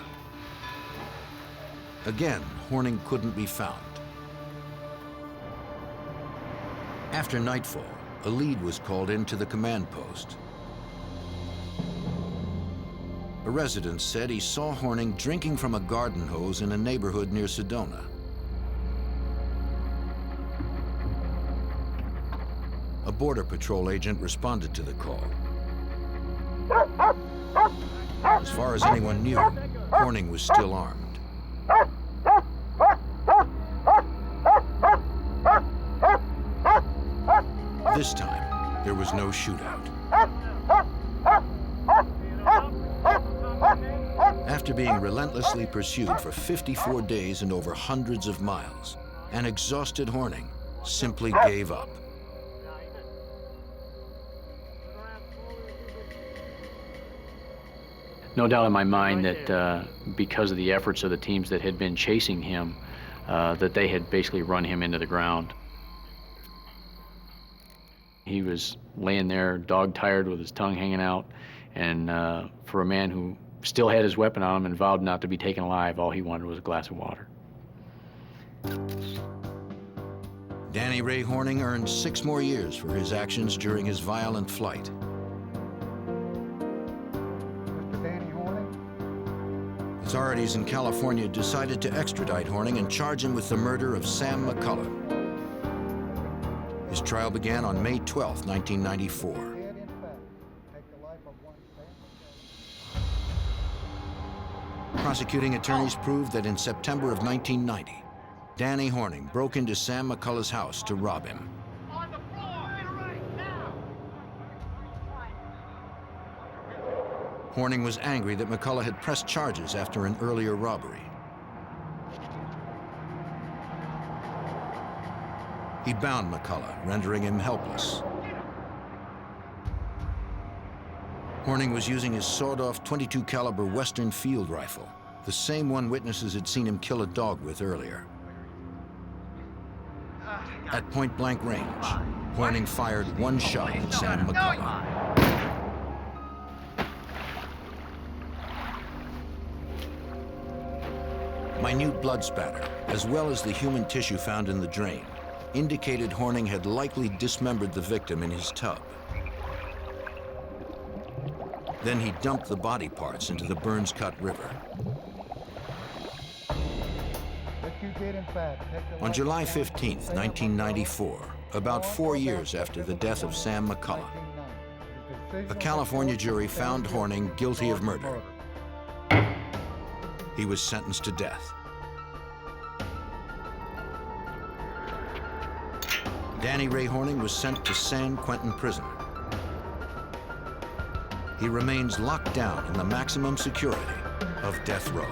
Again, Horning couldn't be found. After nightfall, a lead was called into the command post. A resident said he saw Horning drinking from a garden hose in a neighborhood near Sedona. A Border Patrol agent responded to the call. As far as anyone knew, Horning was still armed. This time, there was no shootout. After being relentlessly pursued for 54 days and over hundreds of miles, an exhausted Horning simply gave up. No doubt in my mind that because of the efforts of the teams that had been chasing him, that they had basically run him into the ground. He was laying there, dog-tired with his tongue hanging out, and for a man who still had his weapon on him and vowed not to be taken alive, all he wanted was a glass of water. Danny Ray Horning earned 6 more years for his actions during his violent flight. Authorities in California decided to extradite Horning and charge him with the murder of Sam McCullough. His trial began on May 12, 1994. Prosecuting attorneys proved that in September of 1990, Danny Horning broke into Sam McCullough's house to rob him. Horning was angry that McCullough had pressed charges after an earlier robbery. He bound McCullough, rendering him helpless. Horning was using his sawed-off .22 caliber Western field rifle, the same one witnesses had seen him kill a dog with earlier. At point-blank range, Horning fired 1 shot at Sam McCullough. Minute blood spatter, as well as the human tissue found in the drain, indicated Horning had likely dismembered the victim in his tub. Then he dumped the body parts into the Burns Cut River. On July 15, 1994, about 4 years after the death of Sam McCullough, a California jury found Horning guilty of murder. He was sentenced to death. Danny Ray Horning was sent to San Quentin Prison. He remains locked down in the maximum security of death row.